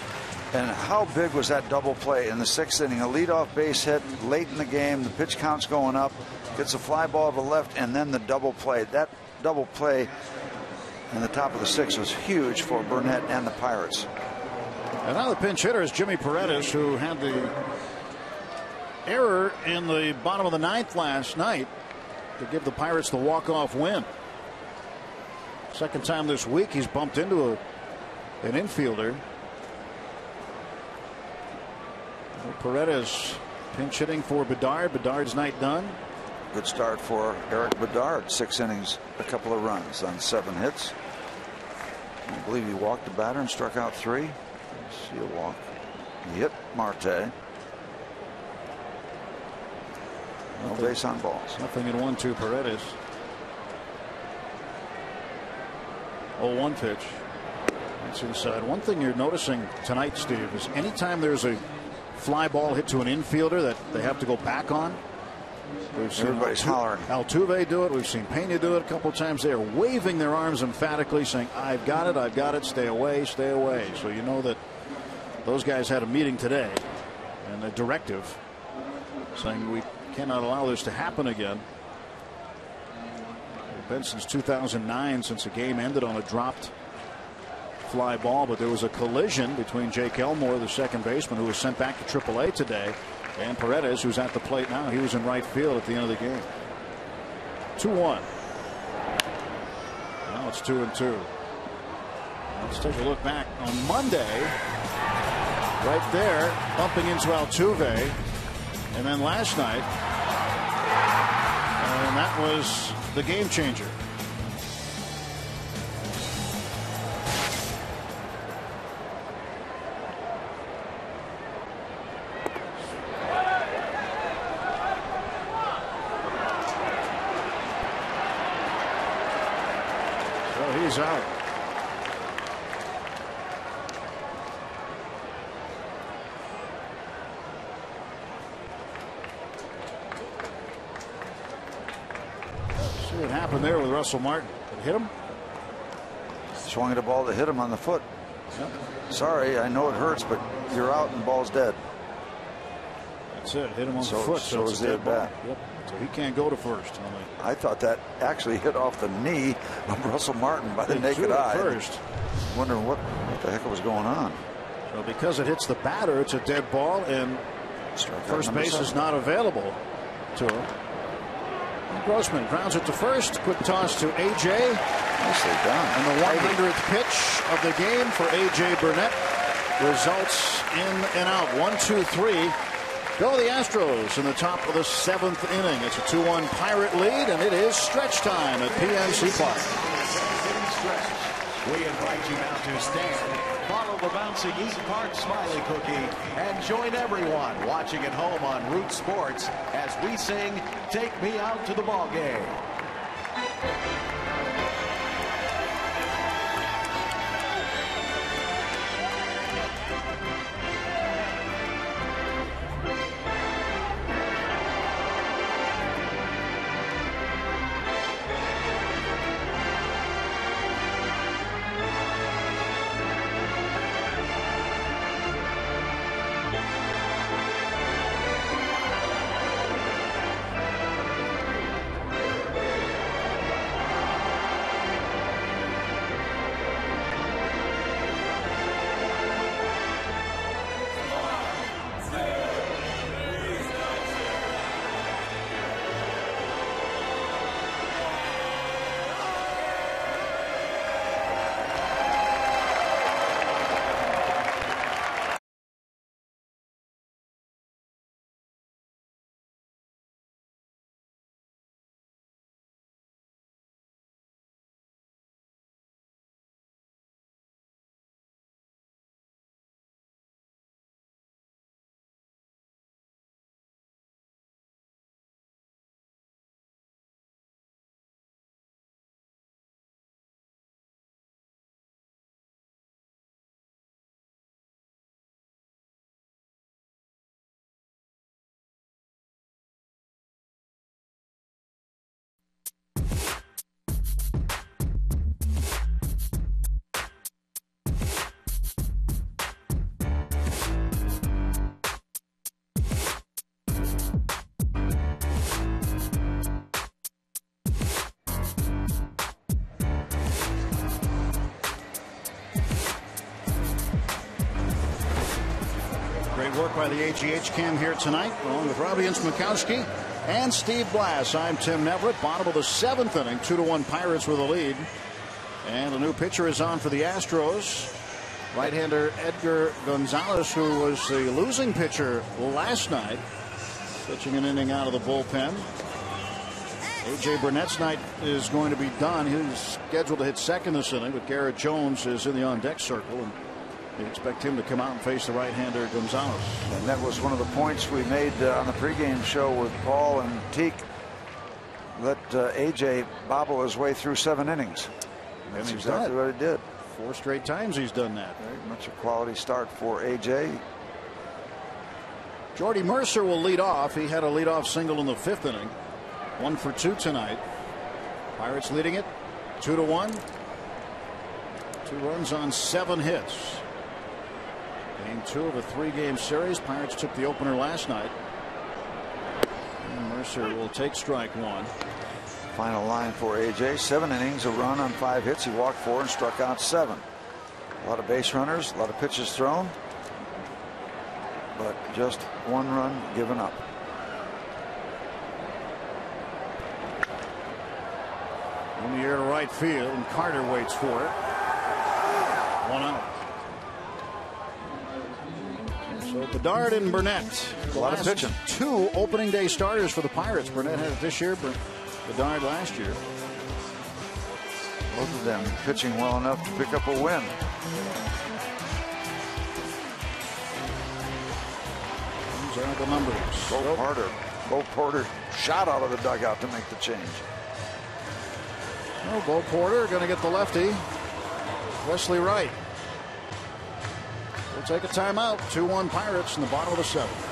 And how big was that double play in the 6th inning? A leadoff base hit late in the game. The pitch count's going up. Gets a fly ball to the left, and then the double play. That double play in the top of the 6th was huge for Burnett and the Pirates. And now the pinch hitter is Jimmy Paredes, who had the error in the bottom of the 9th last night to give the Pirates the walk-off win. Second time this week he's bumped into an infielder. Paredes pinch hitting for Bedard. Bedard's night done. Good start for Eric Bedard. 6 innings, a couple of runs on 7 hits. I believe he walked the batter and struck out 3. See a walk. He hit Marte. No base on balls. Nothing in 1-2 Paredes. 0-1 pitch. That's inside. One thing you're noticing tonight, Steve, is anytime there's a fly ball hit to an infielder that they have to go back on, we've seen everybody's hollering. Altuve do it. We've seen Pena do it a couple of times. They are waving their arms emphatically, saying, I've got it, stay away, stay away. So you know that those guys had a meeting today and a directive saying we cannot allow this to happen again. It's been since 2009 since a game ended on a dropped fly ball, but there was a collision between Jake Elmore, the second baseman, who was sent back to AAA today, and Paredes, who's at the plate now. He was in right field at the end of the game. 2-1. Now it's 2-2. Let's take a look back on Monday. Right there, bumping into Altuve, and then last night, and that was the game changer. So he's out. What happened there with Russell Martin? Did it hit him? Swung at a ball to hit him on the foot. Yep. Sorry, I know it hurts, but you're out and ball's dead. That's it. Hit him on the foot. So is the at bat. Yep. So he can't go to first. I thought that actually hit off the knee of Russell Martin by the naked eye. First. Wondering what the heck was going on. So because it hits the batter, it's a dead ball, and first base is not available to him. Grossman grounds it to first. Quick toss to A.J. Nicely done. And the 100th pitch of the game for A.J. Burnett results in and out. 1-2-3. Go the Astros in the top of the 7th inning. It's a 2-1 Pirate lead, and it is stretch time at PNC Park. We invite you now to stand, follow the bouncing East Park Smiley Cookie, and join everyone watching at home on Root Sports as we sing Take Me Out to the Ball Game. Great work by the AGH cam here tonight, along with Robbie Smikowski and Steve Blass. I'm Tim Neverett. Bottom of the 7th inning, 2-1 Pirates with a lead. And a new pitcher is on for the Astros. Right-hander Edgar Gonzalez, who was the losing pitcher last night, pitching an inning out of the bullpen. A.J. Burnett's night is going to be done. He's scheduled to hit second this inning, but Garrett Jones is in the on-deck circle, and they expect him to come out and face the right-hander Gonzalez. And that was one of the points we made on the pregame show with Paul and Teak. Let A.J. bobble his way through 7 innings. And that's exactly what he did. 4 straight times he's done that. Very much a quality start for A.J. Jordy Mercer will lead off. He had a leadoff single in the 5th inning. 1 for 2 tonight. Pirates leading it 2-1. 2 runs on 7 hits. Game 2 of a 3-game series. Pirates took the opener last night. And Mercer will take strike 1. Final line for A.J. 7 innings, a run on 5 hits. He walked 4 and struck out 7. A lot of base runners, a lot of pitches thrown, but just 1 run given up. In the air to right field, and Carter waits for it. 1 out. So Bedard and Burnett. A lot of pitching. 2 opening day starters for the Pirates. Burnett had it this year, Bedard last year. Both of them pitching well enough to pick up a win. These are the numbers. Bo Porter shot out of the dugout to make the change. Oh, Bo Porter going to get the lefty. Wesley Wright. We'll take a timeout. 2-1 Pirates in the bottom of the 7th.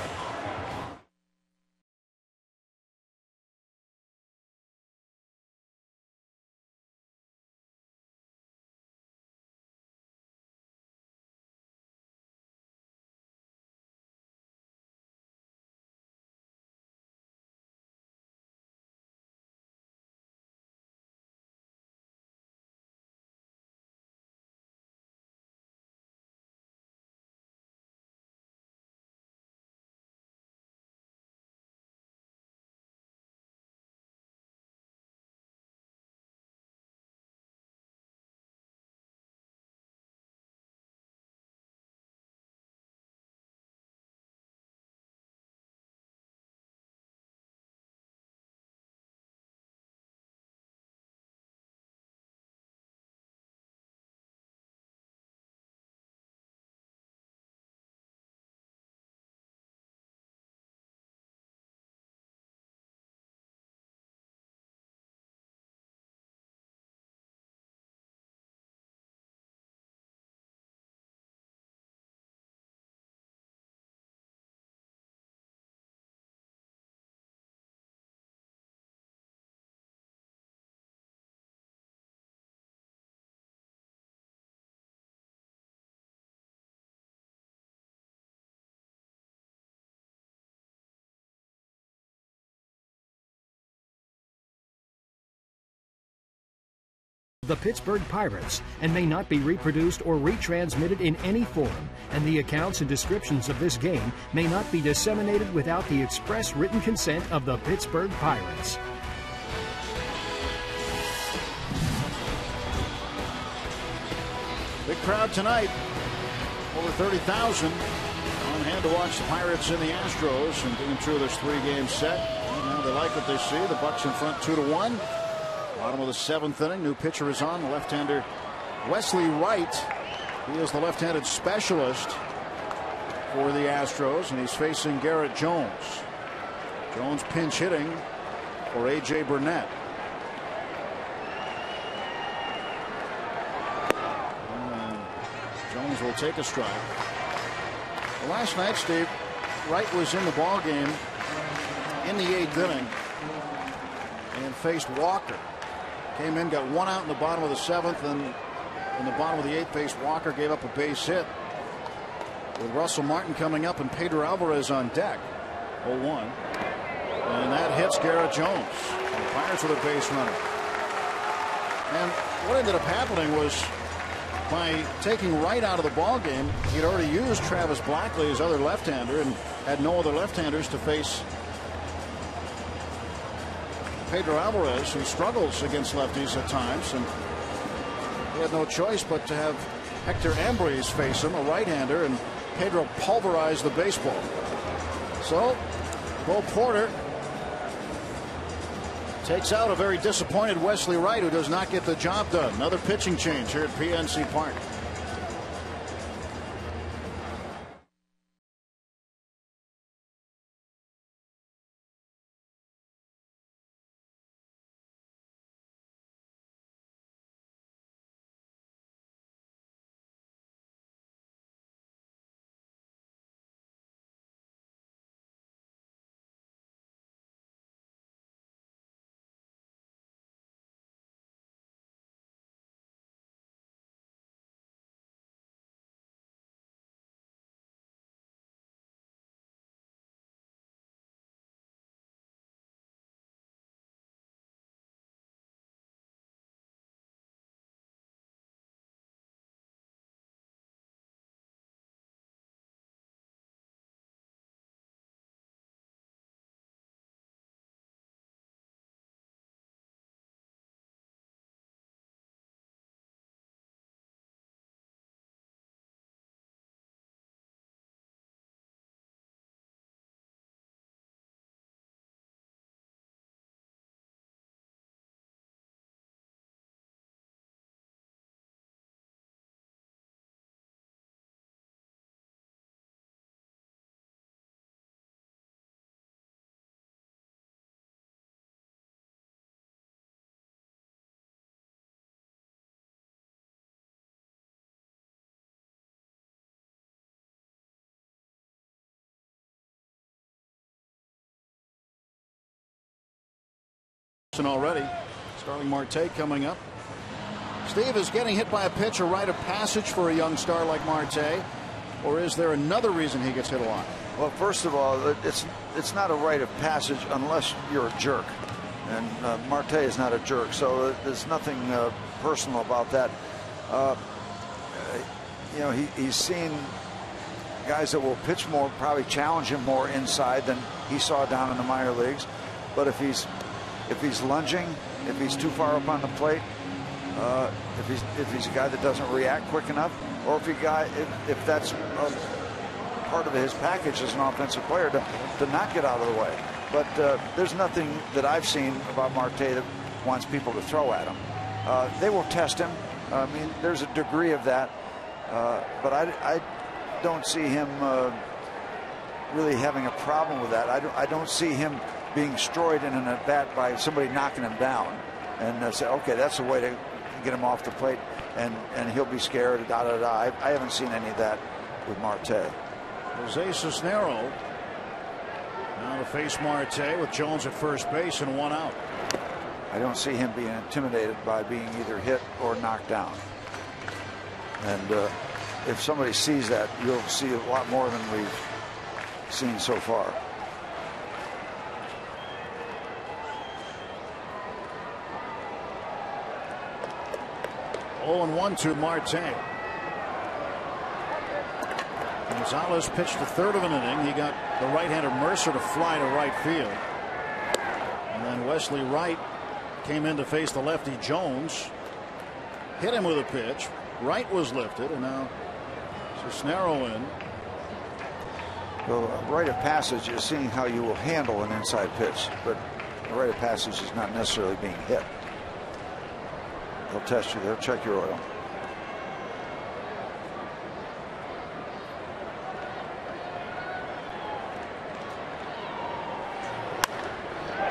the Pittsburgh Pirates and may not be reproduced or retransmitted in any form, and the accounts and descriptions of this game may not be disseminated without the express written consent of the Pittsburgh Pirates. Big crowd tonight, over 30,000 on hand to watch the Pirates and the Astros and Game 2 of this 3-game set. And now they like what they see. The Bucks in front 2-1. Bottom of the 7th inning. New pitcher is on. The left-hander Wesley Wright. He is the left-handed specialist for the Astros, and he's facing Garrett Jones. Jones pinch hitting for A.J. Burnett. Jones will take a strike. Well, last night, Steve, Wright was in the ball game in the 8th inning and faced Walker. Came in, got 1 out in the bottom of the 7th, and in the bottom of the 8th, faced Walker, gave up a base hit. With Russell Martin coming up and Pedro Alvarez on deck. 0-1. And that hits Garrett Jones. The Pirates with a base runner. And what ended up happening was, by taking Wright out of the ball game, he'd already used Travis Blackley, his other left-hander, and had no other left-handers to face Pedro Alvarez, who struggles against lefties at times, and he had no choice but to have Hector Ambriz face him, a right-hander, and Pedro pulverized the baseball. So Bo Porter takes out a very disappointed Wesley Wright, who does not get the job done. Another pitching change here at PNC Park. Already. Starling Marte coming up. Steve, is getting hit by a pitch a rite of passage for a young star like Marte, or is there another reason he gets hit a lot? Well, first of all, it's not a rite of passage unless you're a jerk, and Marte is not a jerk, so there's nothing personal about that. You know, he's seen guys that will pitch more, probably challenge him more inside than he saw down in the minor leagues. But if he's lunging, if he's too far up on the plate, if he's a guy that doesn't react quick enough, or if that's part of his package as an offensive player to not get out of the way. But there's nothing that I've seen about Marte that wants people to throw at him. They will test him. I mean, there's a degree of that, but I don't see him really having a problem with that. I don't see him being destroyed in an at-bat by somebody knocking him down and say, okay, that's the way to get him off the plate, and he'll be scared, I haven't seen any of that with Marte. Jose Cisnero now to face Marte with Jones at first base and 1 out. I don't see him being intimidated by being either hit or knocked down. And if somebody sees that, you'll see a lot more than we've seen so far. 0-1 to Marte. Gonzalez pitched the third of an inning. He got the right-hander Mercer to fly to right field. And then Wesley Wright came in to face the lefty Jones. Hit him with a pitch. Wright was lifted, and now Cisnero in. Well, a rite of passage is seeing how you will handle an inside pitch, but a rite of passage is not necessarily being hit. They'll test you. They'll check your oil.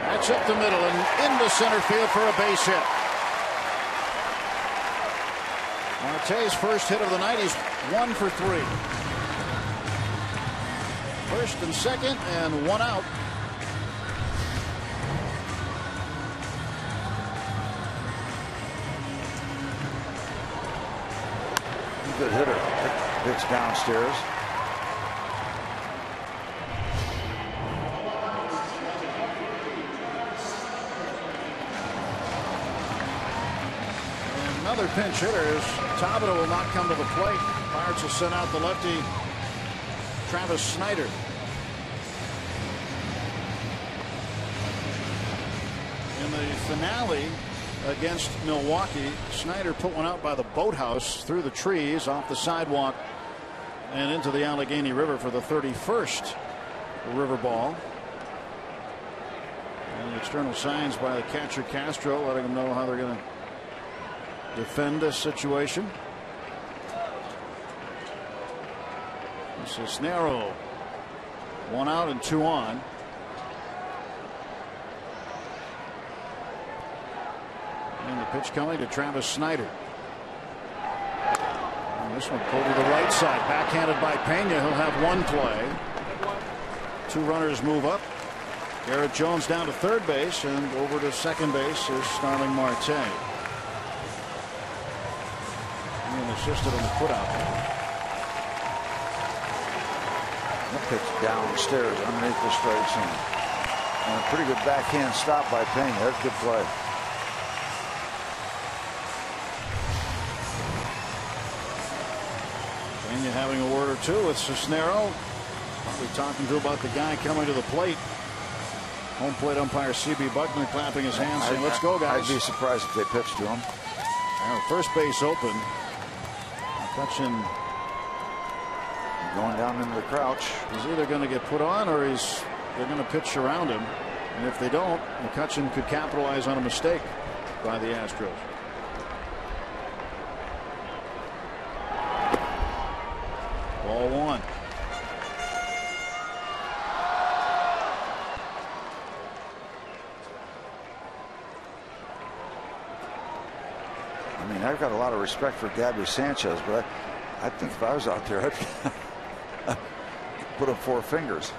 That's up the middle and into center field for a base hit. Marte's first hit of the night. He's 1 for 3. First and second, and 1 out. Good hitter. Hits downstairs. Another pinch hitter is Tabata will not come to the plate. Pirates will send out the lefty Travis Snyder. In the finale against Milwaukee, Snyder put one out by the boathouse through the trees off the sidewalk and into the Allegheny River for the 31st river ball. And the external signs by the catcher Castro letting them know how they're going to defend this situation. Cisnero, 1 out and 2 on. And the pitch coming to Travis Snyder. And this one pulled to the right side, backhanded by Pena. He'll have 1 play. 2 runners move up. Garrett Jones down to third base, and over to second base is Starling Marte. And assisted on the putout. That pitch downstairs underneath the strike zone. And a pretty good backhand stop by Pena. That's a good play. Pena having a word or two with Cisnero. Probably talking to about the guy coming to the plate. Home plate umpire C.B. Buckner clapping his hands saying, let's go, guys. I'd be surprised if they pitched to him. Now, first base open. McCutchen going down into the crouch. He's either going to get put on or they're going to pitch around him. And if they don't, McCutchen could capitalize on a mistake by the Astros. Ball 1. I mean, I've got a lot of respect for Gabby Sanchez, but I think if I was out there, I'd put up 4 fingers.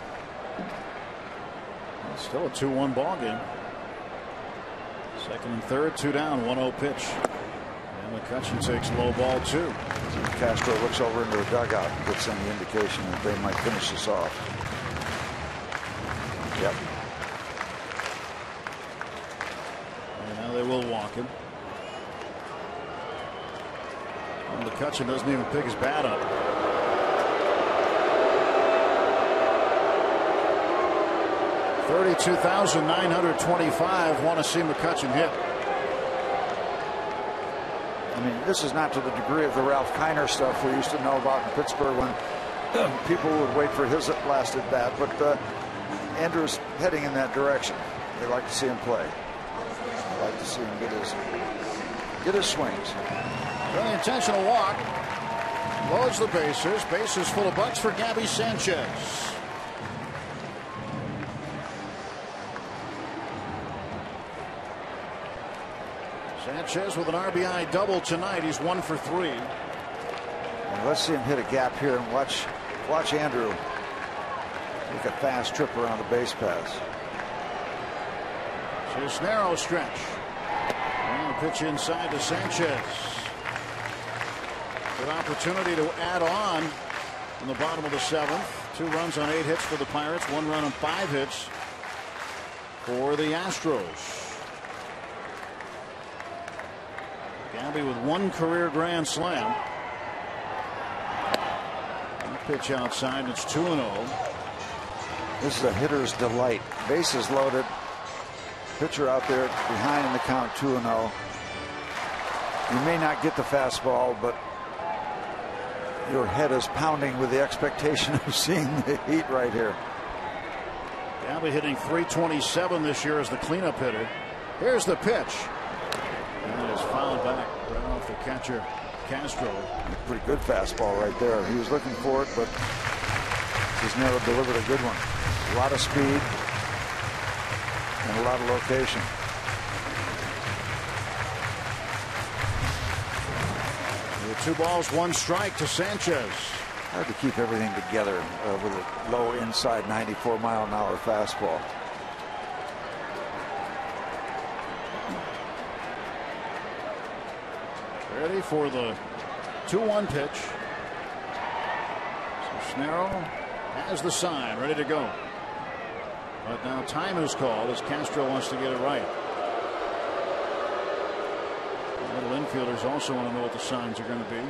It's still a 2-1 ball game. Second and third, 2 down, 1-0 pitch. And McCutchen takes low ball 2. Castro looks over into the dugout and gets any indication that they might finish this off. Yep. And now they will walk him. And McCutchen doesn't even pick his bat up. $32,925 want to see McCutchen hit. I mean, this is not to the degree of the Ralph Kiner stuff we used to know about in Pittsburgh when people would wait for his last at bat, but Andrew's heading in that direction. They like to see him play. They like to see him get his swings. Very intentional walk. Loads the bases. Bases full of bucks for Gabby Sanchez. Sanchez with an RBI double tonight. He's 1 for 3. And let's see him hit a gap here and watch Andrew make a fast trip around the base pass. Just narrow stretch. And a pitch inside to Sanchez. Good opportunity to add on in the bottom of the 7th. 2 runs on 8 hits for the Pirates. 1 run on 5 hits for the Astros. Gabby with one career grand slam. Pitch outside. It's 2-0. This is a hitter's delight. Bases loaded. Pitcher out there behind in the count, 2-0. You may not get the fastball, but your head is pounding with the expectation of seeing the heat right here. Gabby hitting .327 this year as the cleanup hitter. Here's the pitch. And it's fouled back right off the catcher, Castro. Pretty good fastball right there. He was looking for it, but he's never delivered a good one. A lot of speed and a lot of location. With 2 balls, 1 strike to Sanchez. Hard to keep everything together with a low inside 94-mile-an-hour fastball. Ready for the 2-1 pitch. So Snero has the sign, ready to go. But now time is called as Castro wants to get it right. The little infielders also want to know what the signs are going to be.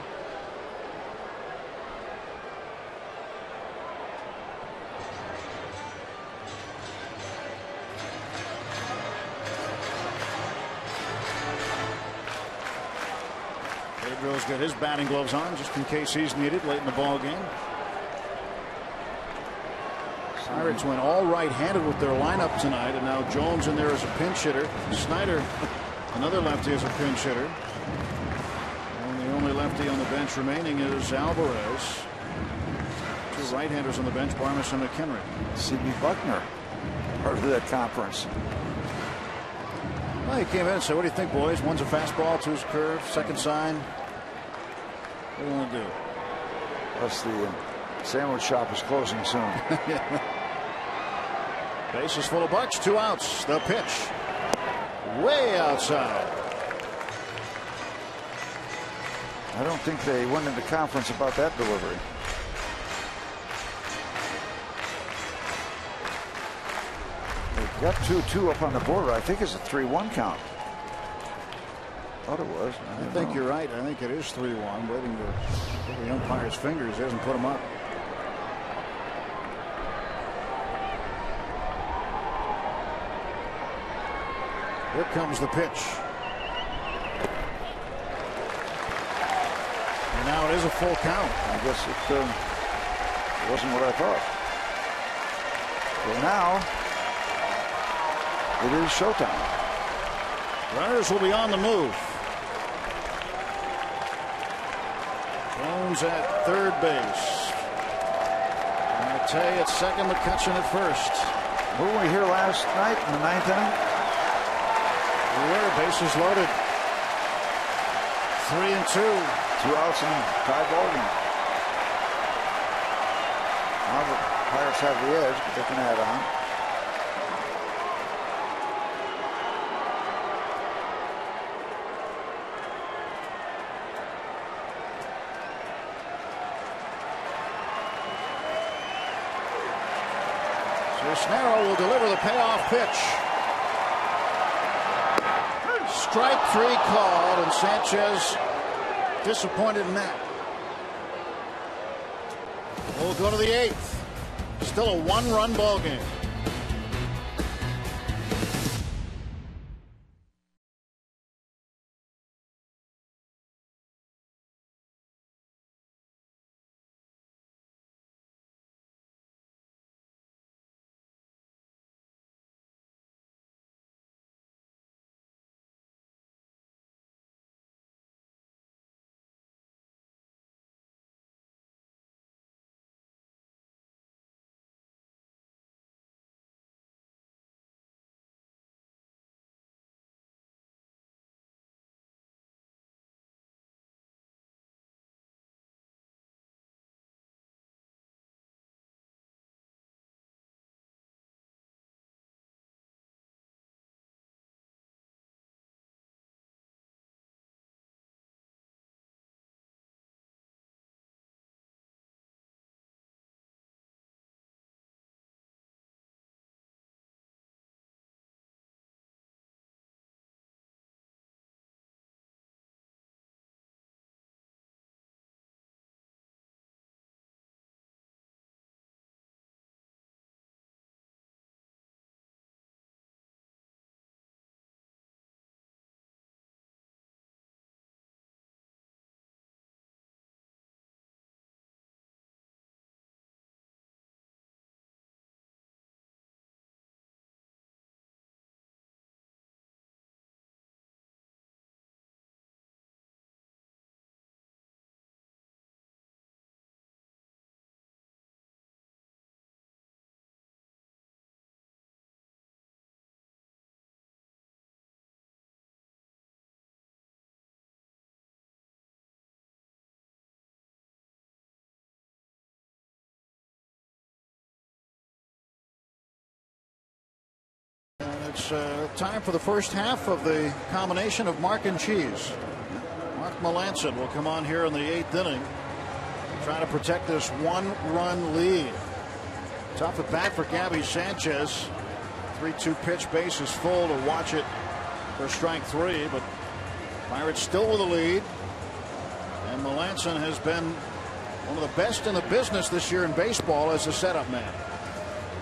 Pedro's got his batting gloves on just in case he's needed late in the ball game. Pirates went all right-handed with their lineup tonight, and now Jones in there as a pinch hitter. Snyder, another lefty, as a pinch hitter. And the only lefty on the bench remaining is Alvarez. 2 right-handers on the bench, Barnes and McHenry. C.B. Buckner, part of that conference. Well, he came in and said, "What do you think, boys? One's a fastball, two's a curve, second sign. What do you want to do?" Plus the sandwich shop is closing soon. Bases full of Bucks, 2 outs. The pitch way outside. I don't think they went into conference about that delivery. They got 2-2 up on the border. I think it's a 3-1 count. Thought it was. I think you're right. I think it is 3-1. Waiting for the umpire's fingers. He hasn't put them up. Here comes the pitch. And now it is a full count. I guess it wasn't what I thought. So now it is showtime. Runners will be on the move. Jones at third base. Mate at second, McCutcheon at first. Were we here last night in the 9th inning? We were. Bases loaded. 3-2. 2 outs and tie ball game. Now the Pirates have the edge, but they can add on. Cisnero will deliver the payoff pitch. Strike 3 called, and Sanchez disappointed in that. We'll go to the 8th. Still a 1-run ball game. It's time for the first half of the combination of Mark and Cheese. Mark Melanson will come on here in the 8th inning, trying to protect this 1-run lead. Tough at bat for Gabby Sanchez. 3-2 pitch, base is full to watch it for strike 3, but Pirates still with a lead. And Melanson has been one of the best in the business this year in baseball as a setup man.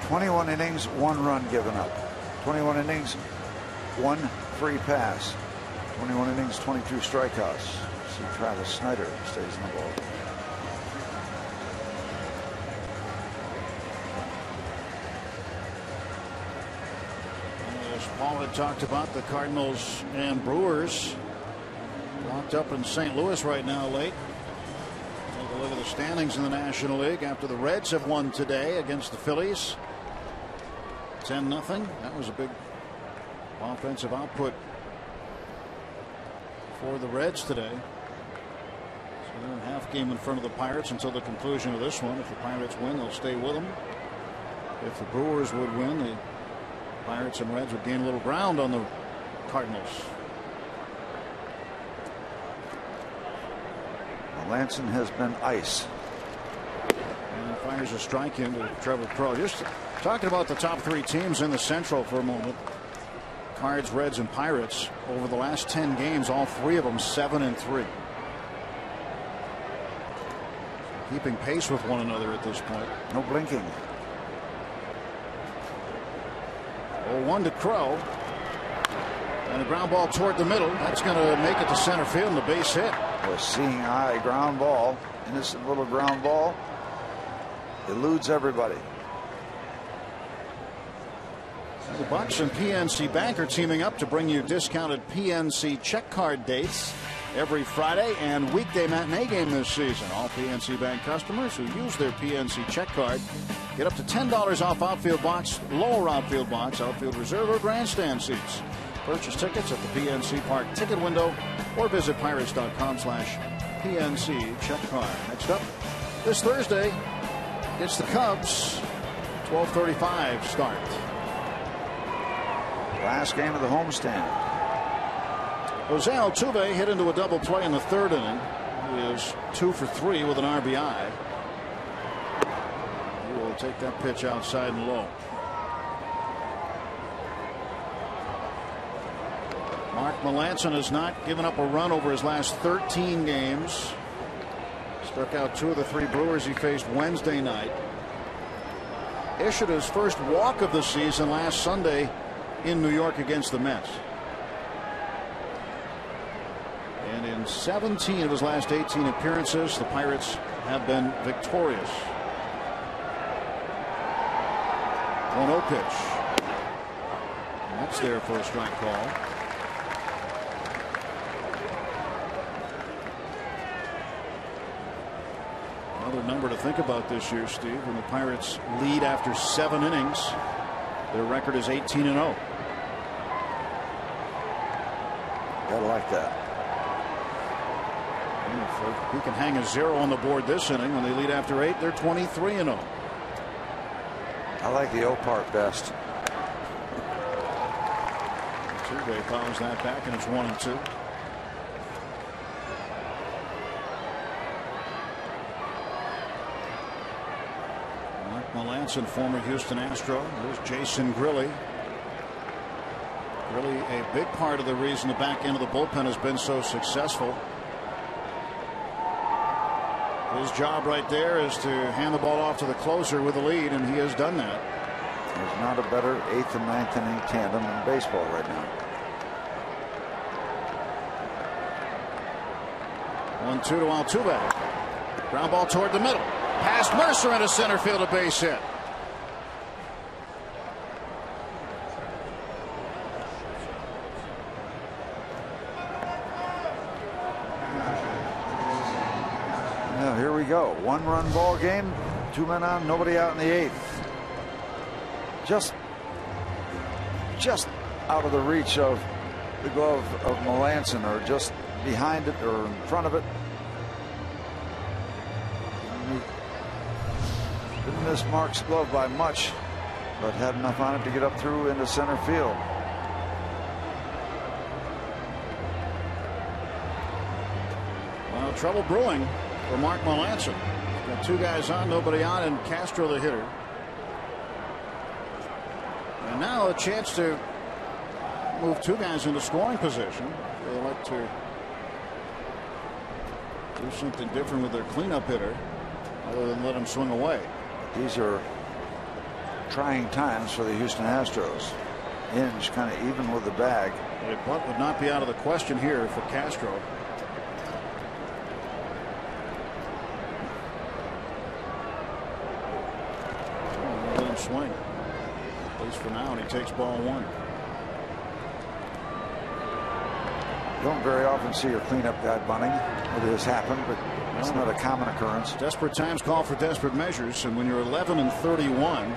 21 innings, 1 run given up. 21 innings, 1 free pass. 21 innings, 22 strikeouts. See Travis Snyder stays in the ball. As Paul had talked about, the Cardinals and Brewers locked up in St. Louis right now late. Take a look at the standings in the National League after the Reds have won today against the Phillies. 10-0. That was a big offensive output for the Reds today. So they're in half game in front of the Pirates until the conclusion of this one. If the Pirates win, they'll stay with them. If the Brewers would win, the Pirates and Reds would gain a little ground on the Cardinals. Melanson has been ice. And fires a strike into Trevor Crowe. Just talking about the top 3 teams in the Central for a moment. Cards, Reds, and Pirates. Over the last 10 games, all 3 of them 7-3. Keeping pace with one another at this point. No blinking. 0-1 to Crowe. And a ground ball toward the middle. That's going to make it to center field and the base hit. A seeing eye ground ball. Innocent little ground ball. Eludes everybody. The Bucks and PNC Bank are teaming up to bring you discounted PNC check card dates every Friday and weekday matinee game this season. All PNC Bank customers who use their PNC check card get up to $10 off outfield box, lower outfield box, outfield reserve, or grandstand seats. Purchase tickets at the PNC Park ticket window or visit pirates.com/PNC check card. Next up, this Thursday, it's the Cubs. 12:35 start. Last game of the homestand. Jose Altuve hit into a double play in the 3rd inning. He is 2 for 3 with an RBI. He will take that pitch outside and low. Mark Melanson has not given up a run over his last 13 games. Struck out 2 of the 3 Brewers he faced Wednesday night. Issued his first walk of the season last Sunday in New York against the Mets. And in 17 of his last 18 appearances, the Pirates have been victorious. 1-0 pitch. And that's there for a strike call. Another number to think about this year, Steve. When the Pirates lead after 7 innings, their record is 18-0. Gotta like that. And if he can hang a 0 on the board this inning, when they lead after 8, they're 23-0. I like the O part best. Altuve fouls that back, and it's 1-2. Mark Melanson, former Houston Astro. There's Jason Grilli. Really a big part of the reason the back end of the bullpen has been so successful. His job right there is to hand the ball off to the closer with the lead, and he has done that. There's not a better 8th and 9th inning tandem in baseball right now. 1-2 to Altuve. Ground ball toward the middle. Past Mercer into center field, a base hit. Here we go. 1-run ball game. 2 men on, nobody out in the 8th. Just out of the reach of the glove of Melanson, or just behind it or in front of it. Didn't miss Mark's glove by much, but had enough on it to get up through into center field. trouble brewing for Mark Melanson. Got two guys on, nobody on, and Castro the hitter. And now a chance to move two guys into scoring position. They like to do something different with their cleanup hitter other than let him swing away. These are trying times for the Houston Astros. Inge kind of even with the bag. A bunt would not be out of the question here for Castro. Let him swing, at least for now, and he takes ball one. Don't very often see your cleanup guy bunting. It has happened, but it's not a common occurrence. Desperate times call for desperate measures, and when you're 11-31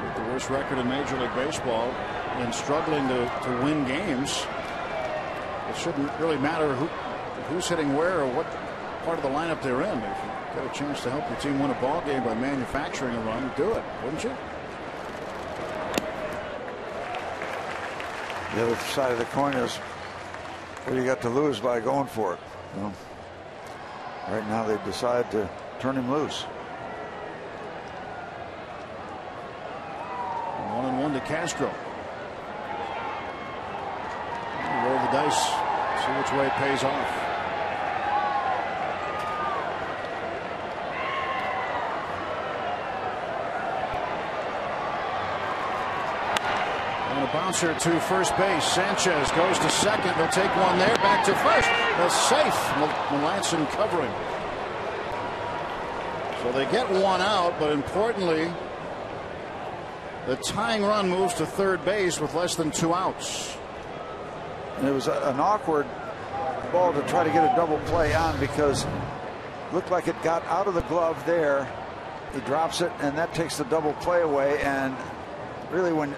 with the worst record in Major League Baseball and struggling to win games, it shouldn't really matter who's hitting where or what part of the lineup they're in. If you get a chance to help your team win a ball game by manufacturing a run, do it, wouldn't you? The other side of the coin is what do you got to lose by going for it? Well, right now they decide to turn him loose. 1-1 to Castro. Roll the dice, see which way it pays off. And a bouncer to first base. Sanchez goes to second. They'll take one there. Back to first. That's safe. Melanson covering. So they get one out, but importantly, the tying run moves to third base with less than 2 outs. And it was an awkward ball to try to get a double play on because it looked like it got out of the glove there. He drops it, and that takes the double play away. And really, when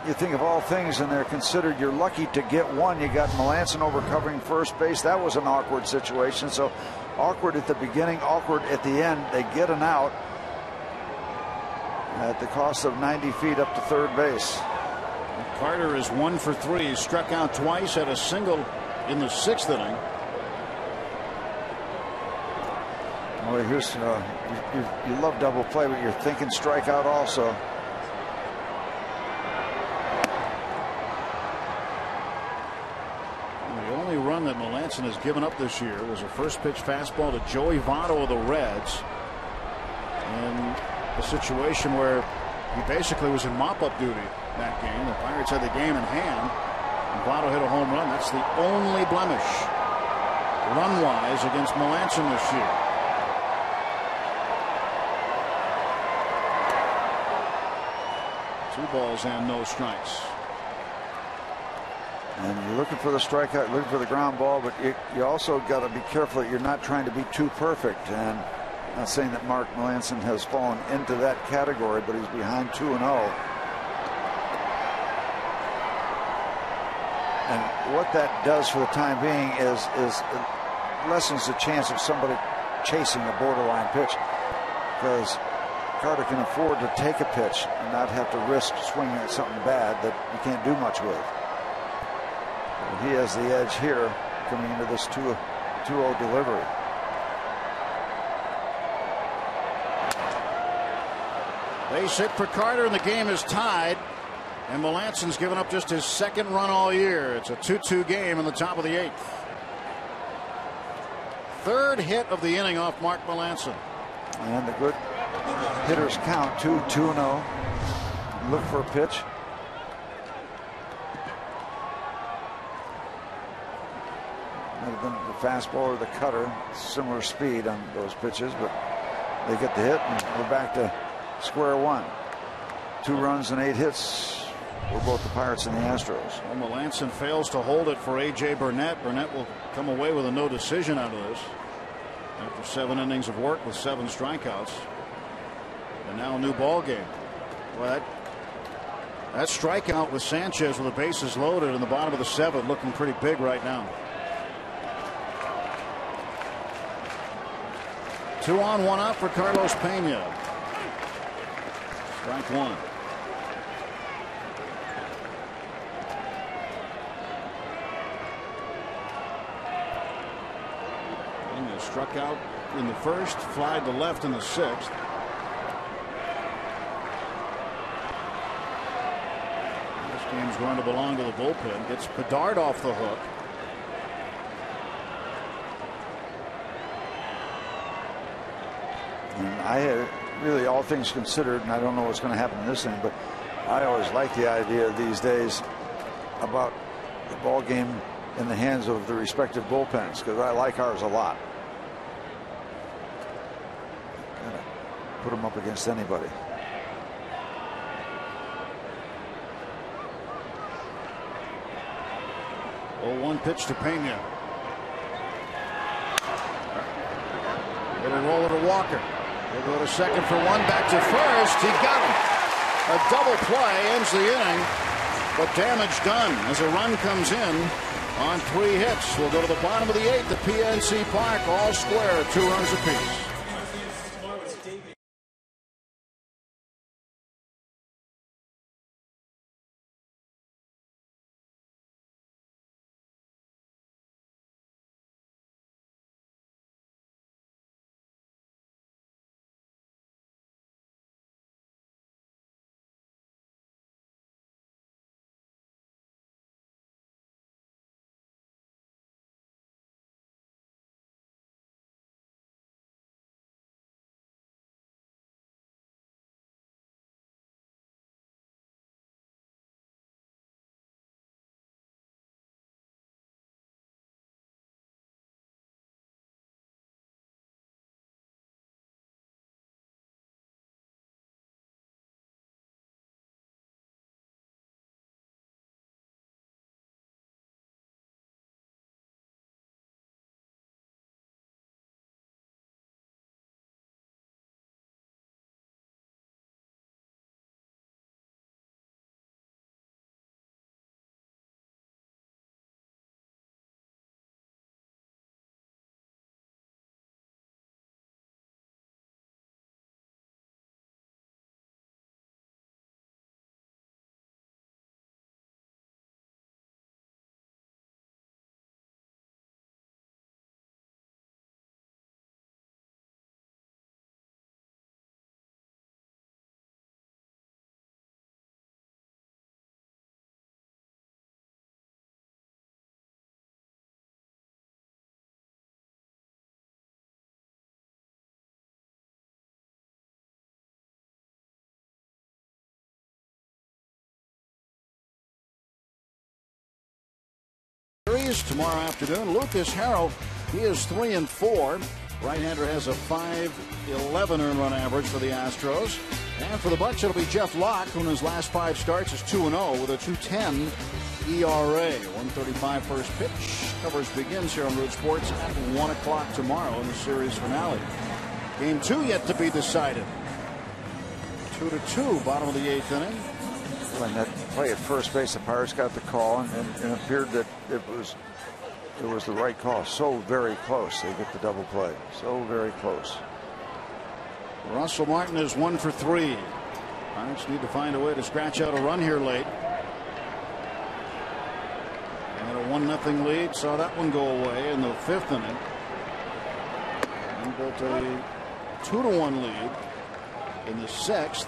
you think of all things and they're considered you're lucky to get one, you got Melanson over covering first base. That was an awkward situation. So awkward at the beginning, awkward at the end. They get an out at the cost of 90 feet up to third base. Carter is 1 for 3. He struck out twice, had a single in the 6th inning. Well, here's you love double play, but you're thinking strikeout also. The only run that Melanson has given up this year was a first pitch fastball to Joey Votto of the Reds, in a situation where he basically was in mop-up duty that game. The Pirates had the game in hand, and Votto hit a home run. That's the only blemish run-wise against Melanson this year. Two balls and no strikes. And you're looking for the strikeout, looking for the ground ball, but you also got to be careful that you're not trying to be too perfect. And I'm not saying that Mark Melanson has fallen into that category, but he's behind 2-0. And what that does for the time being is lessens the chance of somebody chasing a borderline pitch, because Carter can afford to take a pitch and not have to risk swinging at something bad that you can't do much with. But he has the edge here coming into this 2-0 delivery. Base hit for Carter, and the game is tied. And Melanson's given up just his 2nd run all year. It's a 2-2 game in the top of the 8th. 3rd hit of the inning off Mark Melanson. And the good hitters count 2-0. Look for a pitch. Might have been the fastball or the cutter. Similar speed on those pitches, but they get the hit, and we're back to square one. 2 runs and 8 hits for both the Pirates and the Astros. Well, Melanson fails to hold it for A.J. Burnett. Burnett will come away with a no decision out of this after 7 innings of work with 7 strikeouts. And now a new ball game. Well, that strikeout with Sanchez with the bases loaded in the bottom of the 7th looking pretty big right now. 2 on, 1 out for Carlos Pena. Strike 1. struck out in the first, flied to left in the sixth. This game's going to belong to the bullpen. Gets Bedard off the hook. And I really, all things considered, and I don't know what's going to happen in this inning, but I always like the idea these days about the ball game in the hands of the respective bullpens, because I like ours a lot. Kind of put them up against anybody. Oh, one pitch to Pena. It'll roll it to Walker. He'll go to second for one, back to first. He got him. A double play ends the inning, but damage done as a run comes in on 3 hits. We'll go to the bottom of the 8th at PNC Park, all square, 2 runs apiece. Tomorrow afternoon, Lucas Harrell, he is 3-4. Right-hander has a .511 earned run average for the Astros. And for the Bucs, it'll be Jeff Locke, who in his last 5 starts is 2-0 with a 2.10 ERA. 1:35 first pitch. Coverage begins here on Root Sports at 1 o'clock tomorrow in the series finale. Game 2 yet to be decided. 2-2, bottom of the 8th inning. When that play at first base, the Pirates got the call, and it appeared that it was the right call. So very close. They get the double play. So very close. Russell Martin is 1 for 3. Pirates need to find a way to scratch out a run here late. And a 1-0 lead. Saw that one go away in the 5th inning. And built a 2-1 lead in the 6th.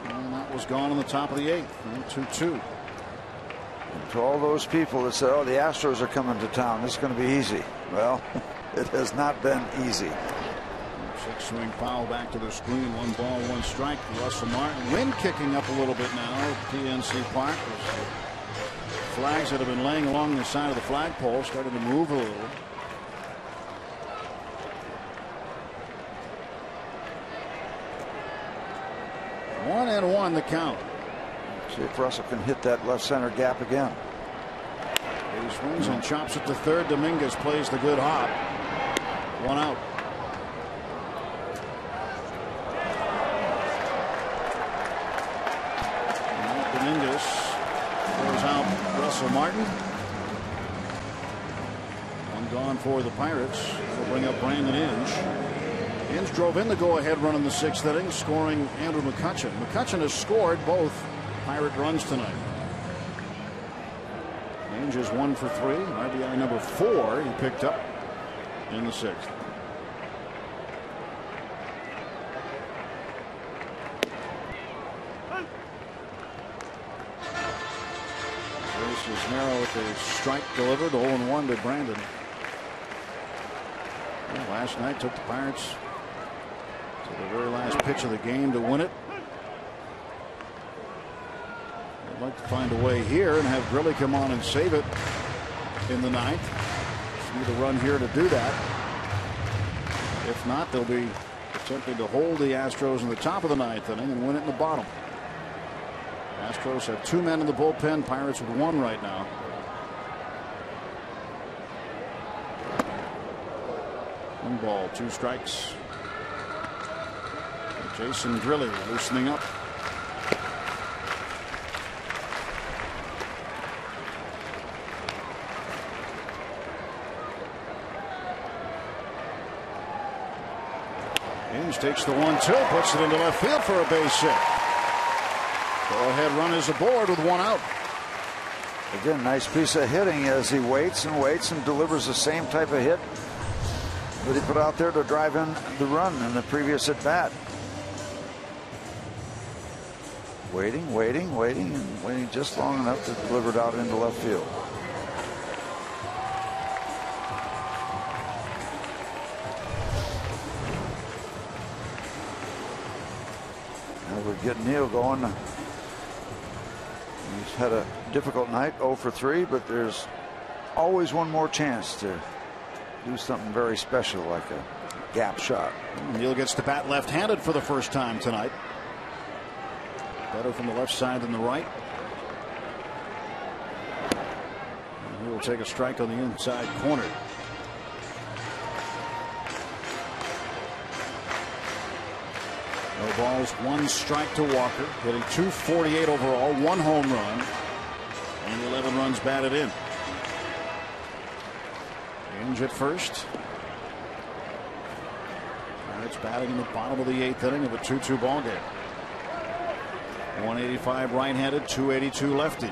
And that was gone in the top of the 8th. 2-2. To all those people that said, oh, the Astros are coming to town, this is going to be easy. Well, it has not been easy. 6-swing foul back to the screen. 1 ball, 1 strike for Russell Martin. Wind kicking up a little bit now at PNC Park. Flags that have been laying along the side of the flagpole started to move a little. One and one the count. See if Russell can hit that left center gap again. He swings and chops it to third. Dominguez plays the good hop. 1 out. And Dominguez throws out Russell Martin. 1 gone for the Pirates. Will bring up Brandon Inge. Inge drove in the go-ahead run in the 6th inning, scoring Andrew McCutchen. McCutchen has scored both Pirate runs tonight. Inge is 1 for 3. RBI number 4 he picked up in the 6th. Cisnero with the strike delivered. 0-1 to Brandon. Well, last night took the Pirates to the very last pitch of the game to win it. I'd like to find a way here and have Grilly come on and save it in the ninth. Just need a run here to do that. If not, they'll be attempting to hold the Astros in the top of the ninth inning and win it in the bottom. Astros have 2 men in the bullpen. Pirates with 1 right now. One ball, 2 strikes. Jason Grilly loosening up. Ames takes the 1-2, puts it into left field for a base hit. Go-ahead run is aboard with 1 out. Again, nice piece of hitting as he waits and waits and delivers the same type of hit that he put out there to drive in the run in the previous at bat. Waiting, waiting, waiting, and waiting just long enough to deliver it out into left field. Now we get Neal going. He's had a difficult night, 0 for 3, but there's always one more chance to do something very special like a gap shot. Neal gets to bat left-handed for the first time tonight. Better from the left side than the right. And he will take a strike on the inside corner. No balls, 1 strike to Walker, hitting .248 overall, 1 home run, and 11 runs batted in. Inge at first. Pirates batting in the bottom of the 8th inning of a 2-2 ball game. 185 right-handed, 282 lefty.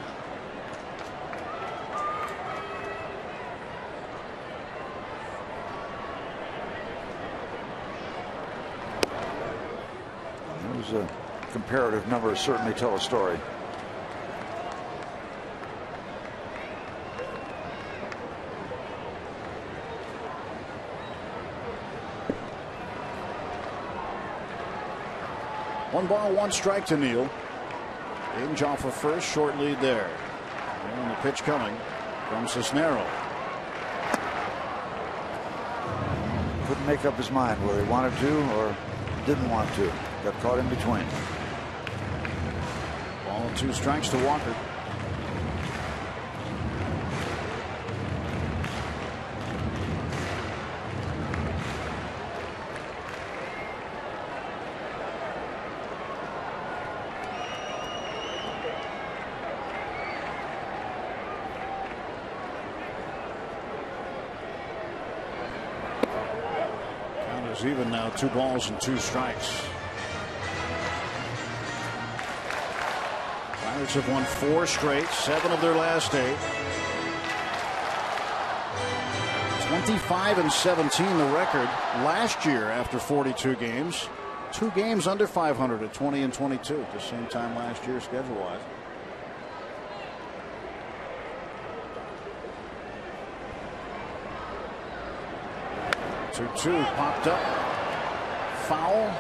Those comparative numbers certainly tell a story. One ball, 1 strike to Neal. Inge off of first, short lead there. And the pitch coming from Cisnero. Couldn't make up his mind whether he wanted to or didn't want to. Got caught in between. Ball and 2 strikes to Walker. Even now, 2 balls and 2 strikes. Pirates have won 4 straight, 7 of their last 8. 25-17 the record last year after 42 games. 2 games under 500 at 20-22 at the same time last year schedule-wise. 2-2 popped up. Foul.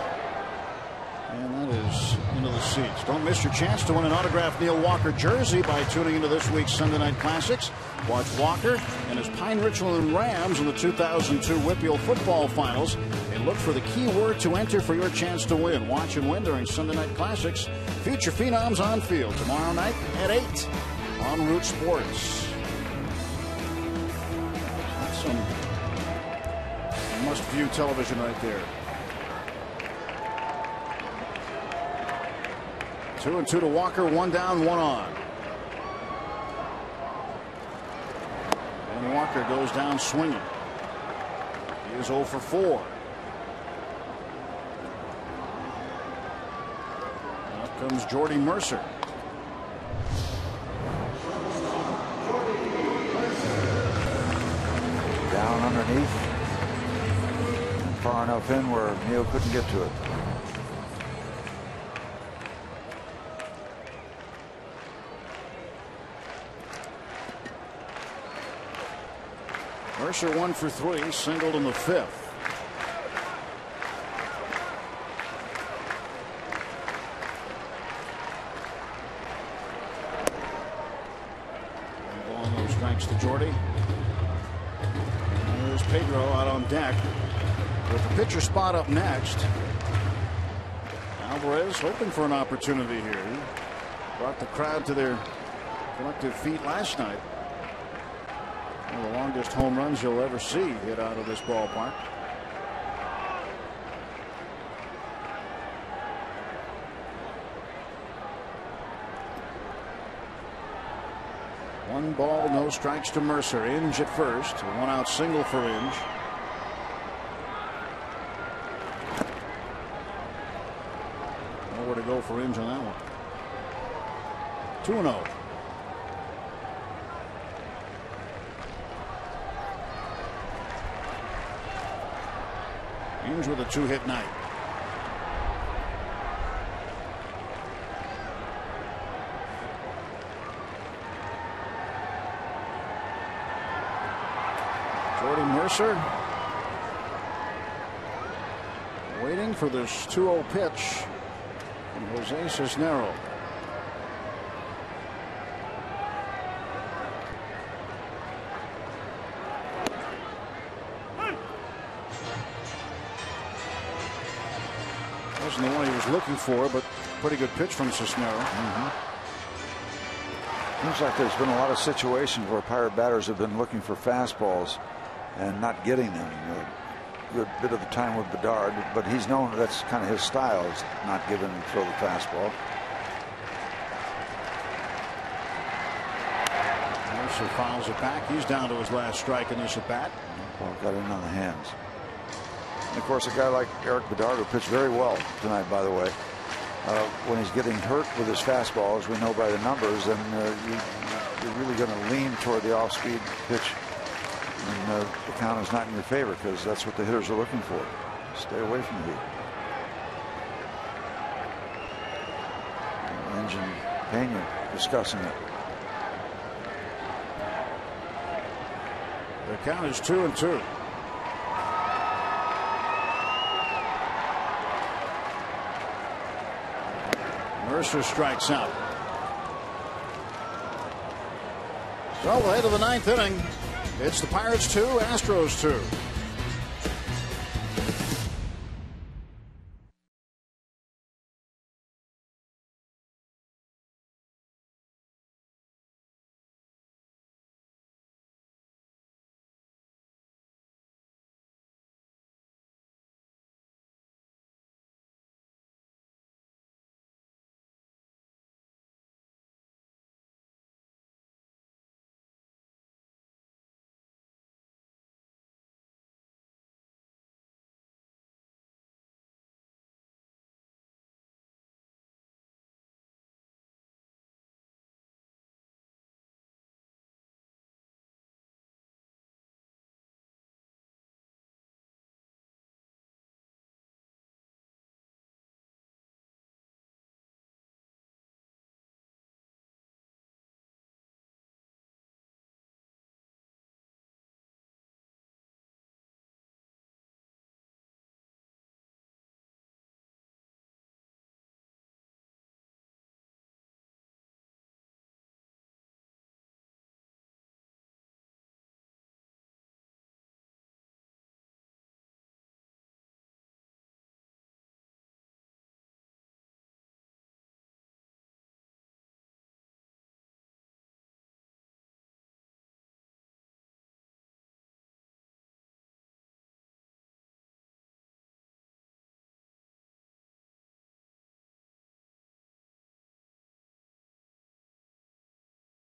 And that is into the seats. Don't miss your chance to win an autographed Neal Walker jersey by tuning into this week's Sunday Night Classics. Watch Walker and his Pine Richland Rams in the 2002 Whitfield football finals. And look for the key word to enter for your chance to win. Watch and win during Sunday Night Classics. Future Phenoms on field tomorrow night at 8 on Root Sports. That's some must-view television right there. 2-2 to Walker, 1 down, 1 on. And Walker goes down swinging. He is 0 for 4. Out comes Jordy Mercer. Down underneath. Far enough in where Neal couldn't get to it. Mercer 1 for 3, singled in the 5th. Ball, no strikes to Jordy. There's Pedro out on deck with the pitcher spot up next. Alvarez hoping for an opportunity here. He brought the crowd to their collective feet last night. One of the longest home runs you'll ever see hit out of this ballpark. One ball, no strikes to Mercer. Inge at first. A 1-out single for Inge. Nowhere to go for Inge on that one. 2-0. Inge with a 2-hit night. Jordy Mercer waiting for this 2-0 pitch from Jose Cisnero. Wasn't the one he was looking for, but pretty good pitch from Cisnero. Seems like there's been a lot of situations where Pirate batters have been looking for fastballs and not getting them. A good bit of the time with Bedard, but he's known that's kind of his style, is not giving him throw the fastball. Mercer fouls it back. He's down to his last strike in this at bat. Ball got in on the hands. And of course, a guy like Eric Bedard, who pitched very well tonight, by the way, when he's getting hurt with his fastball, as we know by the numbers, then you're really going to lean toward the off-speed pitch. And the count is not in your favor because that's what the hitters are looking for. Stay away from the heat. Inge and Pena discussing it. The count is 2-2. Mercer strikes out. So ahead of the 9th inning. It's the Pirates 2, Astros 2.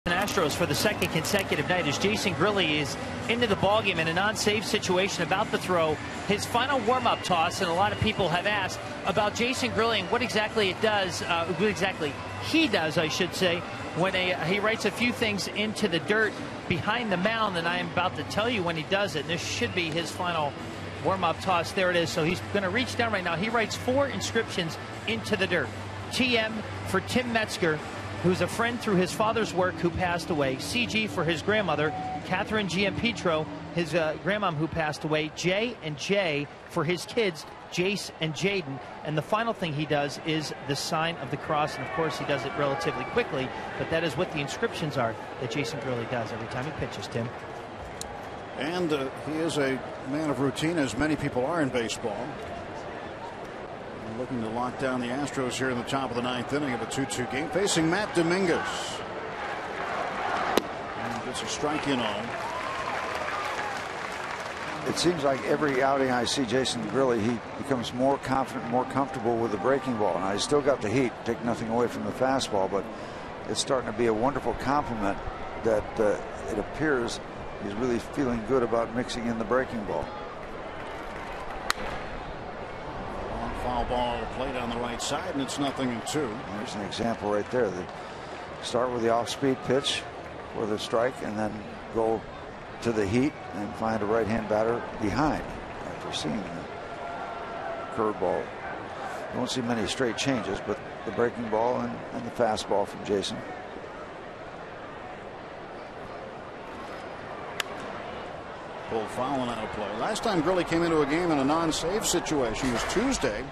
Astros for the second consecutive night as Jason Grilli is into the ballgame in a non-save situation about to throw his final warm-up toss. And a lot of people have asked about Jason Grilli and what exactly it does, what exactly he does, I should say, when he writes a few things into the dirt behind the mound. And I am about to tell you when he does it. And this should be his final warm-up toss. There it is. So he's going to reach down right now. He writes 4 inscriptions into the dirt. TM for Tim Metzger, who's a friend through his father's work who passed away. CG for his grandmother, Catherine Giampetro, his grandmom who passed away, J and J for his kids, Jace and Jaden. And the final thing he does is the sign of the cross. And, of course, he does it relatively quickly. But that is what the inscriptions are that Jason Gurley does every time he pitches, Tim. And he is a man of routine, as many people are in baseball. Looking to lock down the Astros here in the top of the 9th inning of a 2-2 game, facing Matt Dominguez. And gets a strike in on him. It seems like every outing I see Jason Gurley, he becomes more confident, more comfortable with the breaking ball. Now, he's still got the heat, take nothing away from the fastball, but it's starting to be a wonderful compliment that it appears he's really feeling good about mixing in the breaking ball. Foul ball played on the right side, and it's 0-2. There's an example right there. They start with the off-speed pitch for the strike, and then go to the heat and find a right-hand batter behind after seeing the curveball. You won't see many straight changes, but the breaking ball and the fastball from Jason. Pulled foul and out of play. Last time Gurley came into a game in a non-save situation was Tuesday,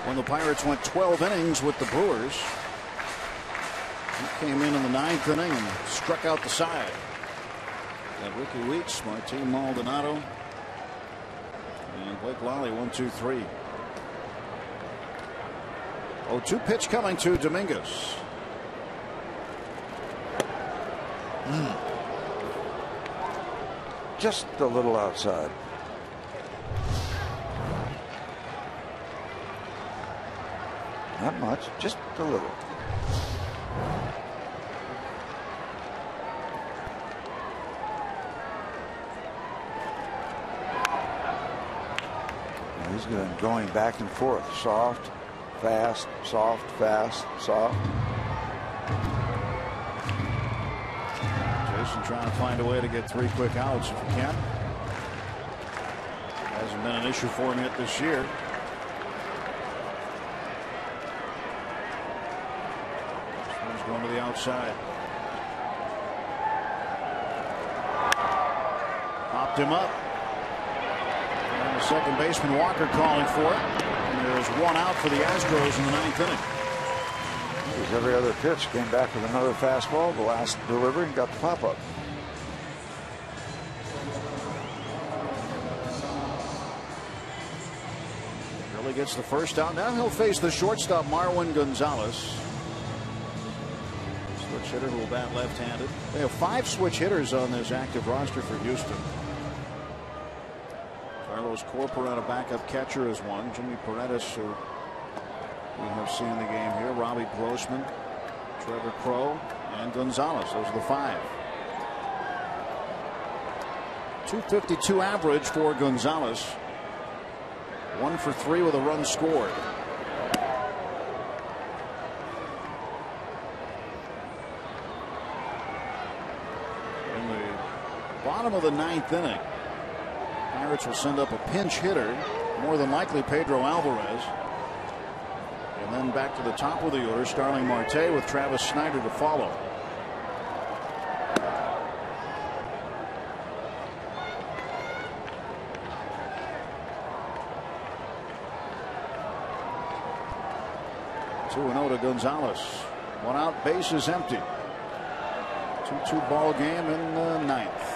when the Pirates went 12 innings with the Brewers. He came in the 9th inning and struck out the side. Got Ricky Weeks, Martin Maldonado, and Blake Lally. 1-2-3. 0-2 pitch coming to Dominguez. Just a little outside. Not much, just a little. He's going back and forth. Soft, fast, soft, fast, soft. Jason trying to find a way to get 3 quick outs if he can. Hasn't been an issue for him yet this year. This one's going to the outside. Popped him up. And the second baseman Walker calling for it. And there's 1 out for the Astros in the 9th inning. Every other pitch came back with another fastball. The last delivery and got the pop up. Gurley gets the first out. Now he'll face the shortstop Marwin Gonzalez. Switch hitter who will bat left-handed. They have 5 switch hitters on this active roster for Houston. Carlos Corporate, a backup catcher, is one. Jimmy Paredes, who we have seen the game here. Robbie Grossman, Trevor Crowe, and Gonzalez. Those are the 5. .252 average for Gonzalez. 1 for 3 with a run scored. In the bottom of the 9th inning, Pirates will send up a pinch hitter, more than likely Pedro Alvarez. And then back to the top of the order, Starling Marte with Travis Snyder to follow. Two and 0 to Gonzalez. 1 out, base is empty. 2-2 ball game in the 9th.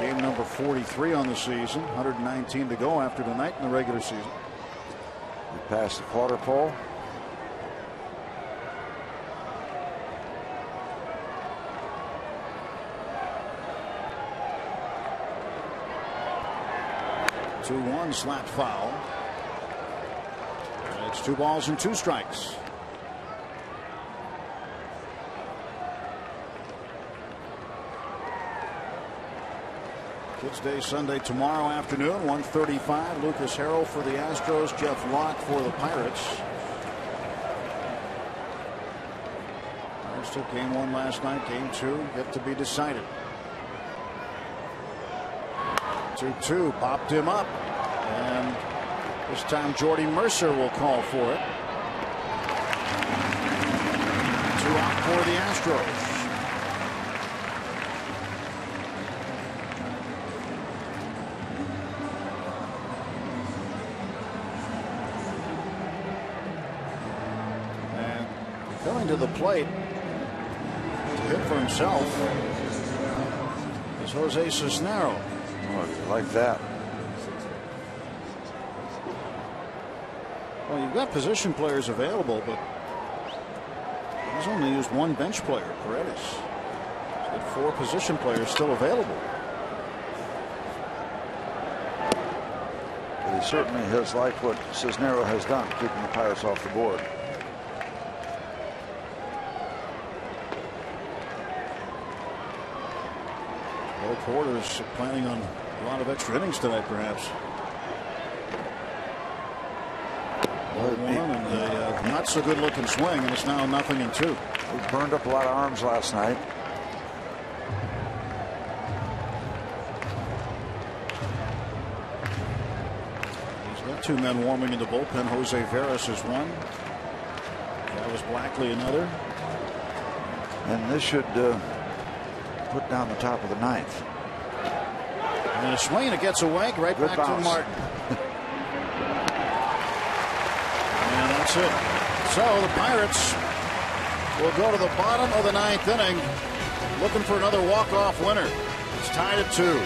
Game number 43 on the season. 119 to go after tonight in the regular season. We passed the quarter pole. Two-1 slap foul. And it's 2 balls and 2 strikes. Kids Day Sunday tomorrow afternoon, 1:35. Lucas Harrell for the Astros, Jeff Locke for the Pirates. Pirates took game 1 last night. Game 2 yet to be decided. 2-2, popped him up, and This time Jordy Mercer will call for it. 2 out for the Astros. And coming to the plate to hit for himself is Jose Cisnero. Oh, I like that. Well, you've got position players available, but he's only used 1 bench player, Paredes. He's got 4 position players still available. But he certainly has liked what Cisnero has done, keeping the Pirates off the board. Well, Porter's planning on a lot of extra innings tonight, perhaps. And a not so good looking swing, and it's now 0-2. He burned up a lot of arms last night. He's got 2 men warming in the bullpen. Jose Veras is one. Travis Blackley another. And this should put down the top of the 9th. And a swing, and it gets away right Good back bounce. to Martin. And that's it. So the Pirates will go to the bottom of the 9th inning, looking for another walk-off winner. It's tied at 2.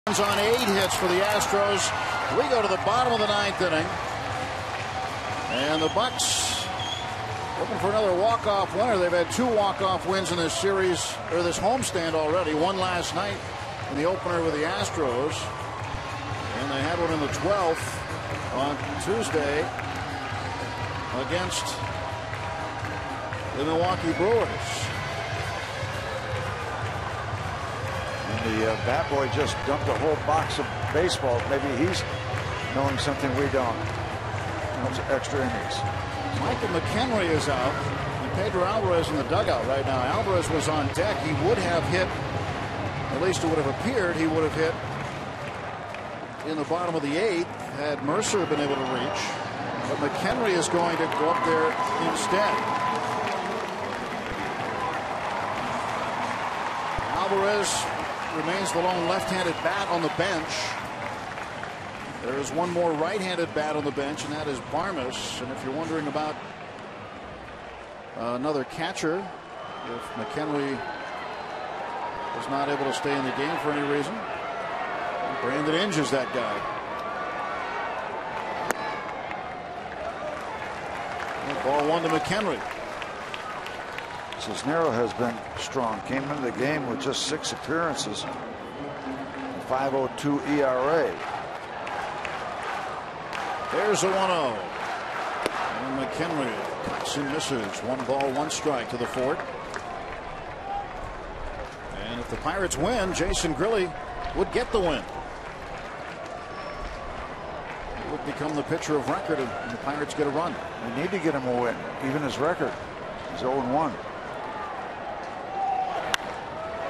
On 8 hits for the Astros. We go to the bottom of the 9th inning, and the Bucks looking for another walk-off winner. They've had 2 walk-off wins in this series, or this homestand already. One last night in the opener with the Astros, and they had one in the 12th on Tuesday against the Milwaukee Brewers. And the bat boy just dumped a whole box of baseballs. Maybe he's knowing something we don't. That's extra innings. Michael McHenry is out, and Pedro Alvarez in the dugout right now. Alvarez was on deck. He would have hit, at least it would have appeared, he would have hit in the bottom of the 8th had Mercer been able to reach. But McHenry is going to go up there instead. Alvarez remains the lone left-handed bat on the bench. There is one more right-handed bat on the bench, and that is Barmes. And if you're wondering about another catcher, if McHenry is not able to stay in the game for any reason, Brandon Inge is that guy. And ball 1 to McHenry. Cisnero has been strong. Came into the game with just 6 appearances. 5.02 ERA. There's a 1-0. And McHenry cuts and misses. 1 ball, 1 strike to the 4th. And if the Pirates win, Jason Grilli would get the win. He would become the pitcher of record and the Pirates get a run. They need to get him a win. Even his record is 0-1.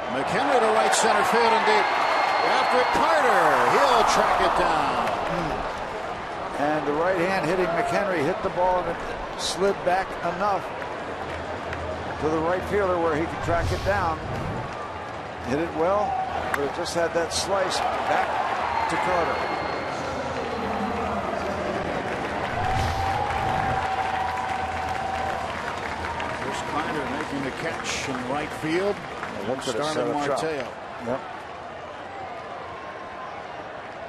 McHenry to right center field and deep. After it, Carter. He'll track it down. And the right hand hitting McHenry hit the ball and it slid back enough to the right fielder where he could track it down. Hit it well, but it just had that slice back to Carter. Chris Carter making the catch in right field. Starting Marte. Yep.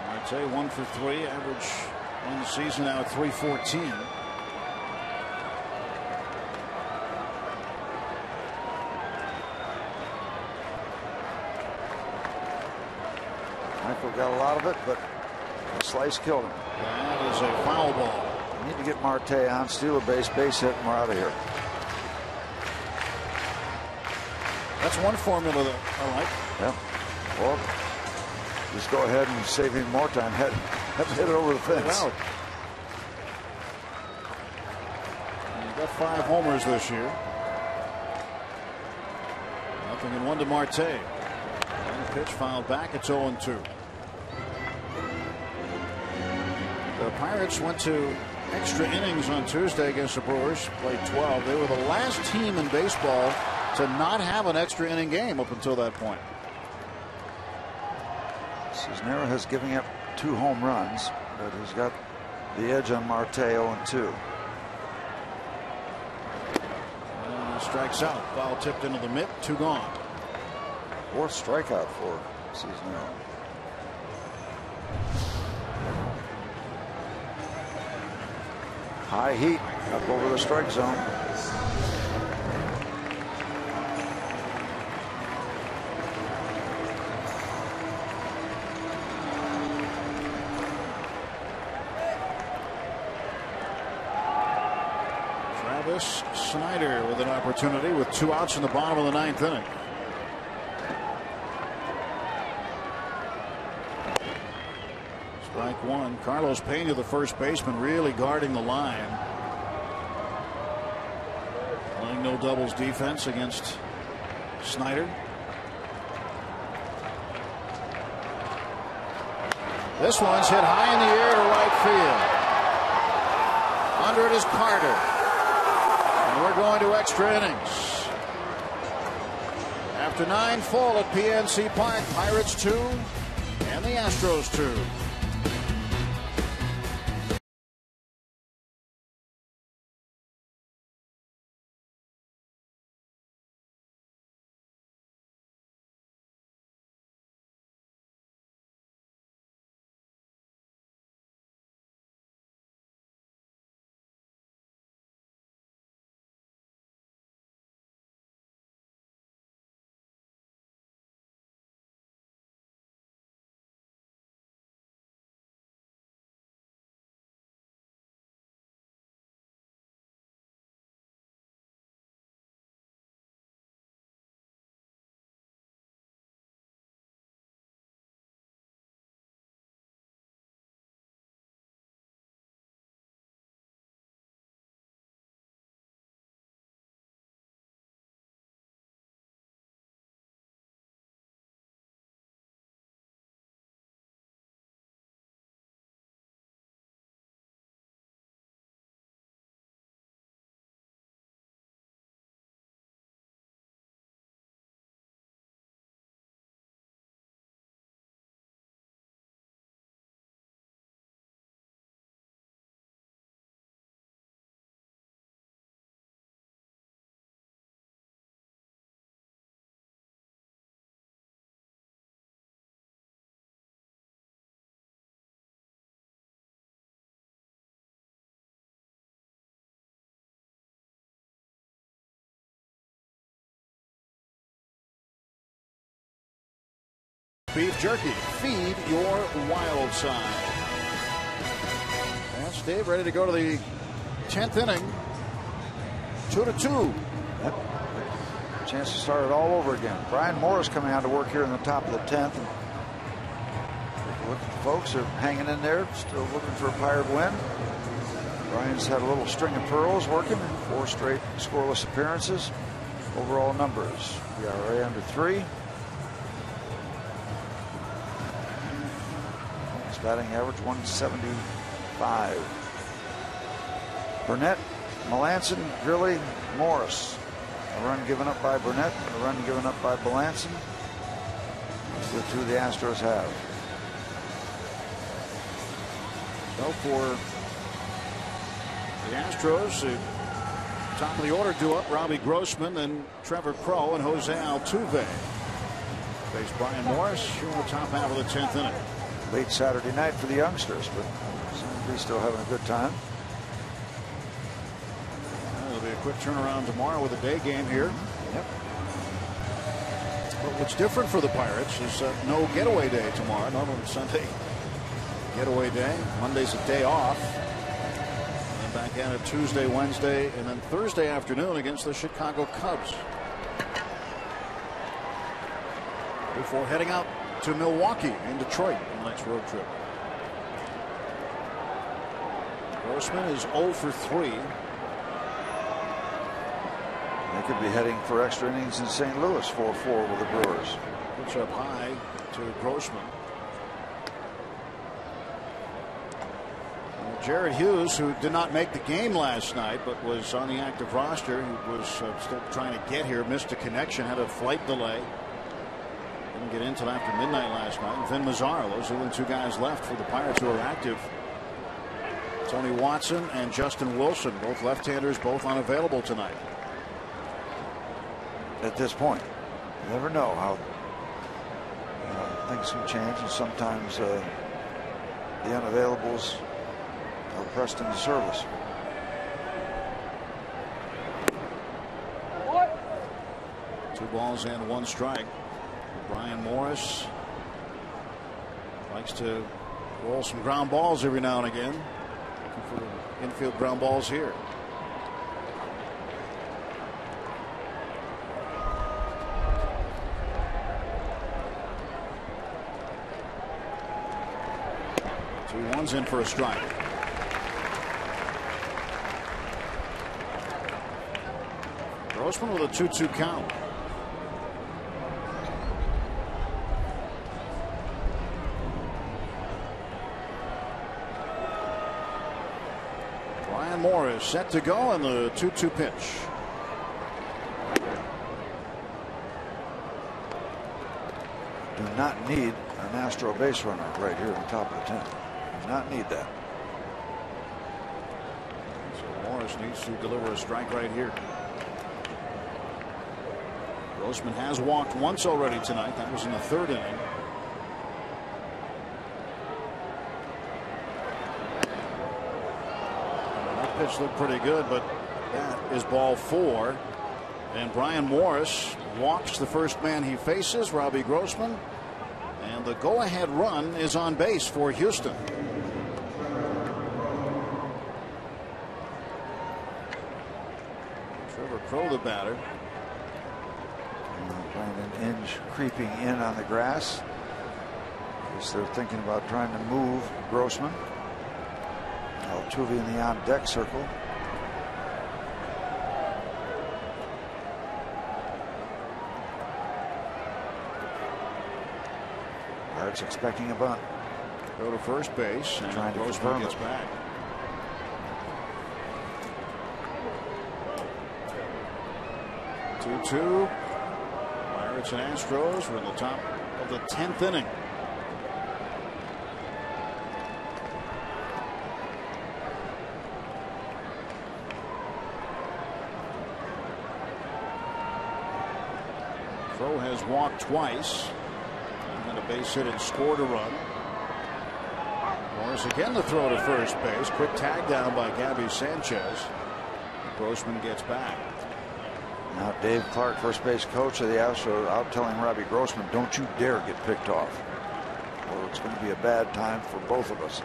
Marte 1 for 3, average on the season now at .314. Michael got a lot of it, but the slice killed him. That is a foul ball. Need to get Marte on, steal a base hit, and we're out of here. That's one formula that I like. Yeah. Or just go ahead and save him more time. Hit it over the fence. Wow. He's got 5 homers this year. 0-1 to Marte. And the pitch fouled back. It's 0-2. The Pirates went to extra innings on Tuesday against the Brewers. Played 12. They were the last team in baseball to not have an extra inning game up until that point. Cisnero has given up 2 home runs, but he's got the edge on Marte 0-2. And he strikes out. Foul tipped into the mitt. 2 gone. 4th strikeout for Cisnero. High heat up over the strike zone. Snyder with an opportunity with 2 outs in the bottom of the 9th inning. Strike 1. Carlos Pena, the first baseman, really guarding the line. Playing no doubles defense against Snyder. This one's hit high in the air to right field. Under it is Carter. We're going to extra innings. After 9 full at PNC Park, Pirates 2 and the Astros 2. Beef jerky. Feed your wild side. That's Dave ready to go to the 10th inning. 2-2. Yep. Chance to start it all over again. Brian Morris coming out to work here in the top of the 10th. Look, folks are hanging in there, still looking for a Pirate win. Brian's had a little string of pearls working, 4 straight scoreless appearances. Overall numbers: ERA under 3. His batting average 175. Burnett, Melanson, Grilli, Morris. A run given up by Burnett, a run given up by Melanson. The 2 the Astros have. So for the Astros, the top of the order due up: Robbie Grossman, and Trevor Crowe and Jose Altuve. Face Brian Morris here in the top half of the 10th inning. Late Saturday night for the youngsters, but seem to be still having a good time. There'll be a quick turnaround tomorrow with a day game here. Yep. But what's different for the Pirates is no getaway day tomorrow. Normally Sunday getaway day. Monday's a day off. And back at it Tuesday, Wednesday, and then Thursday afternoon against the Chicago Cubs. Before heading out to Milwaukee and Detroit on the next road trip. Grossman is 0 for 3. They could be heading for extra innings in St. Louis, 4-4 with the Brewers. Pitch up high to Grossman. Jared Hughes, who did not make the game last night but was on the active roster, he was still trying to get here, missed a connection, had a flight delay. Didn't get in until after midnight last night. And Vin Mazzara, those are the 2 guys left for the Pirates who are active. Tony Watson and Justin Wilson, both left-handers, both unavailable tonight. At this point, you never know how things can change, and sometimes the unavailables are pressed into service. Two balls and 1 strike. Brian Morris likes to roll some ground balls every now and again. Looking for infield ground balls here. Two ones in for a strike. Grossman with a 2-2 count. Brian Morris set to go, and the 2-2 pitch. Do not need an Astro base runner right here in the top of the 10th. Do not need that. So Morris needs to deliver a strike right here. Grossman has walked once already tonight. That was in the 3rd inning. That pitch looked pretty good, but that is ball 4. And Brian Morris walks the first man he faces, Robbie Grossman. And the go-ahead run is on base for Houston. Trevor Crowe, the batter. Brandon Inge creeping in on the grass. Guess they're thinking about trying to move Grossman. Altuve in the on-deck circle. Pirates expecting a bunt. Go to first base, and trying to Grossman gets it. back. Two. Pirates and Astros. We're in the top of the 10th inning. Crowe has walked twice. And a base hit and scored a run. Morris again to throw to first base. Quick tag down by Gabby Sanchez. Grossman gets back. Now Dave Clark, first base coach of the Astros, out telling Robbie Grossman, don't you dare get picked off, or it's going to be a bad time for both of us.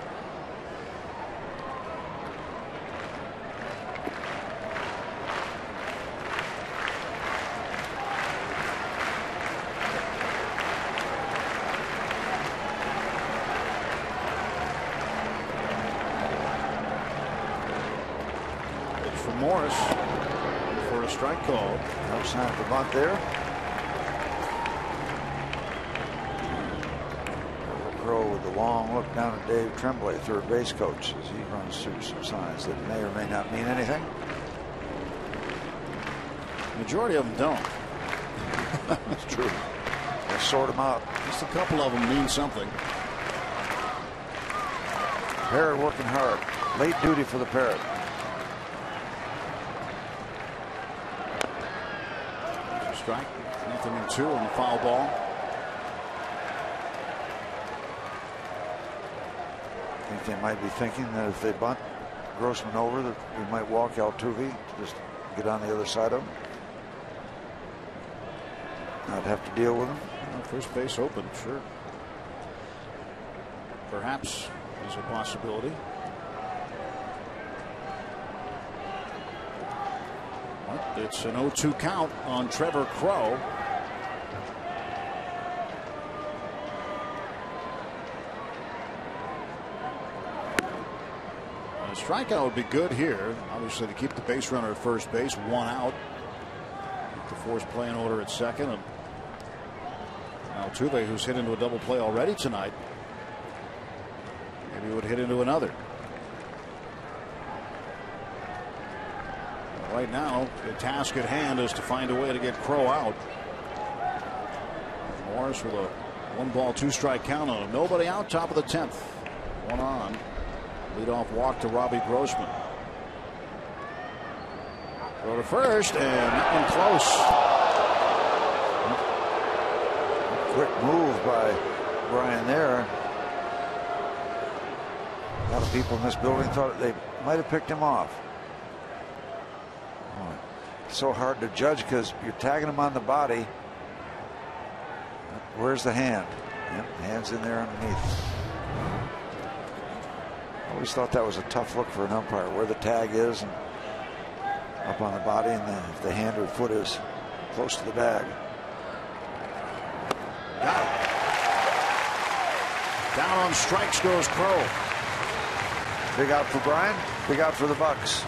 Morris for a strike call. No sign of the bunt there. Crow with the long look down at Dave Tremblay, third base coach, as he runs through some signs that may or may not mean anything. Majority of them don't. That's true. They sort them out. Just a couple of them mean something. Parrott working hard. Late duty for the Parrot. Strike. 0-2 on the foul ball. I think they might be thinking that if they bunt Grossman over, that we might walk Altuve to just get on the other side of him. Not have to deal with him. First base open, sure. Perhaps is a possibility. But it's an 0-2 count on Trevor Crow. A strikeout would be good here, obviously, to keep the base runner at first base, 1 out. To force play in order at second. And Altuve, who's hit into a double play already tonight, maybe would hit into another. Right now, the task at hand is to find a way to get Crow out. Morris with a 1-ball 2-strike count on him. Nobody out, top of the 10th. 1 on. Leadoff walk to Robbie Grossman. Go to first, and that one close. Quick move by Brian there. A lot of people in this building thought they might have picked him off. Oh, it's so hard to judge because you're tagging him on the body. Where's the hand? Yep, hand's in there underneath. I always thought that was a tough look for an umpire, where the tag is and up on the body, and then if the hand or foot is close to the bag. Got it. Down on strikes goes Crow. Big out for Brian, big out for the Bucks.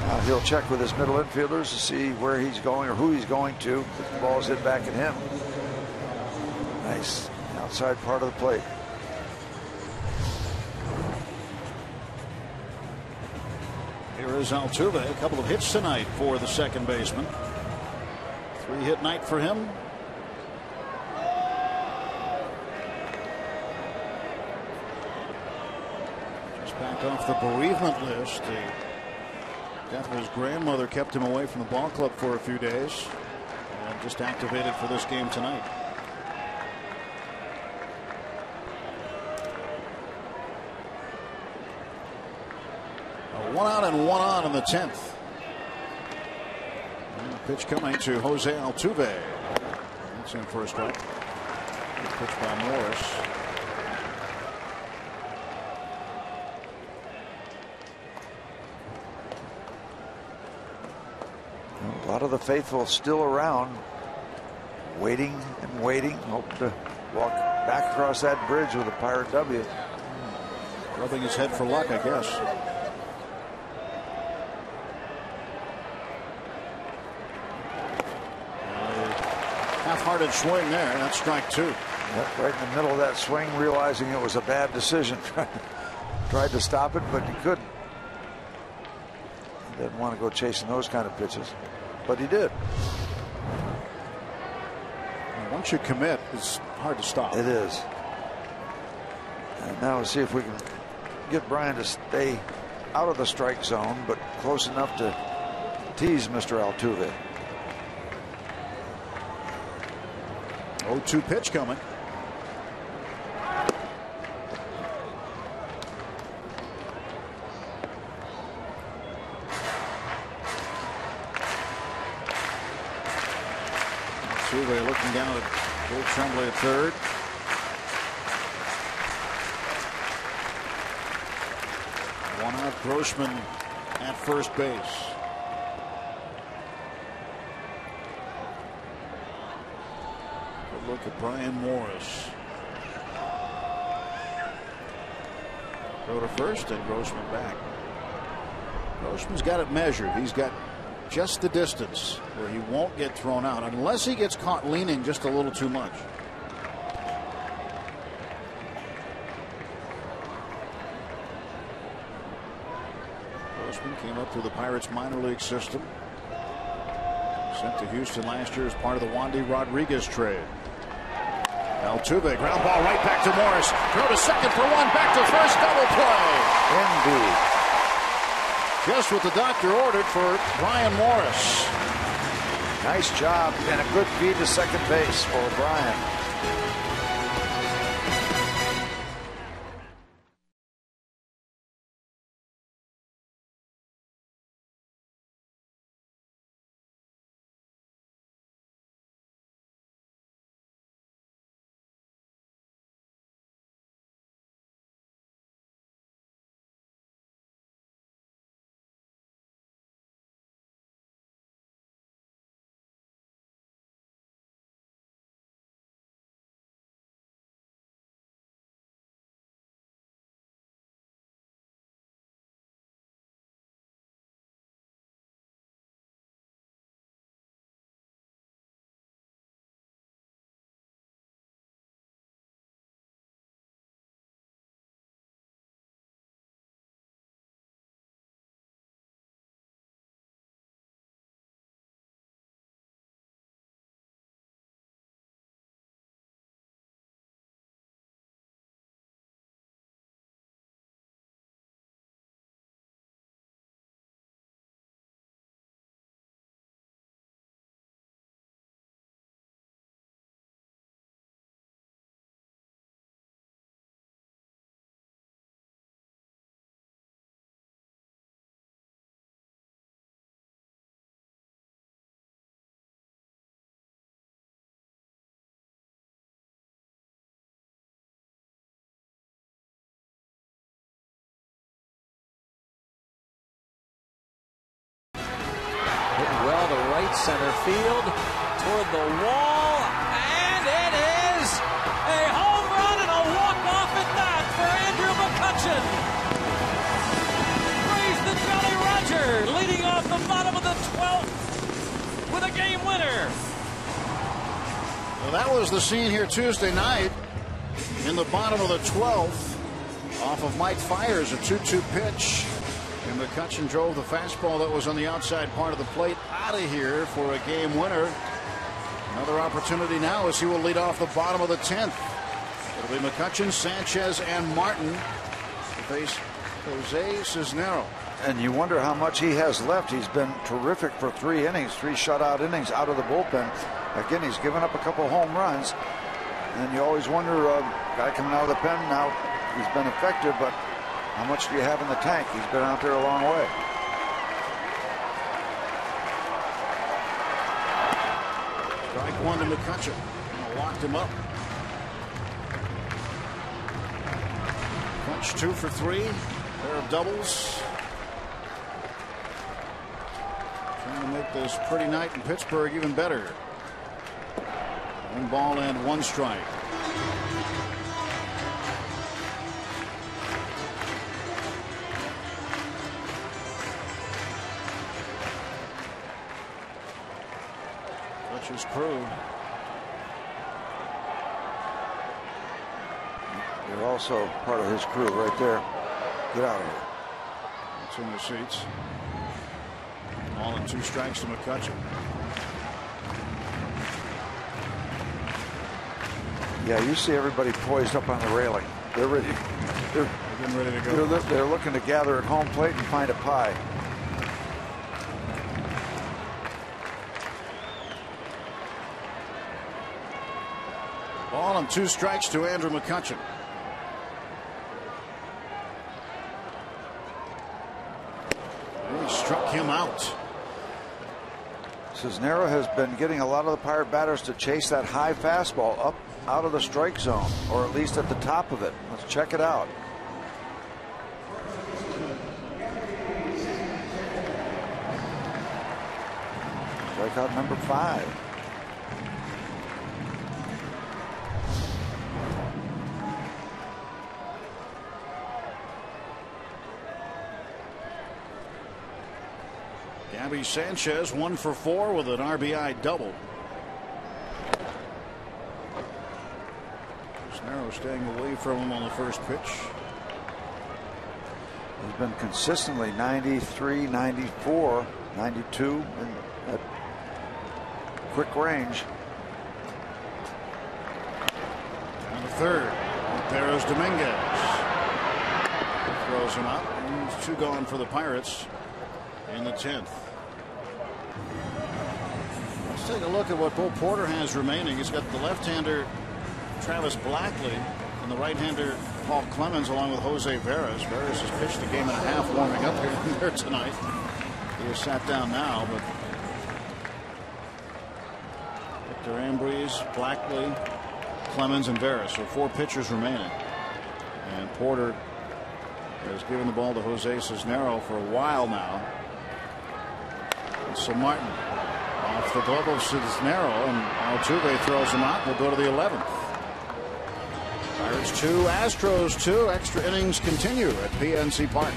Now he'll check with his middle infielders to see where he's going or who he's going to. If the ball's hit back at him. Nice outside part of the plate. Here is Altuve. A couple of hits tonight for the second baseman. 3-hit night for him. Just back off the bereavement list. The death of his grandmother kept him away from the ball club for a few days. And just activated for this game tonight. One out and 1 on in the 10th. And the pitch coming to Jose Altuve. That's in for a strike. Good pitch by Morris. A lot of the faithful still around, waiting and waiting, hope to walk back across that bridge with a Pirate W. Rubbing his head for luck, I guess. Half-hearted swing there. That's strike 2. Yep, right in the middle of that swing, realizing it was a bad decision. Tried to stop it, but he couldn't. He didn't want to go chasing those kind of pitches, but he did. Once you commit, it's hard to stop. It is. And now we'll see if we can get Brian to stay out of the strike zone, but close enough to tease Mr. Altuve. 0-2 pitch coming. Altuve looking down at Dave Tremblay at third. One out, Grossman at first base. Look at Brian Morris. Go to first and Grossman back. Grossman's got it measured. He's got just the distance where he won't get thrown out unless he gets caught leaning just a little too much. Grossman came up through the Pirates minor league system. Sent to Houston last year as part of the Wandy Rodriguez trade. Altuve, ground ball right back to Morris. Throw to second for one, back to first, double play. Indeed. Just what the doctor ordered for Brian Morris. Nice job and a good feed to second base for Brian. Well to right center field, toward the wall, and it is a home run and a walk-off at that for Andrew McCutchen. Praise the Jolly Roger, leading off the bottom of the 12th with a game winner. Well, that was the scene here Tuesday night in the bottom of the 12th off of Mike Fiers, a 2-2 pitch. And McCutchen drove the fastball that was on the outside part of the plate out of here for a game winner. Another opportunity now as he will lead off the bottom of the 10th. It'll be McCutchen, Sanchez, and Martin to face Jose Cisnero. And you wonder how much he has left. He's been terrific for 3 innings, 3 shutout innings out of the bullpen. Again, he's given up a couple home runs. And you always wonder, guy coming out of the pen now, he's been effective, but how much do you have in the tank? He's been out there a long way. Strike one to McCutchen. Locked him up. Punch 2 for 3. Pair of doubles. Trying to make this pretty night in Pittsburgh even better. 1 ball and 1 strike. His crew. They're also part of his crew right there. Get out of here. It's in their seats. Ball and 2 strikes to McCutchen. Yeah, you see everybody poised up on the railing. They're ready. They're getting ready to go. They're looking to gather at home plate and find a pie. Ball and 2 strikes to Andrew McCutchen. He struck him out. Cisnero has been getting a lot of the Pirate batters to chase that high fastball up out of the strike zone, or at least at the top of it. Let's check it out. Strikeout number 5. Gabby Sanchez 1 for 4 with an RBI double. Cisnero staying away from him on the first pitch. He's been consistently 93, 94, 92 at quick range. And the third. There's Dominguez. Throws him out. And he's 2 gone for the Pirates in the 10th. Let's take a look at what Bo Porter has remaining. He's got the left-hander Travis Blackley and the right-hander Paul Clemens along with Jose Veras. Veras has pitched a game and a half warming up here tonight. He has sat down now, but Victor Ambriz, Blackley, Clemens, and Veras. So 4 pitchers remaining. And Porter has given the ball to Jose Cisnero for a while now. And so Martin off the glove of Cisnero, and Altuve throws him out. We'll go to the 11th. Pirates 2, Astros 2. Extra innings continue at PNC Park.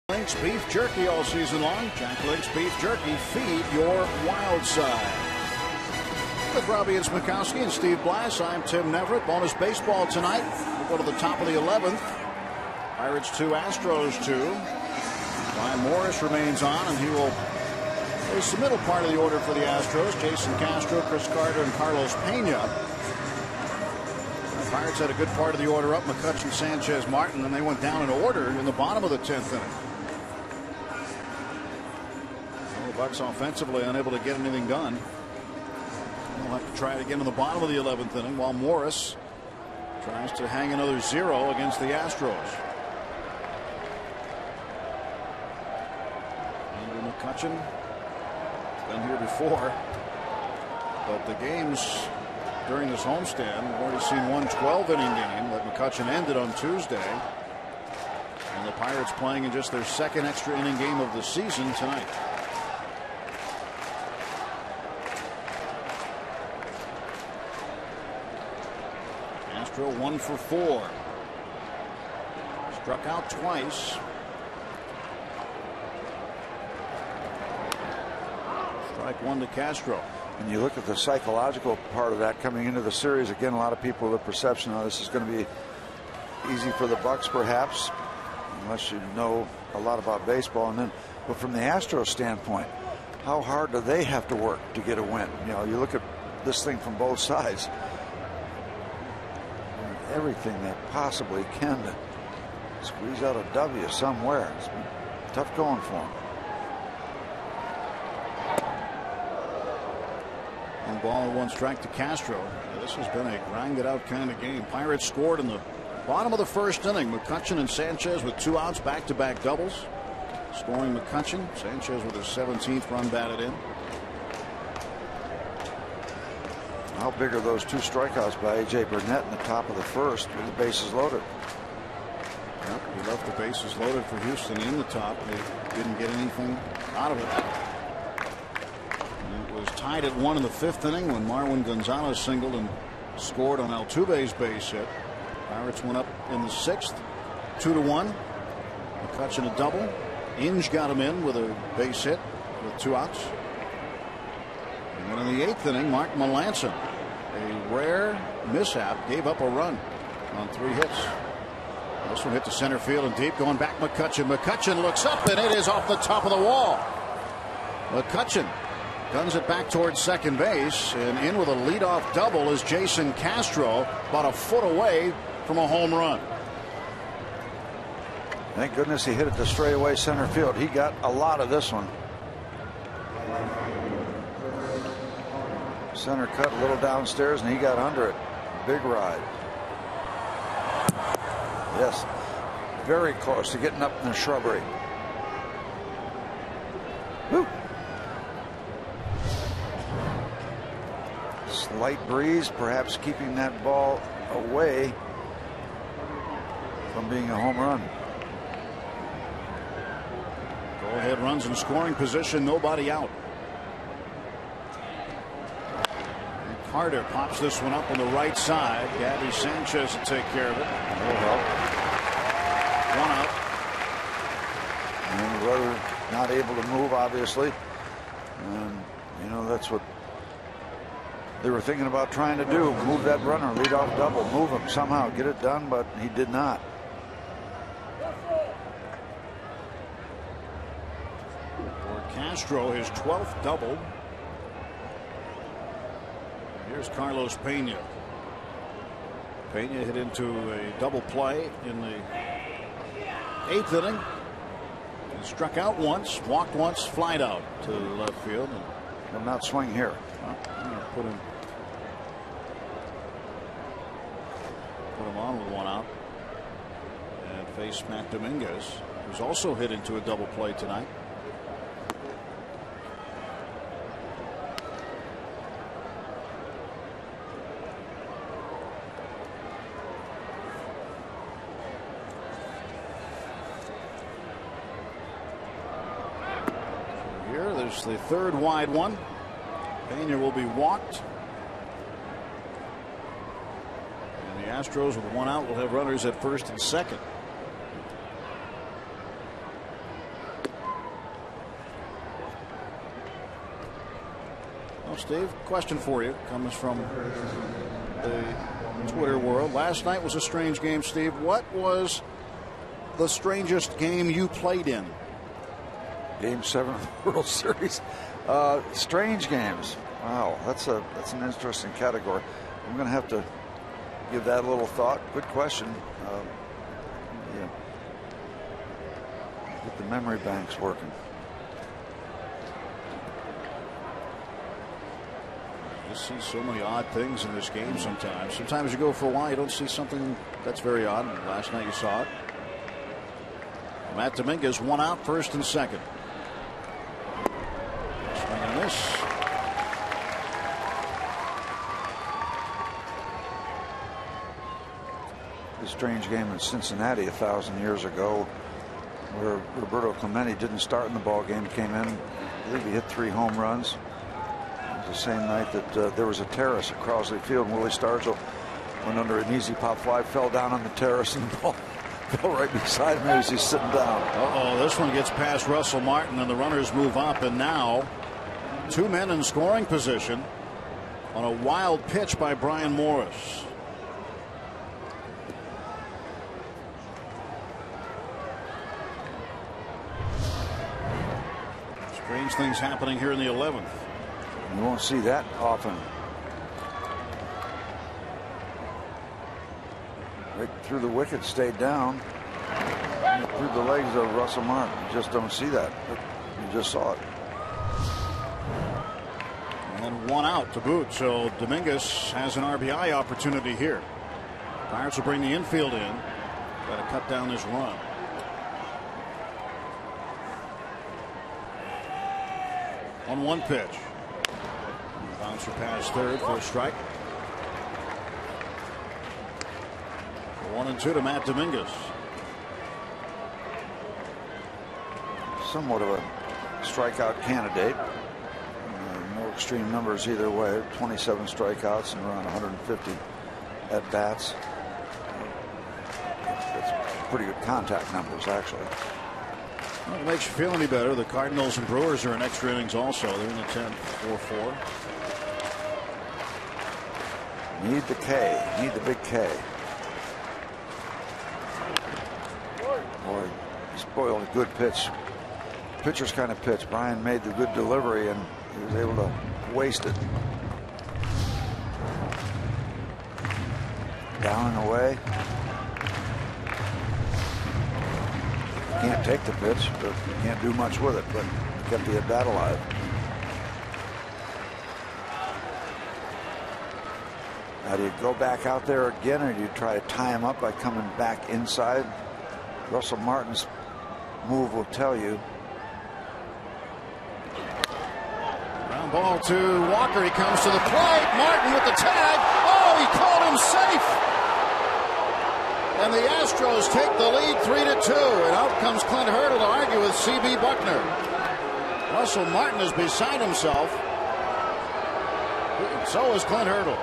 Link's Beef Jerky all season long. Jack Link's Beef Jerky. Feed your wild side. With Robbie and Smikowski and Steve Blass, I'm Tim Neverett. Bonus baseball tonight. We'll go to the top of the 11th. Pirates 2, Astros 2. Ryan Morris remains on, and he will face the middle part of the order for the Astros. Jason Castro, Chris Carter, and Carlos Pena. The Pirates had a good part of the order up. McCutchen, Sanchez, Martin, and they went down in order in the bottom of the 10th inning. The Bucks offensively unable to get anything done. They'll have to try it again in the bottom of the 11th inning while Morris tries to hang another 0 against the Astros. Andrew McCutchen been here before, but the games during this homestand, we've already seen one 12-inning game that McCutchen ended on Tuesday, and the Pirates playing in just their second extra inning game of the season tonight. Astro 1 for 4. Struck out twice. Strike 1 to Castro. And you look at the psychological part of that coming into the series, again, a lot of people with the perception of this is going to be easy for the Bucks, perhaps, unless you know a lot about baseball. And then, but from the Astros standpoint, how hard do they have to work to get a win? You know, you look at this thing from both sides. Everything they possibly can to squeeze out a W somewhere. It's been tough going for them. And ball 1 strike to Castro. This has been a grinded out kind of game. Pirates scored in the bottom of the first inning. McCutchen and Sanchez with 2 outs, back-to-back doubles. Scoring McCutchen. Sanchez with his 17th run batted in. How big are those 2 strikeouts by A.J. Burnett in the top of the first with the bases loaded? Yep, he left the bases loaded for Houston in the top. They didn't get anything out of it. And it was tied at 1 in the 5th inning when Marwin Gonzalez singled and scored on Altuve's base hit. Pirates went up in the 6th, 2-1. McCutchen a double. Inge got him in with a base hit with 2 outs. And then in the 8th inning, Mark Melancon, a rare mishap, gave up a run on 3 hits. This one hit to center field and deep, going back McCutchen. McCutchen looks up and it is off the top of the wall. McCutchen guns it back towards second base, and in with a leadoff double is Jason Castro, about a foot away from a home run. Thank goodness he hit it to straightaway center field. He got a lot of this one. Center cut a little downstairs and he got under it. Big ride. Yes, very close to getting up in the shrubbery. Woo. Slight breeze, perhaps keeping that ball away from being a home run. Go ahead runs in scoring position, nobody out. And Carter pops this one up on the right side. Gabby Sanchez to take care of it. No help. 1 out. And the runner not able to move, obviously. And you know, that's what they were thinking about trying to do. Move that runner, lead off double, move him somehow, get it done, but he did not. For Castro, his 12th double. Here's Carlos Pena. Pena hit into a double play in the 8th inning. He struck out once, walked once, flied out to left field. Will not swing here. Put him on with 1 out. And face Matt Dominguez, who's also hit into a double play tonight. There's the 3rd wide one. Pena will be walked. And the Astros with 1 out will have runners at first and second. Well, Steve, question for you comes from the Twitter world. Last night was a strange game, Steve. What was the strangest game you played in? Game 7 of the World Series. Strange games. Wow, that's an interesting category. I'm going to have to give that a little thought. Good question. Yeah. Get the memory banks working. You see so many odd things in this game sometimes. Sometimes you go for a while, you don't see something that's very odd. Last night you saw it. Matt Dominguez 1 out, first and second. Swing and miss. The strange game in Cincinnati 1,000 years ago, where Roberto Clemente didn't start in the ball game, came in. I believe he hit 3 home runs. It was the same night that there was a terrace at Crosley Field, and Willie Stargell went under an easy pop fly, fell down on the terrace, and the ball fell right beside him as he's sitting down. This one gets past Russell Martin, and the runners move up, and now 2 men in scoring position on a wild pitch by Brian Morris. Strange things happening here in the 11th. You won't see that often. Right through the wicket, stayed down. Through the legs of Russell Martin. You just don't see that, but you just saw it. And 1 out to boot. So Dominguez has an RBI opportunity here. Pirates will bring the infield in. Got to cut down this run. On 1 pitch. Bouncer past third for a strike. 1-2 to Matt Dominguez. Somewhat of a strikeout candidate. No extreme numbers either way. 27 strikeouts and around 150 at bats. That's pretty good contact numbers, actually. Well, it makes you feel any better. The Cardinals and Brewers are in extra innings also. They're in the 10th, 4-4. Need the K. Need the big K. Boy, he spoiled a good pitch. Pitcher's kind of pitch. Brian made the good delivery and he was able to waste it. Down and away. Can't take the pitch, but can't do much with it, but kept the at bat alive. Now, do you go back out there again, or do you try to tie him up by coming back inside? Russell Martin's move will tell you. Ground ball to Walker. He comes to the plate. Martin with the tag. Oh, he called him safe. And the Astros take the lead 3-2. And out comes Clint Hurdle to argue with C.B. Buckner. Russell Martin is beside himself. And so is Clint Hurdle.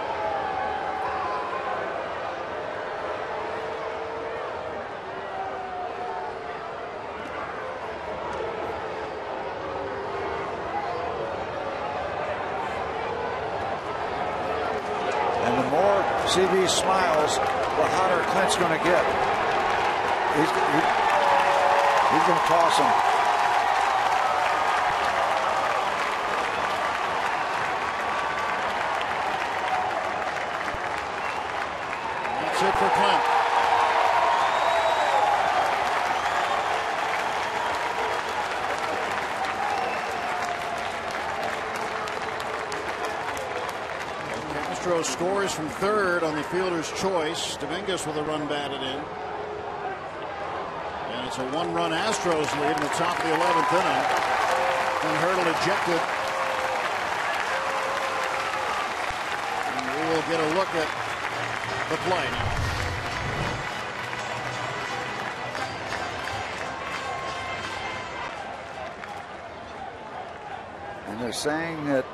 CB smiles, the hotter Clint's going to get. He's going to toss him. That's it for Clint. Astros scores from third on the fielder's choice. Dominguez with a run batted in. And it's a 1-run Astros lead in the top of the 11th inning. And Hurdle ejected. And we will get a look at the play now. And they're saying that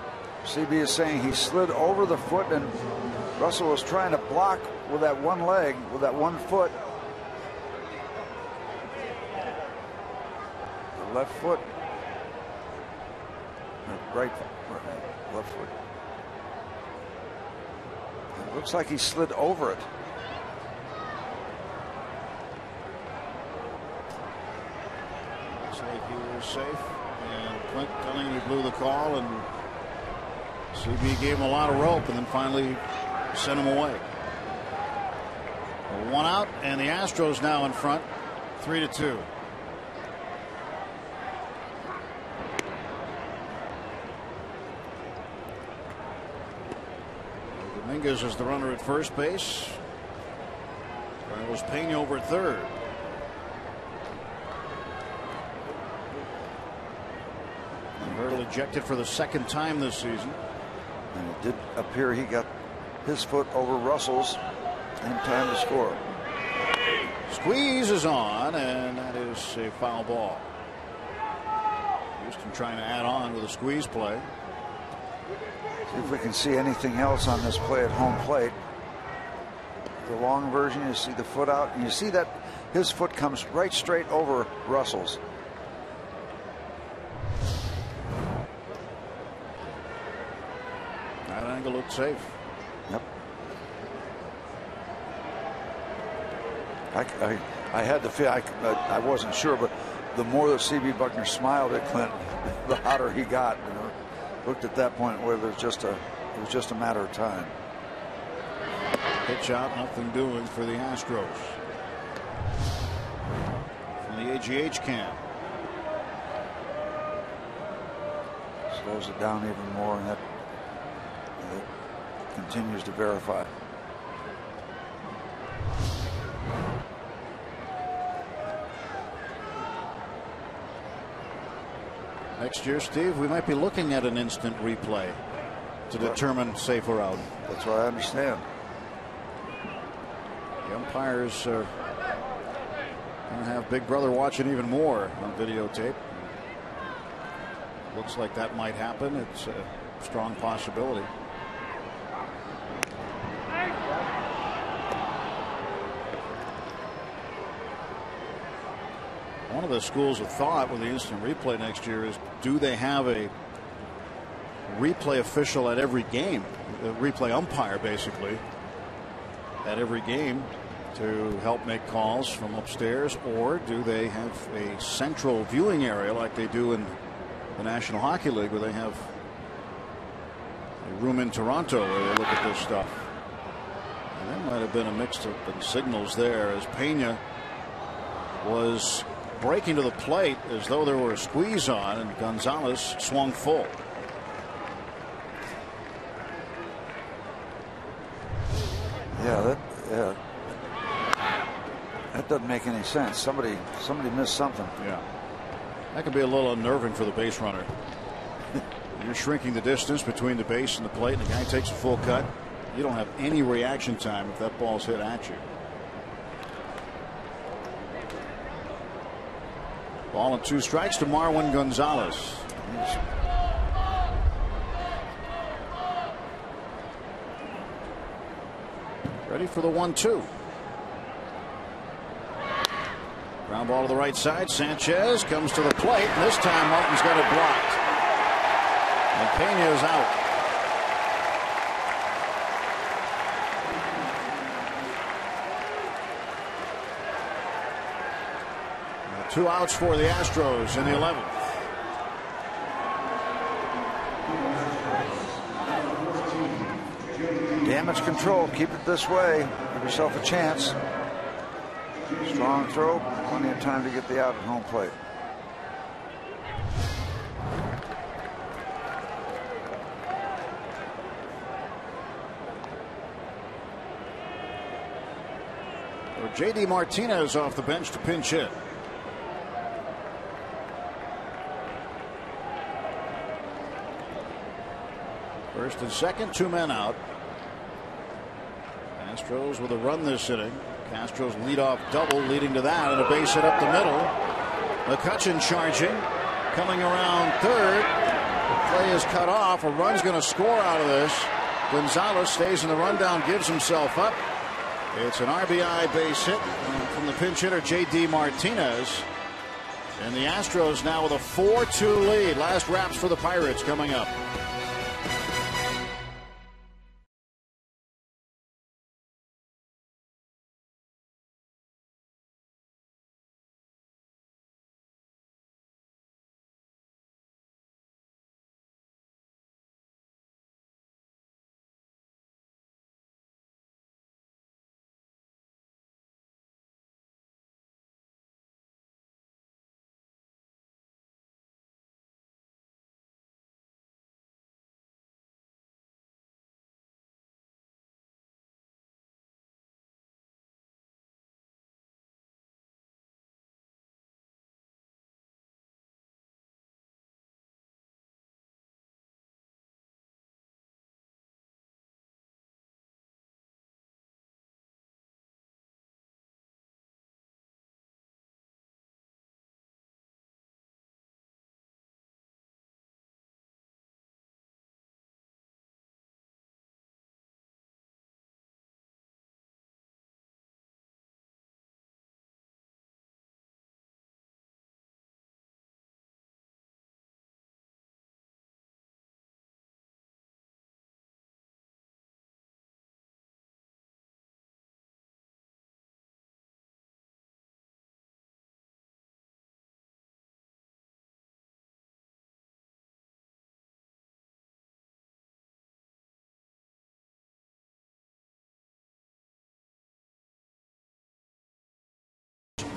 CB is saying he slid over the foot, and Russell was trying to block with that one leg, with that 1 foot. The left foot. Left foot. It looks like he slid over it. Looks like he was safe. And Clint telling him he blew the call, and CB gave him a lot of rope and then finally sent him away. 1 out, and the Astros now in front, 3-2. Dominguez is the runner at first base. Carlos Pena over at third. And Hurdle ejected for the 2nd time this season. And it did appear he got his foot over Russell's in time to score. Squeeze is on, and that is a foul ball. Houston trying to add on with a squeeze play. See if we can see anything else on this play at home plate. The long version, you see the foot out, and you see that his foot comes right straight over Russell's. That angle looked safe. Yep. I had the feel, I wasn't sure, but the more that C.B. Buckner smiled at Clint, the hotter he got. You know, looked at that point where it was just a matter of time. Pitch out, nothing doing for the Astros. From the AGH camp. Slows it down even more, and that continues to verify. Next year, Steve, we might be looking at an instant replay to determine safe or out. That's what I understand. The umpires are going to have Big Brother watching even more on videotape. Looks like that might happen. It's a strong possibility. One of the schools of thought with the instant replay next year is, do they have a replay official at every game, a replay umpire basically at every game to help make calls from upstairs, or do they have a central viewing area like they do in the National Hockey League, where they have a room in Toronto where they look at this stuff? And there might have been a mix up in signals there as Pena was breaking to the plate as though there were a squeeze on, and Gonzalez swung full. Yeah, that doesn't make any sense. Somebody missed something. Yeah, that could be a little unnerving for the base runner. You're shrinking the distance between the base and the plate, and the guy takes a full cut. You don't have any reaction time if that ball's hit at you. Ball and 2 strikes to Marwin Gonzalez. Ready for the 1-2. Ground ball to the right side. Sanchez comes to the plate. And this time Martin's got it blocked. And Pena is out. Now 2 outs for the Astros in the 11th. Damage control. Keep it this way. Give yourself a chance. Strong throw. Plenty of time to get the out at home plate. J.D. Martinez off the bench to pinch hit. First and second, 2 men out. Astros with a run this inning. Castro's leadoff double leading to that, and a base hit up the middle. McCutchen charging, coming around third. The play is cut off. A run's going to score out of this. Gonzalez stays in the rundown, gives himself up. It's an RBI base hit from the pinch hitter J.D. Martinez. And the Astros now with a 4-2 lead. Last wraps for the Pirates coming up.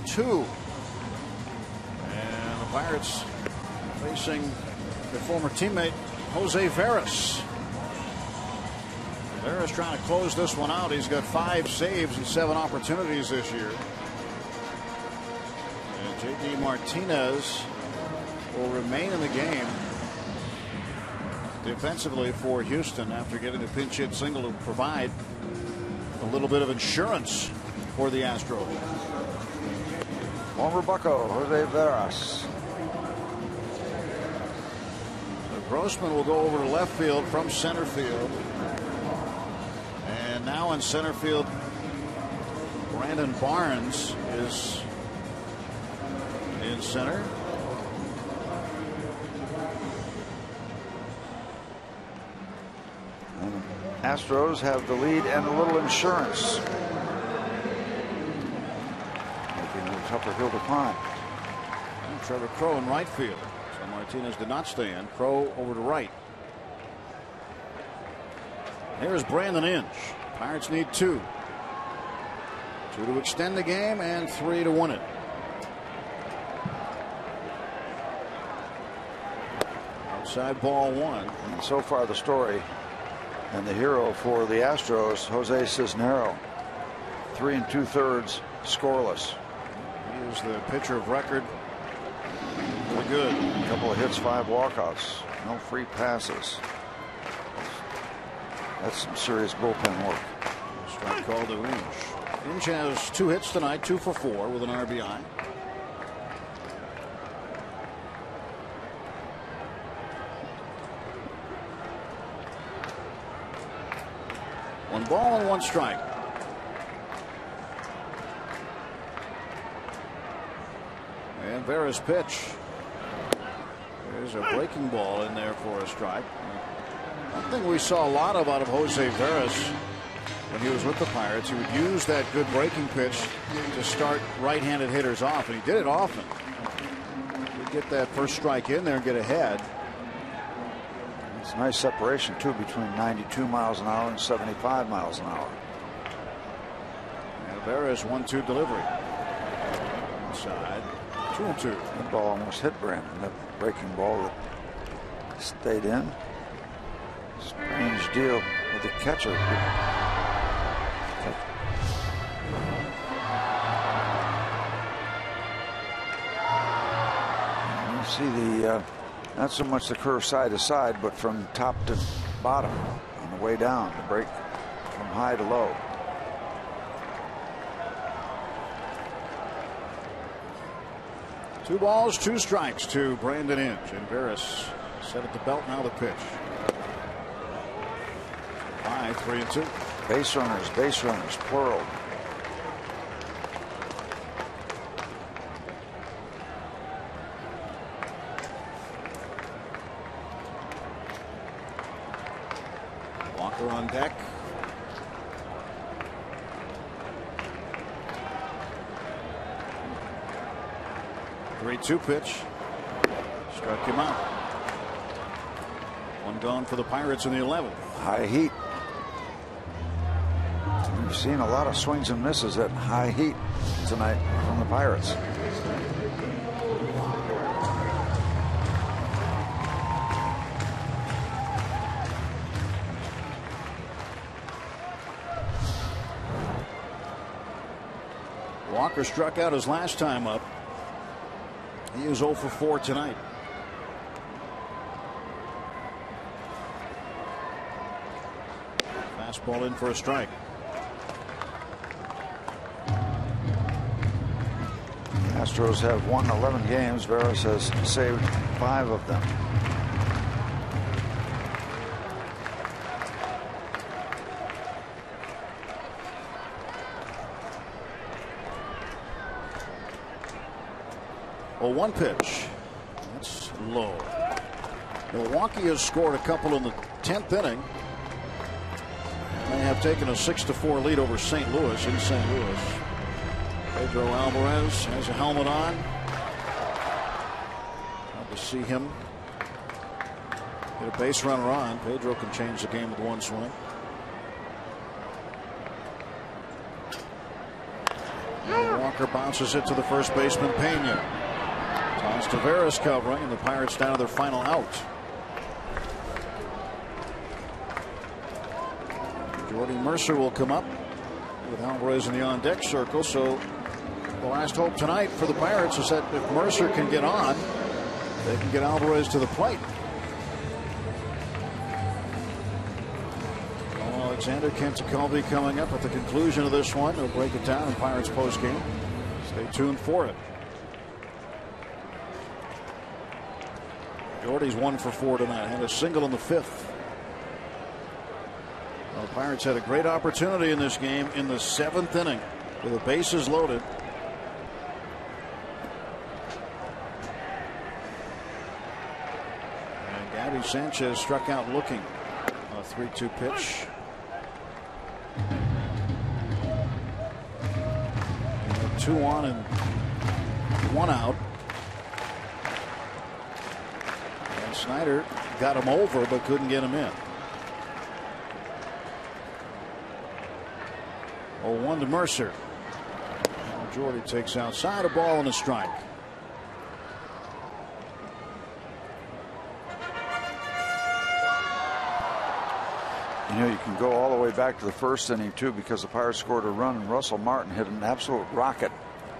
Two. And the Pirates facing their former teammate Jose Veras. Veras trying to close this one out. He's got 5 saves and 7 opportunities this year. And J.D. Martinez will remain in the game defensively for Houston after getting a pinch hit single to provide a little bit of insurance for the Astros. Former Bucco, Jose Veras. So Grossman will go over to left field from center field. And now in center field, Brandon Barnes is in center. And Astros have the lead and a little insurance. Making it a tougher hill to climb. And Trevor Crowe in right field. So Martinez did not stay in. Crowe over to right. Here's Brandon Inge. Pirates need 2. 2 to extend the game and 3 to win it. Outside ball 1. And so far the story and the hero for the Astros, Jose Cisnero. 3 2/3 scoreless. He is the pitcher of record. Pretty good. A couple of hits, 5 walkouts. No free passes. That's some serious bullpen work. Strike call to Inge. Inge has 2 hits tonight, 2 for 4 with an RBI. One ball and 1 strike. And Veras pitch. There's a breaking ball in there for a strike. One thing we saw a lot of out of Jose Veras when he was with the Pirates, he would use that good breaking pitch to start right-handed hitters off, and he did it often. He'd get that first strike in there and get ahead. It's a nice separation, too, between 92 miles an hour and 75 miles an hour. And Veras 1-2 delivery. Inside. 2-2. That ball almost hit Brandon. That breaking ball that stayed in. Strange deal with the catcher. You see the not so much the curve side to side, but from top to bottom on the way down, the break from high to low. Two balls, 2 strikes to Brandon Inge. And Veras set at the belt. Now the pitch. High, 3-2. Base runners, plural. Walker on deck. Three-two pitch. Struck him out. 1 gone for the Pirates in the 11th. High heat. We've seen a lot of swings and misses at high heat tonight from the Pirates. Walker struck out his last time up. He is 0 for 4 tonight. Fastball in for a strike. Astros have won 11 games. Veras has saved 5 of them. Well, 1 pitch. That's low. Milwaukee has scored a couple in the 10th inning. They have taken a 6-4 lead over St. Louis in St. Louis. Pedro Alvarez has a helmet on. Glad to see him get a base runner on. Pedro can change the game with 1 swing. Walker bounces it to the first baseman, Pena. Toss to Veras covering, and the Pirates down to their final out. Jordy Mercer will come up with Alvarez in the on-deck circle. So the last hope tonight for the Pirates is that if Mercer can get on, they can get Alvarez to the plate. Alexander Kentacolby coming up at the conclusion of this one. He'll break it down in Pirates postgame. Stay tuned for it. Jordy's 1 for 4 tonight. Had a single in the 5th. Well, the Pirates had a great opportunity in this game in the 7th inning with the bases loaded. And Gabby Sanchez struck out looking. A 3-2 pitch. 2 on and 1 out. And Snyder got him over but couldn't get him in. 0-1 to Mercer. And Jordy takes outside, a ball and a strike. You know, you can go all the way back to the 1st inning, too, because the Pirates scored a run, and Russell Martin hit an absolute rocket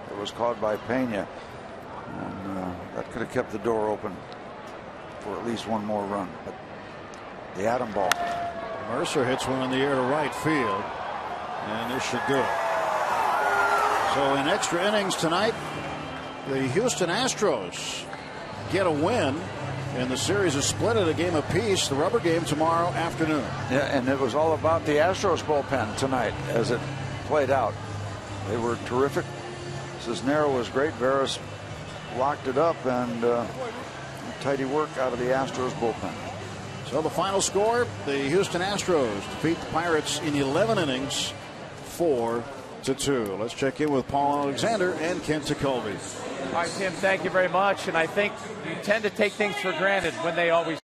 that was caught by Pena. And that could have kept the door open for at least one more run. But the atom ball. Mercer hits one in the air to right field, and this should do it. So in extra innings tonight, the Houston Astros get a win. And the series is split at a game apiece. The rubber game tomorrow afternoon. Yeah, and it was all about the Astros bullpen tonight as it played out. They were terrific. Cisnero was great. Veras locked it up, and tidy work out of the Astros bullpen. So the final score, the Houston Astros defeat the Pirates in 11 innings, 4-2. Let's check in with Paul Alexander and Kent Tekulve. All right, Tim, thank you very much. And I think you tend to take things for granted when they always